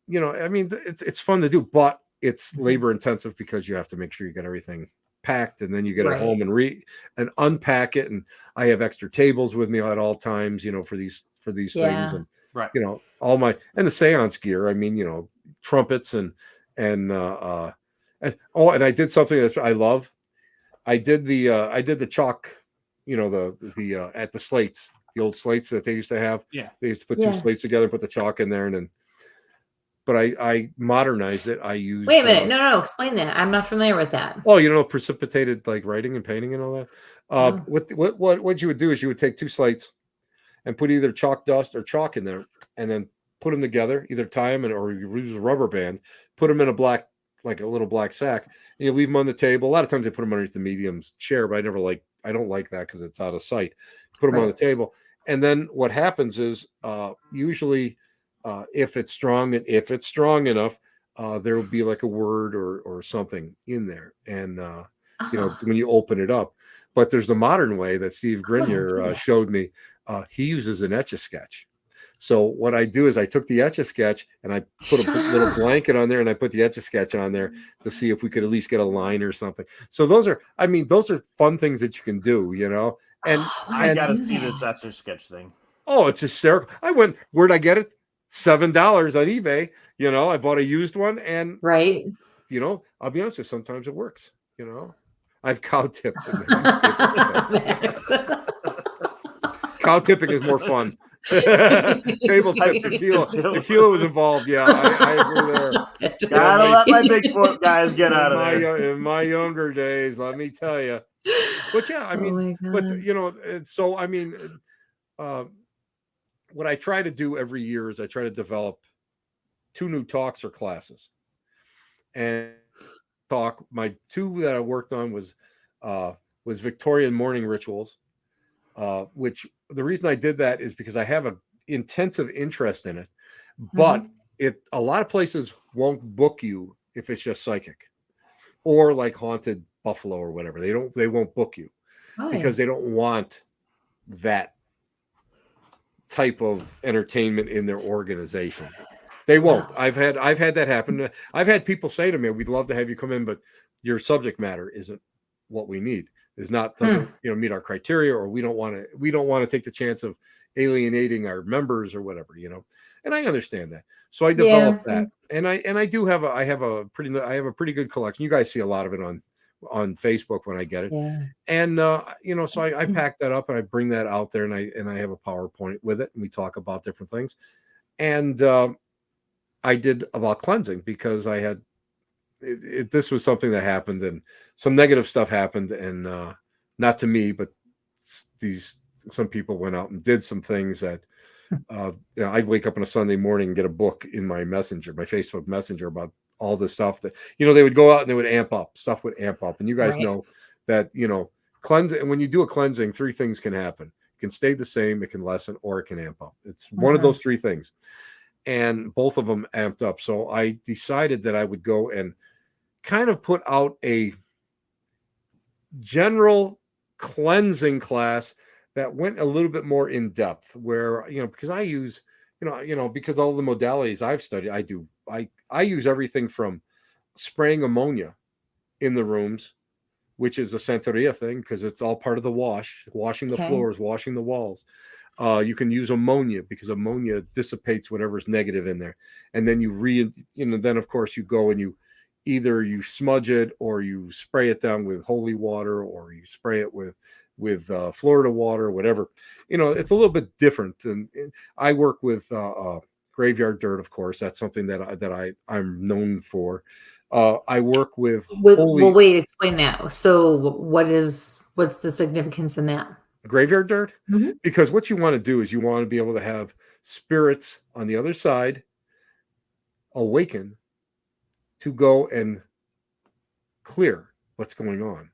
mean, it's fun to do, but it's labor intensive because you have to make sure you get everything packed, and then you get it home and unpack it. And I have extra tables with me at all times, for these things, and all my, and the seance gear. I mean, trumpets and I did something that I love. I did the chalk, the at the slates, the old slates that they used to have. Yeah. They used to put two slates together, put the chalk in there, and then. But I modernized it. I used. Wait a minute, no, explain that. I'm not familiar with that. Oh, precipitated like writing and painting and all that. What you would do is you would take two slates, and put either chalk dust or chalk in there, and then put them together. Either tie them or you use a rubber band. Put them in a little black sack, and you leave them on the table. A lot of times they put them underneath the medium's chair, but I don't like that because it's out of sight. Put them on the table, and then what happens is usually if it's strong enough, there will be like a word or something in there, and when you open it up. But there's the modern way that Steve Grenier showed me. He uses an Etch-a-Sketch. So what I do is I took the Etch-a-Sketch and I put a little blanket on there, and I put the Etch-a-Sketch on there to see if we could at least get a line or something. So those are fun things that you can do, And I gotta see this Etch-a-Sketch thing. Oh, it's hysterical. Where'd I get it? $7 on eBay. I bought a used one, and I'll be honest with you, sometimes it works. I've cow tipped. Cow tipping is more fun. Table tip tequila was involved. Yeah, I agree there. Gotta let my Bigfoot guys get out of there. In my younger days, let me tell you. But yeah, I mean, so I mean, what I try to do every year is I try to develop 2 new talks or classes. And my 2 that I worked on was Victorian morning rituals, which the reason I did that is because I have an intensive interest in it, but a lot of places won't book you if it's just psychic or like Haunted Buffalo or whatever. They won't book you because they don't want that type of entertainment in their organization. They won't. I've had that happen. I've had people say to me, "We'd love to have you come in, but your subject matter isn't what we need. Doesn't meet our criteria, or we don't want to take the chance of alienating our members or whatever, And I understand that. So I developed that, and I do have a pretty good collection. You guys see a lot of it on Facebook when I get it. And so I pack that up and I bring that out there, and I have a PowerPoint with it, and we talk about different things. And I did about cleansing because I had this was something that happened, and some negative stuff happened, and not to me, but these some people went out and did some things that I'd wake up on a Sunday morning and get a book in my messenger, my Facebook messenger, about all the stuff that, they would go out and they would amp up. Stuff would amp up. And you guys know that, cleanse. And when you do a cleansing, 3 things can happen. It can stay the same, it can lessen, or it can amp up. It's one of those 3 things. And both of them amped up. So I decided that I would go and kind of put out a general cleansing class that went a little bit more in depth, where, because I use, because all the modalities I've studied, I use everything from spraying ammonia in the rooms, which is a Santeria thing, because it's all part of the washing the floors, washing the walls. You can use ammonia because ammonia dissipates whatever's negative in there. And then then of course you go and you either smudge it, or you spray it down with holy water, or you spray it with Florida water, whatever. It's a little bit different. And I work with graveyard dirt, of course. That's something that I'm known for. I work with holy. Well, wait, explain that. So what's the significance in that? Graveyard dirt? Mm-hmm. Because what you want to do is you want to be able to have spirits on the other side awaken to go and clear what's going on.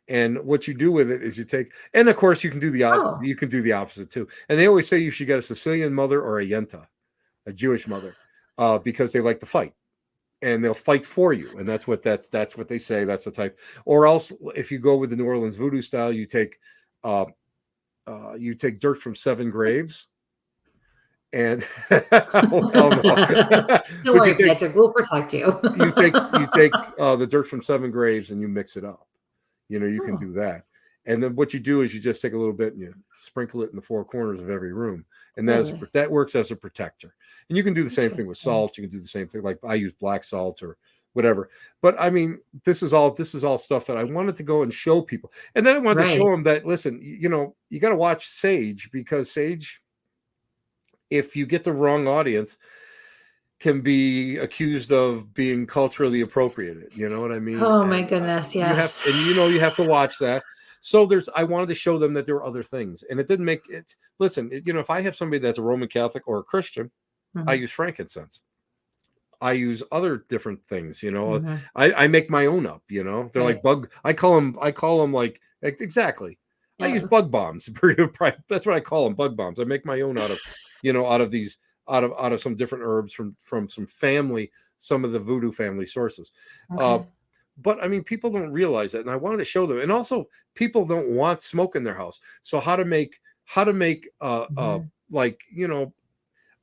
And what you do with it is you take, and of course you can do the opposite too. And they always say you should get a Sicilian mother or a Yenta, a Jewish mother, because they like to fight, and they'll fight for you. And that's what they say. That's the type. Or else, if you go with the New Orleans voodoo style, you take dirt from 7 graves. And Don't worry, Patrick, we'll protect you. you take the dirt from 7 graves and you mix it up. You can do that. And then what you do is you just take a little bit and you sprinkle it in the 4 corners of every room. And that works as a protector. And you can do the same thing with salt. You can do the same thing. Like I use black salt or whatever. But I mean, this is all stuff that I wanted to go and show people. And then I wanted to show them that, listen, you got to watch sage, because sage, if you get the wrong audience, can be accused of being culturally appropriated. You know what I mean? Oh my goodness, yes. You have to watch that. So I wanted to show them that there are other things, and it didn't make it. Listen, if I have somebody that's a Roman Catholic or a Christian, I use frankincense. I use other different things. I make my own up. They're like bug. I call them like exactly. Yeah. I use bug bombs. That's what I call them, bug bombs. I make my own out of these. Out of some different herbs from some of the voodoo family sources. Okay. But I mean, people don't realize that, and I wanted to show them. And also, people don't want smoke in their house. So how to make like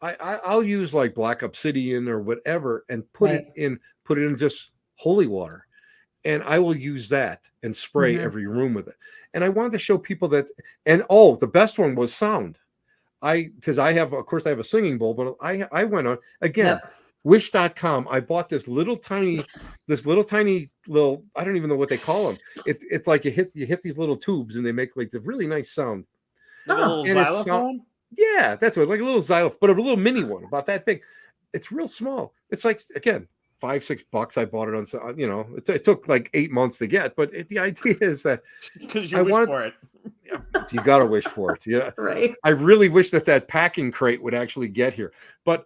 I'll use like black obsidian or whatever, and put it in just holy water, and I will use that and spray every room with it. And I wanted to show people that. And the best one was sound. Because I have a singing bowl, but I went on again, wish.com. I bought this little tiny, I don't even know what they call them. It's like you hit these little tubes and they make like the really nice sound. Like a little xylophone? Yeah, that's what, like a little xylophone, but a little mini one about that big. It's real small. It's like, again, $5-6. I bought it on, it took like 8 months to get, but the idea is that because you wish for it. You got to wish for it. Yeah. Right. I really wish that packing crate would actually get here, but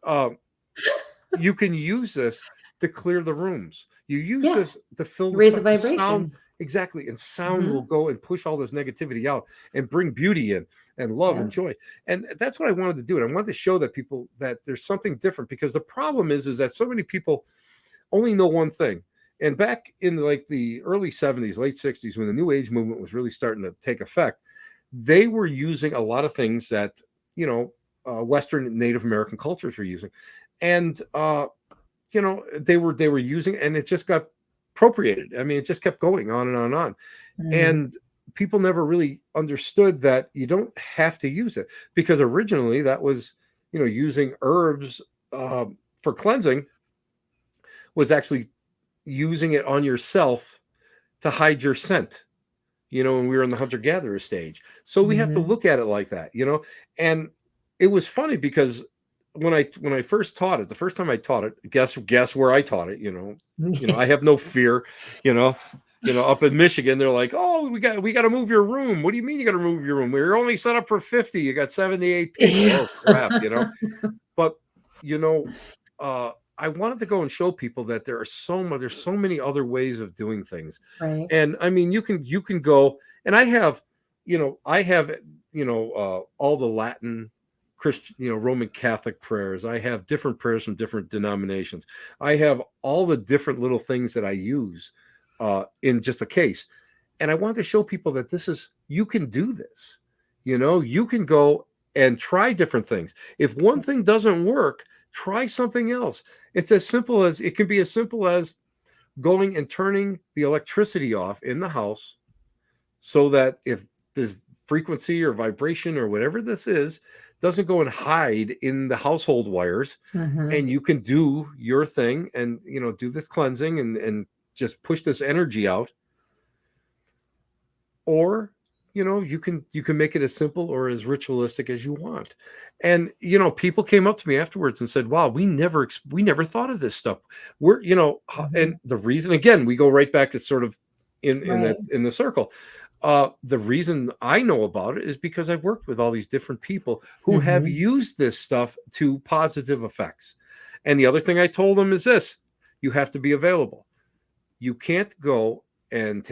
you can use this to clear the rooms. You use this to fill raise the vibration. Sound. Exactly. And sound will go and push all this negativity out and bring beauty in and love and joy. And that's what I wanted to do. And I wanted to show that people that there's something different, because the problem is that so many people only know one thing. And back in like the early 70s, late 60s, when the New Age movement was really starting to take effect, they were using a lot of things that, Western Native American cultures were using. And, they were using, and it just got appropriated. I mean, it just kept going on and on and on. And people never really understood that you don't have to use it, because originally that was, using herbs for cleansing was actually using it on yourself to hide your scent, when we were in the hunter-gatherer stage. So we have to look at it like that, and it was funny because when I first taught it, the first time I taught it, guess where I taught it, I have no fear, up in Michigan, they're like, oh, we got to move your room. What do you mean you got to move your room? We're only set up for 50. You got 78 people. Oh crap, But I wanted to go and show people that there's so many other ways of doing things. Right. And I mean, you can go, and I have all the Latin, Christian, Roman Catholic prayers. I have different prayers from different denominations. I have all the different little things that I use in just a case. And I want to show people that you can do this. You can go and try different things. If one thing doesn't work, try something else. It can be as simple as going and turning the electricity off in the house so that if there's frequency or vibration or whatever this is, doesn't go and hide in the household wires, and you can do your thing and do this cleansing and just push this energy out. Or you can make it as simple or as ritualistic as you want. And people came up to me afterwards and said, wow, we never thought of this stuff. We're and the reason, again, we go right back to sort of in the circle. The reason I know about it is because I've worked with all these different people who have used this stuff to positive effects. And the other thing I told them is this: you have to be available. You can't go and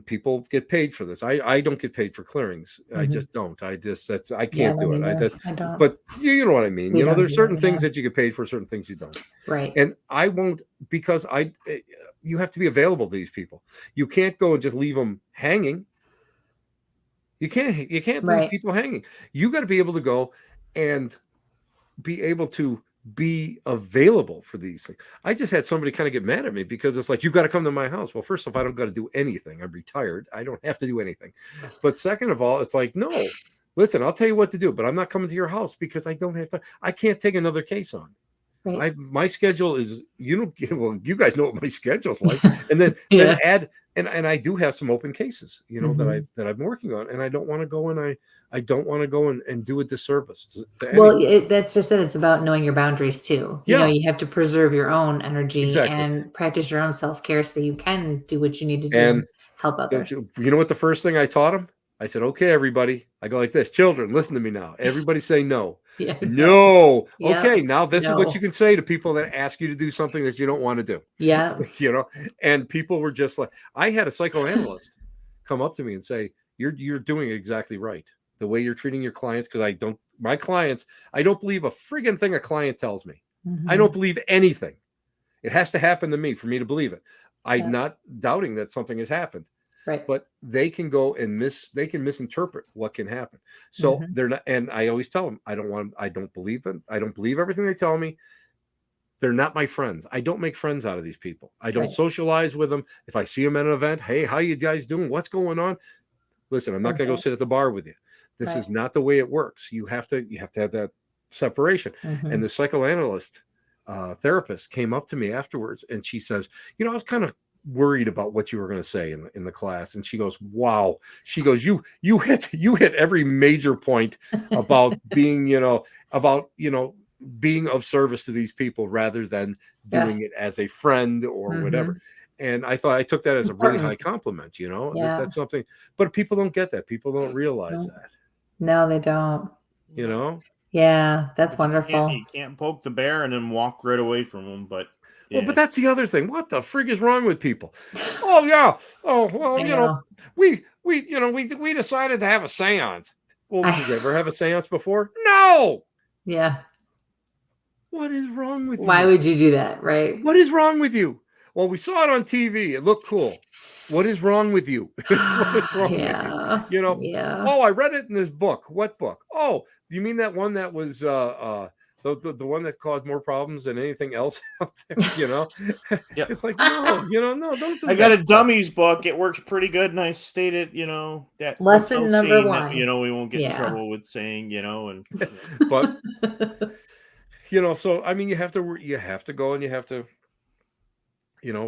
people get paid for this. I don't get paid for clearings. I just don't. I can't do it. I don't. But you know what I mean. There's certain things that you get paid for, certain things you don't. Right. And I won't, because you have to be available to these people. You can't go and just leave them hanging. You can't leave people hanging. You got to be able to go and be able to be available for these things. I just had somebody kind of get mad at me because it's like, you got to come to my house. Well, first off, I don't got to do anything. I'm retired. I don't have to do anything. But second of all, it's like, no, listen, I'll tell you what to do, but I'm not coming to your house because I don't have to. I can't take another case on. Right. My schedule is, you guys know what my schedule's like. And then add, and I do have some open cases, that I'm working on, and I don't want to go and I don't want to go and do a disservice to that's just that it's about knowing your boundaries too. You have to preserve your own energy and practice your own self-care so you can do what you need to do and help others. You know what the first thing I taught them? I said, okay, everybody. I go like this: children, listen to me now. Everybody say no. No. Yeah. Okay, now this is what you can say to people that ask you to do something that you don't want to do. Yeah. And people were just like, I had a psychoanalyst come up to me and say, you're doing it exactly right. The way you're treating your clients, because I don't believe a friggin' thing a client tells me. I don't believe anything. It has to happen to me for me to believe it. I'm not doubting that something has happened. Right. But they can go and they can misinterpret what can happen. So they're not, and I always tell them, I don't believe them. I don't believe everything they tell me. They're not my friends. I don't make friends out of these people. I don't socialize with them. If I see them at an event, hey, how you guys doing? What's going on? Listen, I'm not going to go sit at the bar with you. This is not the way it works. You have to have that separation. And the psychoanalyst therapist came up to me afterwards, and she says, I was kind of worried about what you were going to say in the class. And she goes, wow. She goes, you hit every major point about being, being of service to these people rather than doing it as a friend or whatever. And I thought I took that as a really high compliment, that's something, but people don't get that. People don't realize that. No, they don't. Yeah, that's wonderful. You can't poke the bear and then walk right away from them, but well, but that's the other thing. What the frig is wrong with people? Oh yeah. Oh well, we decided to have a seance. Well, did you ever have a seance before? No. Yeah. What is wrong with you? Why would you do that, right? What is wrong with you? Well, we saw it on TV. It looked cool. What is wrong with you? What is wrong with you? Yeah. Oh, I read it in this book. What book? Oh, you mean that one that was the one that caused more problems than anything else out there, Yep. It's like, no, don't do I got a dummies book. It works pretty good. And I stated, that lesson number 1, we won't get in trouble with saying, and but, so, I mean, you have to go and you have to,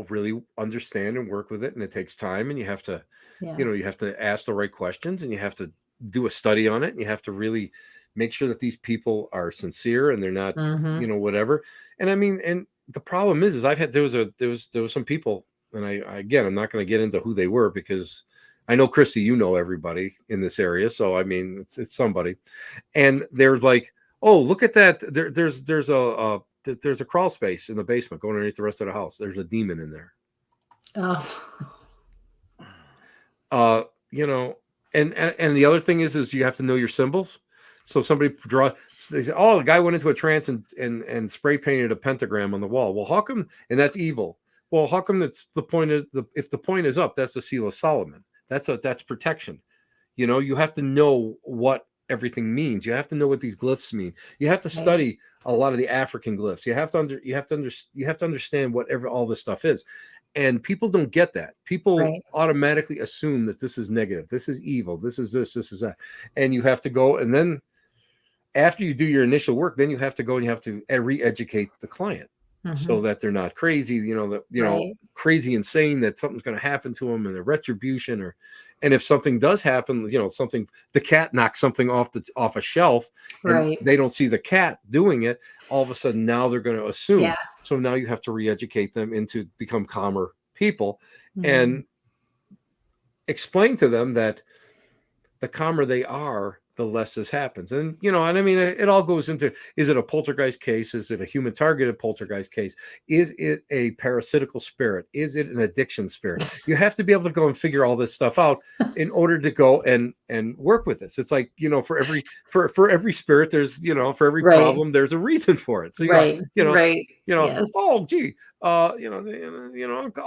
really understand and work with it. And it takes time, and you have to, you have to ask the right questions, and you have to do a study on it. And you have to really make sure that these people are sincere and they're not, whatever. And I mean, and the problem is I've had, there was some people and again, I'm not going to get into who they were because I know, Christy, you know everybody in this area. So, I mean, it's somebody. And they're like, oh, look at that. There's a crawl space in the basement going underneath the rest of the house. There's a demon in there. You know, and the other thing is you have to know your symbols. So somebody they say, oh, the guy went into a trance and spray painted a pentagram on the wall. Well, how come? And that's evil. Well, how come that's the point of if the point is up, that's the seal of Solomon. That's protection. You know, you have to know what everything means. You have to know what these glyphs mean. You have to study a lot of the African glyphs. You have to understand whatever all this stuff is. And people don't get that. People automatically assume that this is negative. This is evil. This is this is that. And you have to go, and then after you do your initial work, then you have to go and you have to re-educate the client. So that they're not crazy, you know, crazy insane that something's going to happen to them and the retribution, and if something does happen, you know, the cat knocks something off a shelf, and they don't see the cat doing it. All of a sudden, now they're going to assume. Yeah. So now you have to re-educate them into become calmer people, and explain to them that the calmer they are, the less this happens. And, you know, and I mean, it all goes into, is it a poltergeist case? Is it a human targeted poltergeist case? Is it a parasitical spirit? Is it an addiction spirit? You have to be able to go and figure all this stuff out in order to go and work with this. It's like, you know, for every spirit, there's, you know, for every problem, there's a reason for it. So you got, you know, oh, gee, you know,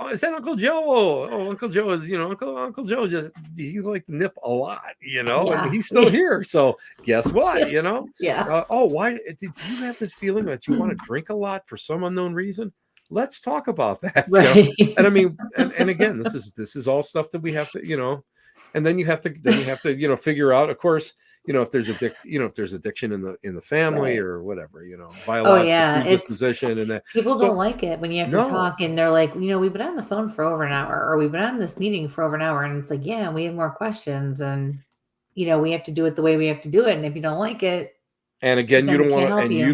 is that Uncle Joe? Oh, Uncle Joe is, you know, Uncle Joe he liked to nip a lot, you know, and he's still here. So guess what, you know? Why did you have this feeling that you want to drink a lot for some unknown reason? Let's talk about that. You know? And I mean, and again, this is all stuff that we have to, you know, and then you have to, you know, figure out, of course, you know, if there's addiction in the family or whatever, you know, biological predisposition, and that people don't like it when you have to talk, and they're like, you know, we've been on the phone for over an hour, or we've been on this meeting for over an hour, and it's like, yeah, we have more questions, and you know, we have to do it the way we have to do it, and if you don't like it, and again, you don't want to, and you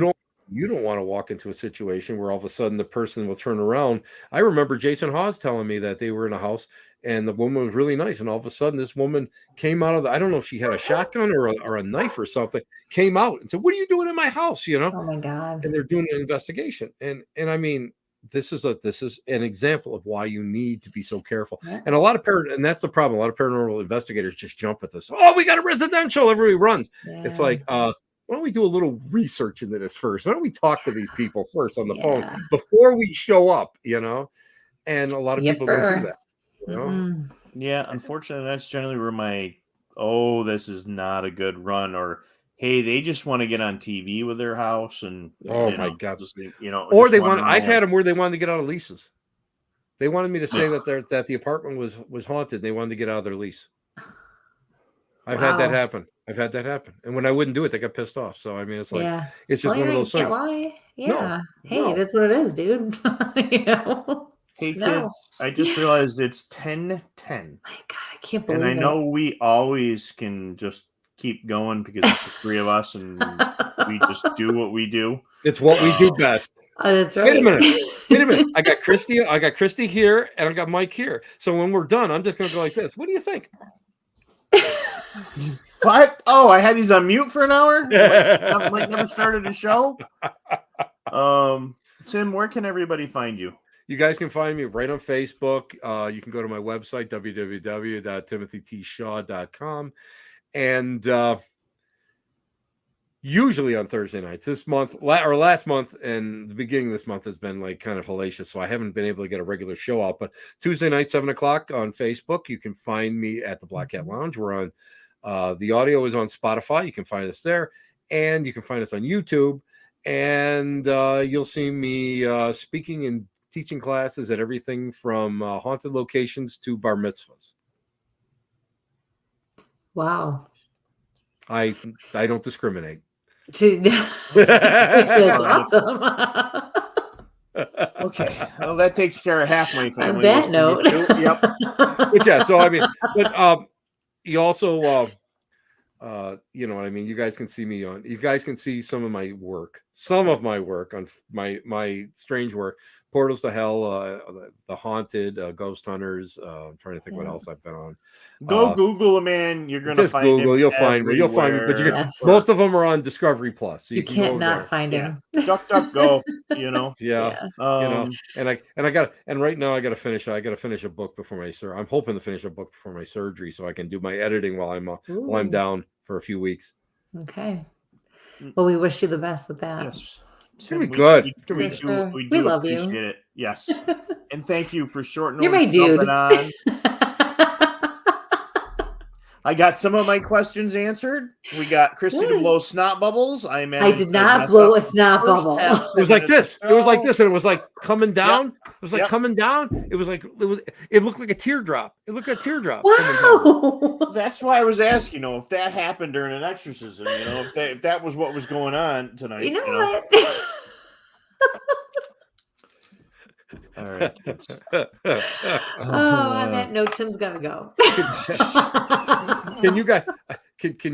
don't want to walk into a situation where all of a sudden the person will turn around. I remember Jason Hawes telling me that they were in a house and the woman was really nice, and all of a sudden this woman came out of I don't know if she had a shotgun or a knife or something, came out and said, "What are you doing in my house?" You know? Oh my God. And they're doing an investigation. And I mean, this is an example of why you need to be so careful. Yeah. And and that's the problem. A lot of paranormal investigators just jump at this. Oh, we got a residential, everybody runs. Yeah. It's like, why don't we do a little research into this first? Why don't we talk to these people first on the phone before we show up, you know? And a lot of people don't do that. You know? Yeah, unfortunately, that's generally where this is not a good run, or hey, they just want to get on TV with their house, and my God, you know, or they want. I've had them where they wanted to get out of leases. They wanted me to say that the apartment was haunted. They wanted to get out of their lease. I've had that happen. And when I wouldn't do it, they got pissed off. So I mean, it's like it's just one of those things. Yeah. No, that's what it is, dude. You know. Hey kids, I just realized it's 10:10. My God, I can't believe it. And I know we always can just keep going because it's the three of us and we just do what we do. It's what we do best. That's right. Wait a minute. I got Christy here and I got Mike here. So when we're done, I'm just gonna go like this. What do you think? What? Oh, I had these on mute for an hour? Mike never started a show? Tim, where can everybody find you? You guys can find me right on Facebook. You can go to my website, www.timothytshaw.com. And usually on Thursday nights. This month, or last month, and the beginning of this month has been like kind of hellacious, so I haven't been able to get a regular show out. But Tuesday night, 7 o'clock on Facebook. You can find me at the Black Cat Lounge. We're on, the audio is on Spotify. You can find us there. And you can find us on YouTube. And you'll see me speaking and teaching classes at everything from haunted locations to bar mitzvahs. Wow. I don't discriminate. That's awesome. Okay. Well, that takes care of half my family. On that note. Yep. But yeah, so I mean, but you also you know what I mean? You guys can see me on, you guys can see some of my work on my strange work, Portals to Hell, the Haunted, Ghost Hunters. I'm trying to think what else I've been on. Go Google, man. You're gonna just find Google. him You'll find me. You'll find me. But most of them are on Discovery Plus. So you can can't go not there. find him. Duck, duck, go. You know. Yeah. You know, and right now I got to finish a book before my surgery. I'm hoping to finish a book before my surgery so I can do my editing while I'm down for a few weeks. Okay. Well, we wish you the best with that. Yes. It's gonna be good. We love you. Appreciate it. Yes. And thank you for short notice. You're my dude. On. I got some of my questions answered. We got Christy to blow snot bubbles. I did not blow a snot bubble. It was like this. It was like this, and it was like coming down. It was like coming down. It looked like a teardrop. It looked like a teardrop. Wow. That's why I was asking, if that happened during an exorcism, if that was what was going on tonight. You know what? All right. On that note, Tim's gotta go. Can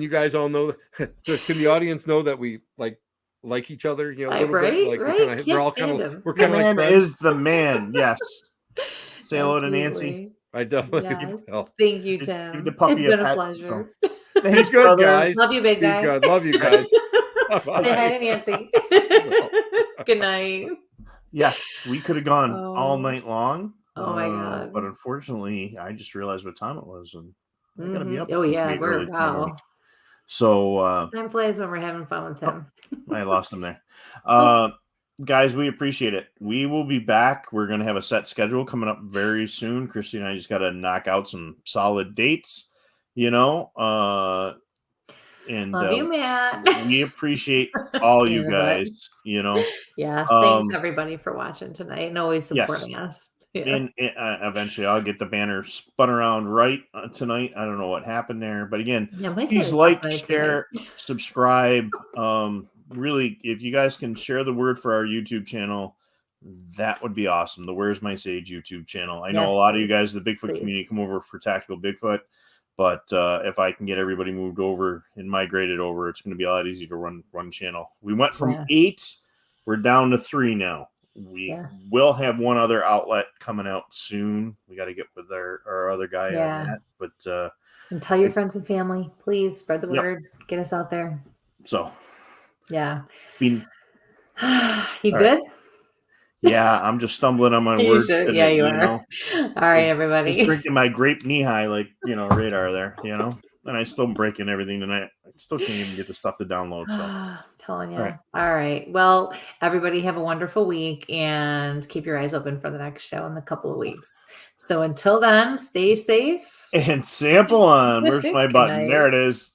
you guys all know? Can the audience know that we like each other? A little bit. Like we're all kind of man is the man. Yes. Say hello to Nancy. I definitely will. Thank you, Tim. It's been a pleasure. Thanks, good, guys. Love you, big guy. Love you guys. Say hi to Nancy. Good night. Yes, we could have gone all night long. Oh my god! But unfortunately, I just realized what time it was, and I gotta be up. Oh yeah, wow. So time flies when we're having fun with Tim. I lost him there. Guys, we appreciate it. We will be back. We're gonna have a set schedule coming up very soon. Christy and I just gotta knock out some solid dates. And love you, Matt. We appreciate all you guys. Yes, thanks everybody for watching tonight and always supporting us. Yeah. And eventually I'll get the banner spun around right tonight. I don't know what happened there, but again, please like, share, subscribe. Really, if you guys can share the word for our YouTube channel, that would be awesome. The Where's My Sage YouTube channel. I know a lot of you guys, the Bigfoot community, come over for Tactical Bigfoot. But if I can get everybody moved over and migrated over, it's going to be a lot easier to run channel. We went from 8, we're down to 3 now. We will have one other outlet coming out soon. We got to get with our other guy on that. But and tell your friends and family, please spread the word. Get us out there. So, you good? Yeah, I'm just stumbling on my words. Yeah, you are. All right, everybody. Just drinking my grape knee-high, radar there, And I still breaking everything tonight. I still can't even get the stuff to download. So. I'm telling you. All right. Well, everybody have a wonderful week and keep your eyes open for the next show in a couple of weeks. So until then, stay safe. And sample on. Where's my button? There it is.